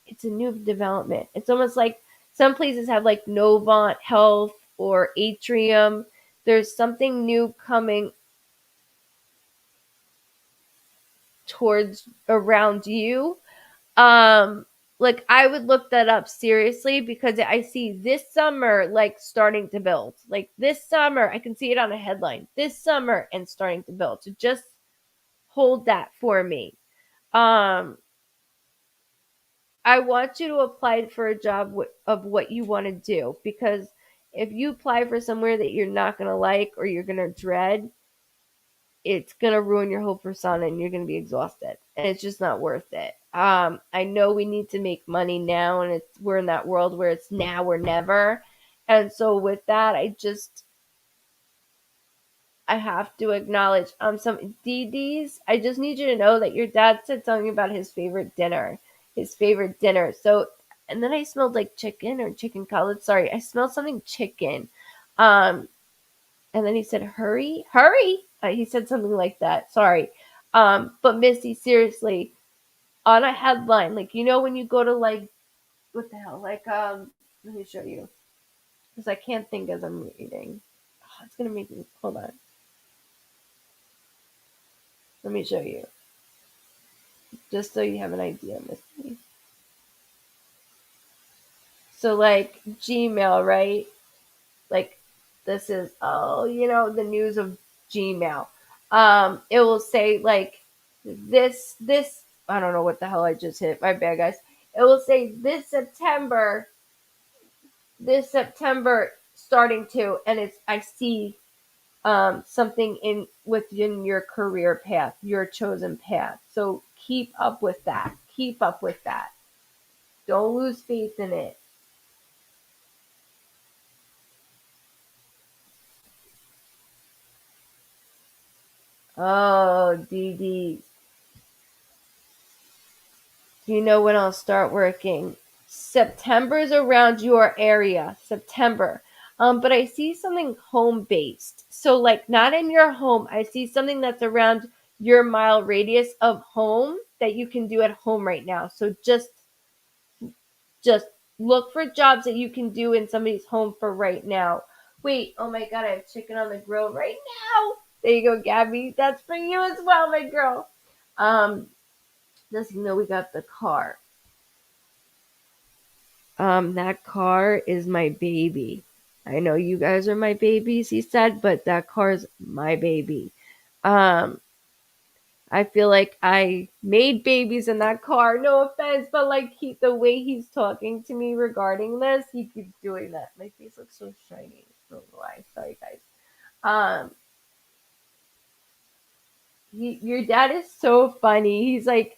it's a new development. It's almost like some places have like Novant Health or Atrium. There's something new coming towards around you. Um, like I would look that up seriously because I see this summer like starting to build. Like this summer, I can see it on a headline. This summer and starting to build. So just hold that for me. Um, I want you to apply for a job of what you want to do, because if you apply for somewhere that you're not going to like or you're going to dread, it's going to ruin your whole persona and you're going to be exhausted and it's just not worth it. I know we need to make money now, and we're in that world where it's now or never. And so with that, I have to acknowledge some DDs. I just need you to know that your dad said something about his favorite dinner. His favorite dinner. So, and then I smelled like chicken or chicken cutlet. Sorry, I smelled something chicken. Um, and then he said, "Hurry, hurry." He said something like that. Sorry. But Missy, seriously, on a headline, like when you go to like what the hell, like let me show you because I can't think as I'm reading. Oh, it's gonna make me hold on. Let me show you just so you have an idea, Missy. So like Gmail, right? Like this is the news of Gmail. It will say like this I don't know what the hell I just hit. My bad, guys. It will say this September starting to, and it's I see something in within your career path, your chosen path. So keep up with that. Keep up with that. Don't lose faith in it. Oh, DD. Do you know when I'll start working? September's around your area. September. But I see something home based. So like not in your home. I see something that's around your mile radius of home that you can do at home right now. So just look for jobs that you can do in somebody's home for right now. Wait, oh my god, I have chicken on the grill right now. There you go, Gabby. That's for you as well, my girl. Does he know we got the car? That car is my baby. I know you guys are my babies, he said, but that car's my baby. Um, I feel like I made babies in that car. No offense, but like the way he's talking to me regarding this, he keeps doing that. My face looks so shiny. I don't know why. Sorry, guys. Um, your dad is so funny. He's like,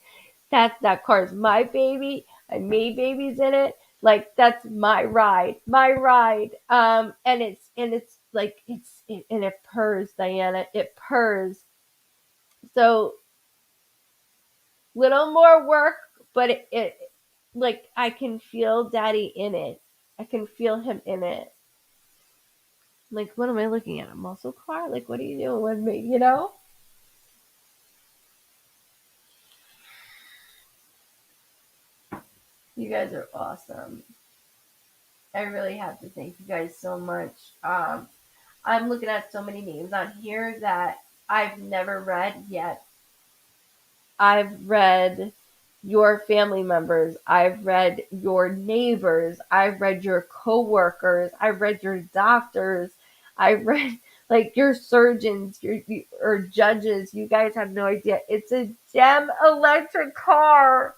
that car's my baby. I made babies in it. Like that's my ride, my ride. And it's like and it purrs, Diana. It purrs. So little more work, but it like I can feel Daddy in it. I can feel him in it. Like what am I looking at? A muscle car? Like what are you doing with me? You guys are awesome. I really have to thank you guys so much. I'm looking at so many names on here that I've never read yet. I've read your family members. I've read your neighbors. I've read your coworkers. I've read your doctors. I've read Like your surgeons, or judges, you guys have no idea. It's a gem electric car.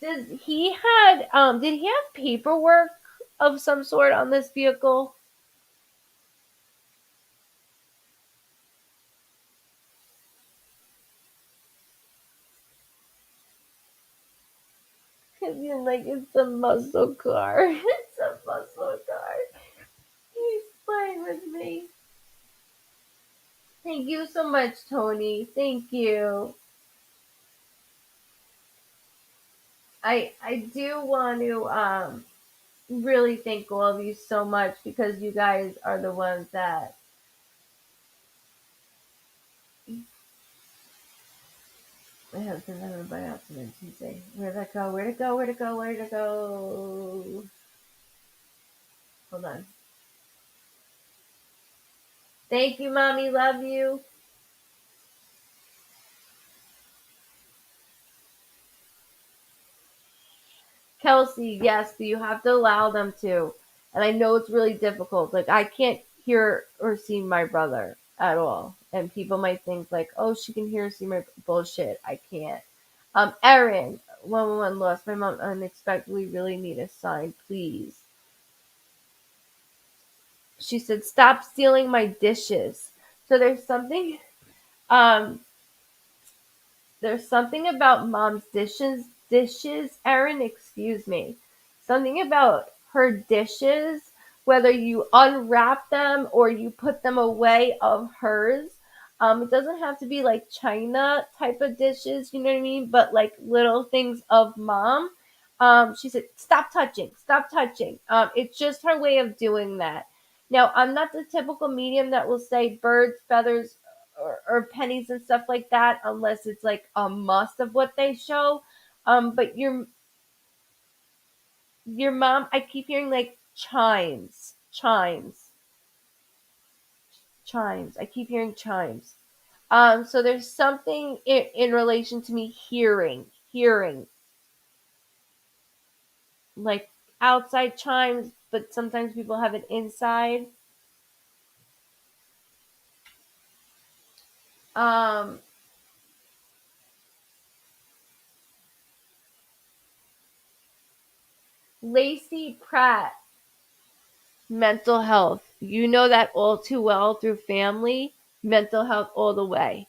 Does he had did he have paperwork of some sort on this vehicle? Cause you're like, it's a muscle car. It's a muscle car. He's playing with me. Thank you so much, Tony. Thank you. I do want to really thank all of you so much, because you guys are the ones that my husband never by accident Tuesday. Where'd that go? Where'd it go? Where'd it go? Where'd it go? Hold on. Thank you, mommy. Love you. Kelsey, yes, but you have to allow them to. And I know it's really difficult. Like, I can't hear or see my brother at all. And people might think, like, oh, she can hear or see my bullshit. I can't. Erin, 111 lost my mom unexpectedly. Really need a sign, please. She said, stop stealing my dishes. So um, there's something about mom's dishes, Erin, excuse me. Something about her dishes, whether you unwrap them or you put them away of hers. It doesn't have to be like China type of dishes, you know what I mean? But like little things of mom. She said, stop touching, stop touching. It's just her way of doing that. Now, I'm not the typical medium that will say birds, feathers, or pennies and stuff like that, unless it's like a must of what they show. But your mom, I keep hearing like chimes. I keep hearing chimes. So there's something in relation to me hearing like outside chimes, but sometimes people have it inside. Um, Lacey Pratt, mental health. You know that all too well through family, mental health all the way.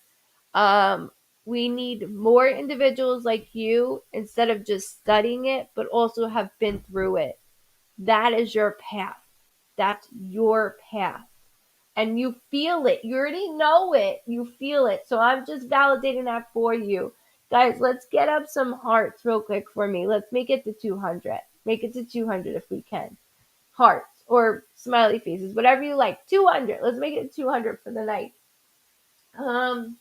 Um, we need more individuals like you, instead of just studying it, but also have been through it. That is your path. That's your path. And you feel it. You already know it. You feel it. So I'm just validating that for you. Guys, let's get up some hearts real quick for me. Let's make it to 200. Make it to 200 if we can. Hearts or smiley faces, whatever you like. 200. Let's make it 200 for the night. Um,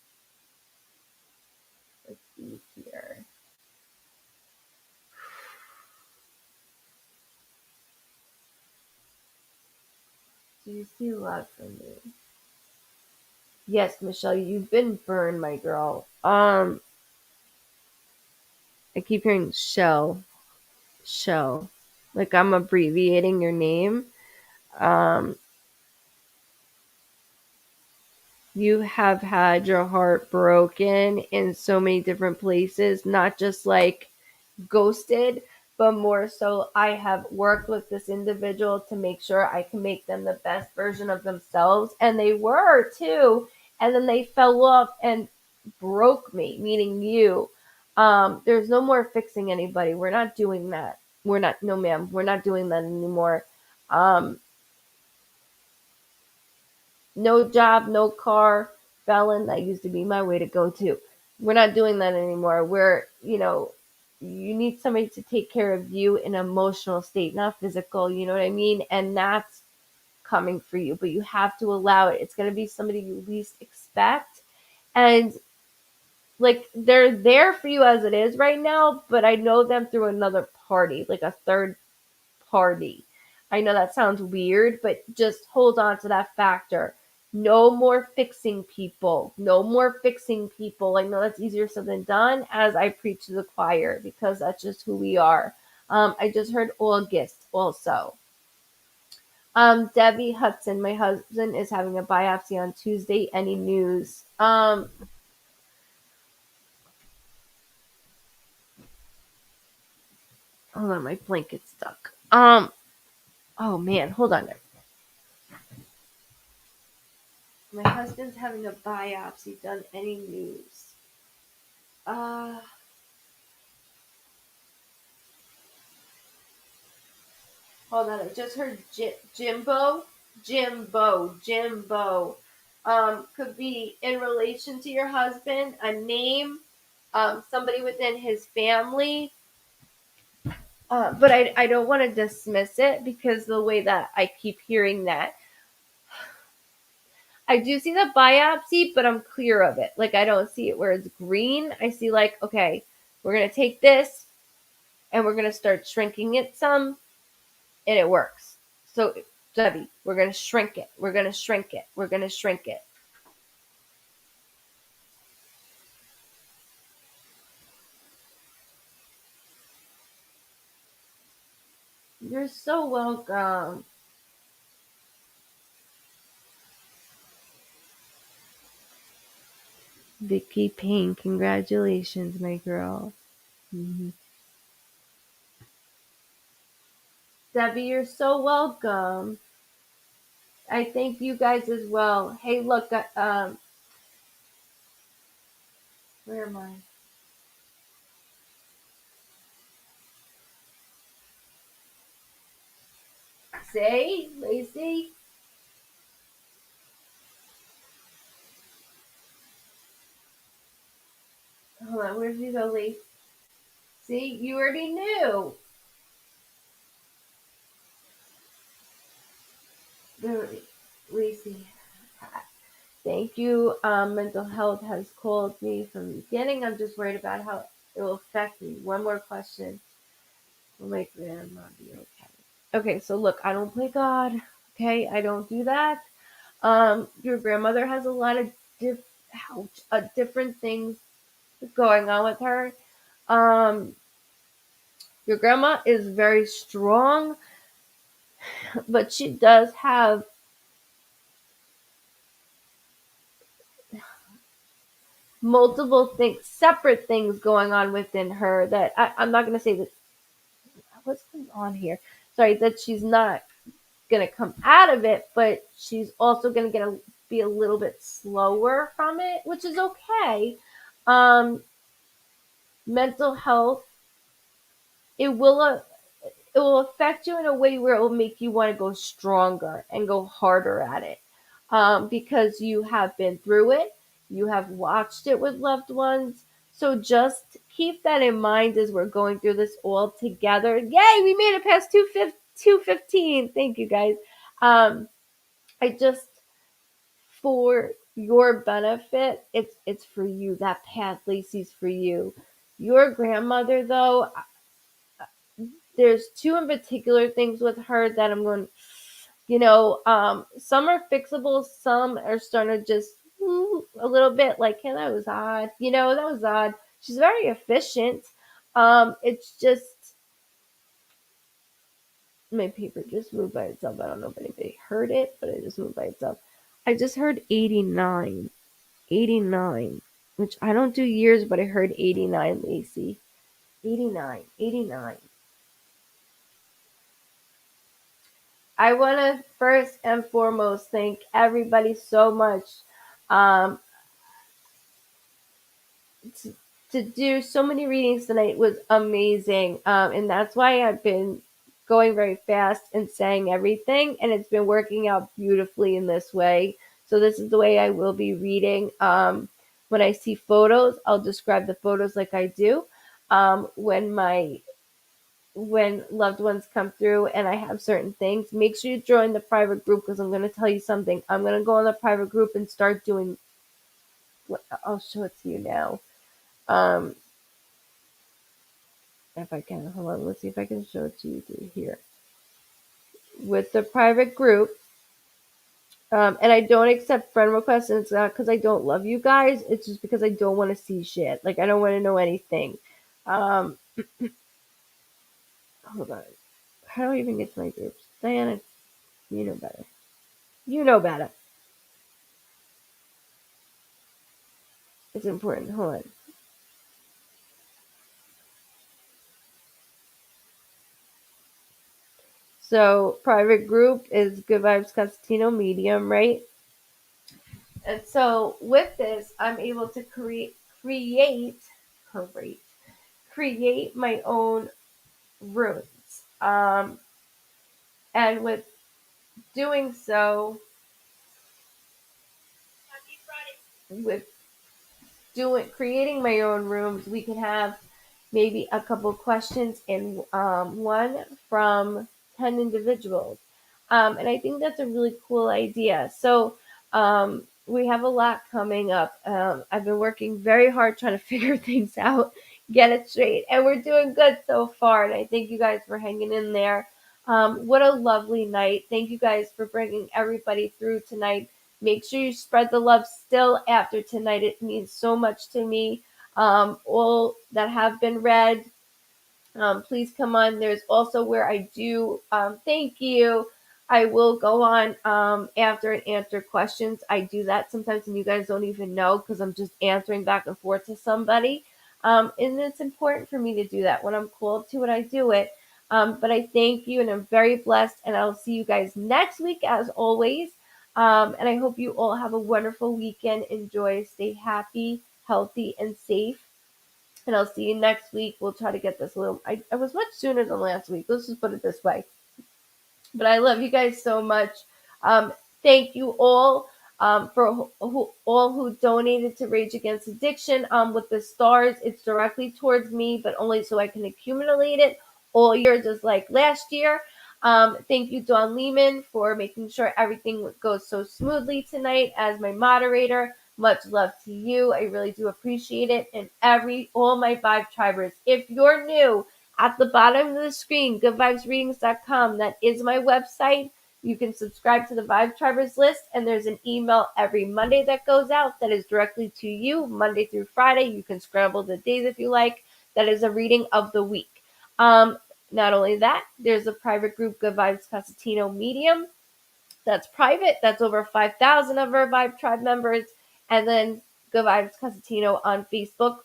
let's see here. Do you see love from me? Yes, Michelle, you've been burned, my girl. I keep hearing shell. Like I'm abbreviating your name. Um, you have had your heart broken in so many different places, not just like ghosted, but more so I have worked with this individual to make sure I can make them the best version of themselves. And they were too. And then they fell off and broke me, meaning you. There's no more fixing anybody. We're not doing that. We're not, no, ma'am, we're not doing that anymore. Um, no job, no car, felon. That used to be my way to go to. We're not doing that anymore. You need somebody to take care of you in an emotional state, not physical. You know what I mean? And that's coming for you, but you have to allow it. It's going to be somebody you least expect. And like they're there for you as it is right now, but I know them through another party, like a third party. I know that sounds weird, but just hold on to that factor. No more fixing people. No more fixing people. I know that's easier said than done, as I preach to the choir, because that's just who we are. I just heard August also. Debbie Hudson, my husband is having a biopsy on Tuesday. Any news? Hold on, my blanket's stuck. Oh man, hold on. My husband's having a biopsy done. Any news? Uh, Hold on. I just heard Jimbo. Could be in relation to your husband, a name, somebody within his family. But I don't want to dismiss it because the way that I keep hearing that, I do see the biopsy, but I'm clear of it. Like I don't see it where it's green. I see like, okay, we're gonna take this and we're gonna start shrinking it some, and it works. So Debbie, we're gonna shrink it. We're gonna shrink it. We're gonna shrink it. You're so welcome. Vicky Payne, congratulations, my girl. Mm-hmm. Debbie, you're so welcome. I thank you guys as well. Hey, look, where am I? Say, Lacey. Hold on, where did you go, Lacey? See, you already knew. Lacey. Thank you. Mental health has called me from the beginning. I'm just worried about how it will affect me. One more question. Will my grandma be okay? Okay, so look, I don't play God. Okay, I don't do that. Your grandmother has a lot of different things going on with her. Um, your grandma is very strong, but she does have multiple things, separate things going on within her that I'm not going to say that what's going on here. Sorry, that she's not going to come out of it, but she's also going to be a little bit slower from it, which is okay. Um, Mental health, it will it will affect you in a way where it will make you want to go stronger and go harder at it, because you have been through it, you have watched it with loved ones. So just keep that in mind as we're going through this all together. Yay, we made it past 215. Thank you guys. I just, for your benefit, it's for you. That path, Lacey's for you. Your grandmother, though, there's two in particular things with her that I'm going, some are fixable, some are starting to just a little bit like, hey, that was odd. That was odd. She's very efficient. It's just my paper just moved by itself. I don't know if anybody heard it, but it just moved by itself. I just heard 89. 89, which I don't do years, but I heard 89, Lacey. 89, 89. I want to first and foremost thank everybody so much, um, to, to do so many readings tonight was amazing. And that's why I've been going very fast and saying everything, and it's been working out beautifully in this way. So this is the way I will be reading. When I see photos, I'll describe the photos like I do. When loved ones come through and I have certain things, make sure you join the private group because I'm going to tell you something. I'm going to go in the private group and start doing what I'll show it to you now. Um, if I can, hold on, let's see if I can show it to you through here. With the private group, and I don't accept friend requests, and it's not because I don't love you guys, it's just because I don't want to see shit. Like, I don't want to know anything. Um, Hold on. How do I even get to my groups? Diana, You know better. You know better. It's important. Hold on. So private group is Goodvibes Cosentino medium, right? And so with this, I'm able to create create my own rooms. And with doing so, with doing creating my own rooms, we can have maybe a couple questions in one from 10 individuals. And I think that's a really cool idea. So we have a lot coming up. I've been working very hard trying to figure things out, get it straight, and we're doing good so far. And I thank you guys for hanging in there. What a lovely night. Thank you guys for bringing everybody through tonight. Make sure you spread the love still after tonight. It means so much to me. All that have been read, please come on. There's also where I do, thank you. I will go on after and answer questions. I do that sometimes, and you guys don't even know because I'm just answering back and forth to somebody. And it's important for me to do that. When I'm called to it, I do it. But I thank you, and I'm very blessed. And I'll see you guys next week, as always. And I hope you all have a wonderful weekend. Enjoy, stay happy, healthy, and safe. And I'll see you next week. We'll try to get this a little. I was much sooner than last week. Let's just put it this way. But I love you guys so much. Um, Thank you all for all who donated to Rage Against Addiction. With the stars, it's directly towards me, but only so I can accumulate it all year, just like last year. Thank you, Dawn Lehman, for making sure everything goes so smoothly tonight as my moderator. Much love to you. I really do appreciate it. And all my Vibe Tribers, if you're new, at the bottom of the screen, goodvibesreadings.com. That is my website. You can subscribe to the Vibe Tribers list, and there's an email every Monday that goes out that is directly to you, Monday through Friday. You can scramble the days if you like. That is a reading of the week. Not only that, there's a private group, Good Vibes Cosentino Medium. That's private. That's over 5,000 of our Vibe Tribe members. And then Good Vibes Cosentino on Facebook,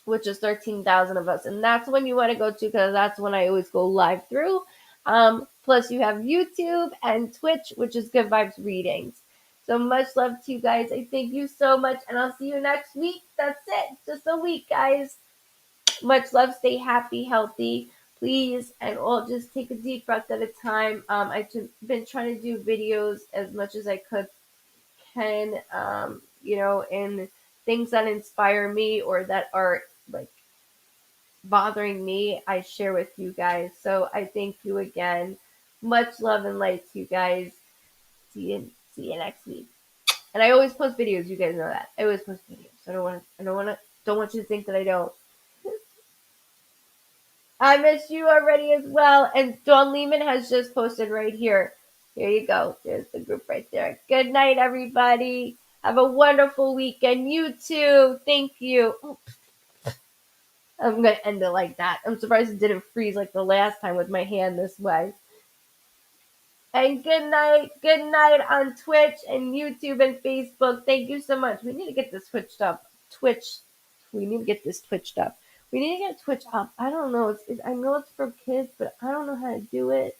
which is 13,000 of us. And that's when you want to go to because that's when I always go live through. Plus, you have YouTube and Twitch, which is Good Vibes Readings. So much love to you guys. I thank you so much, and I'll see you next week. That's it. Just a week, guys. Much love. Stay happy, healthy, please, and all just take a deep breath at a time. I've been trying to do videos as much as I can, and things that inspire me or that are like bothering me, I share with you guys. So I thank you again. Much love and light to you guys. See you next week. And I always post videos. You guys know that. I always post videos. So don't want you to think that I don't. I miss you already as well. And Dawn Lehman has just posted right here. Here you go. There's the group right there. Good night, everybody. Have a wonderful weekend. You too. Thank you. Oh, I'm going to end it like that. I'm surprised it didn't freeze like the last time with my hand this way. And good night. Good night on Twitch and YouTube and Facebook. Thank you so much. We need to get this twitched up. We need to get this twitched up. We need to get Twitch up. I don't know. I know it's for kids, but I don't know how to do it.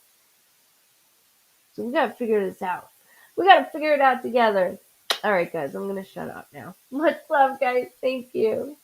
So we got to figure this out. We got to figure it out together. All right, guys. I'm going to shut up now. Much love, guys. Thank you.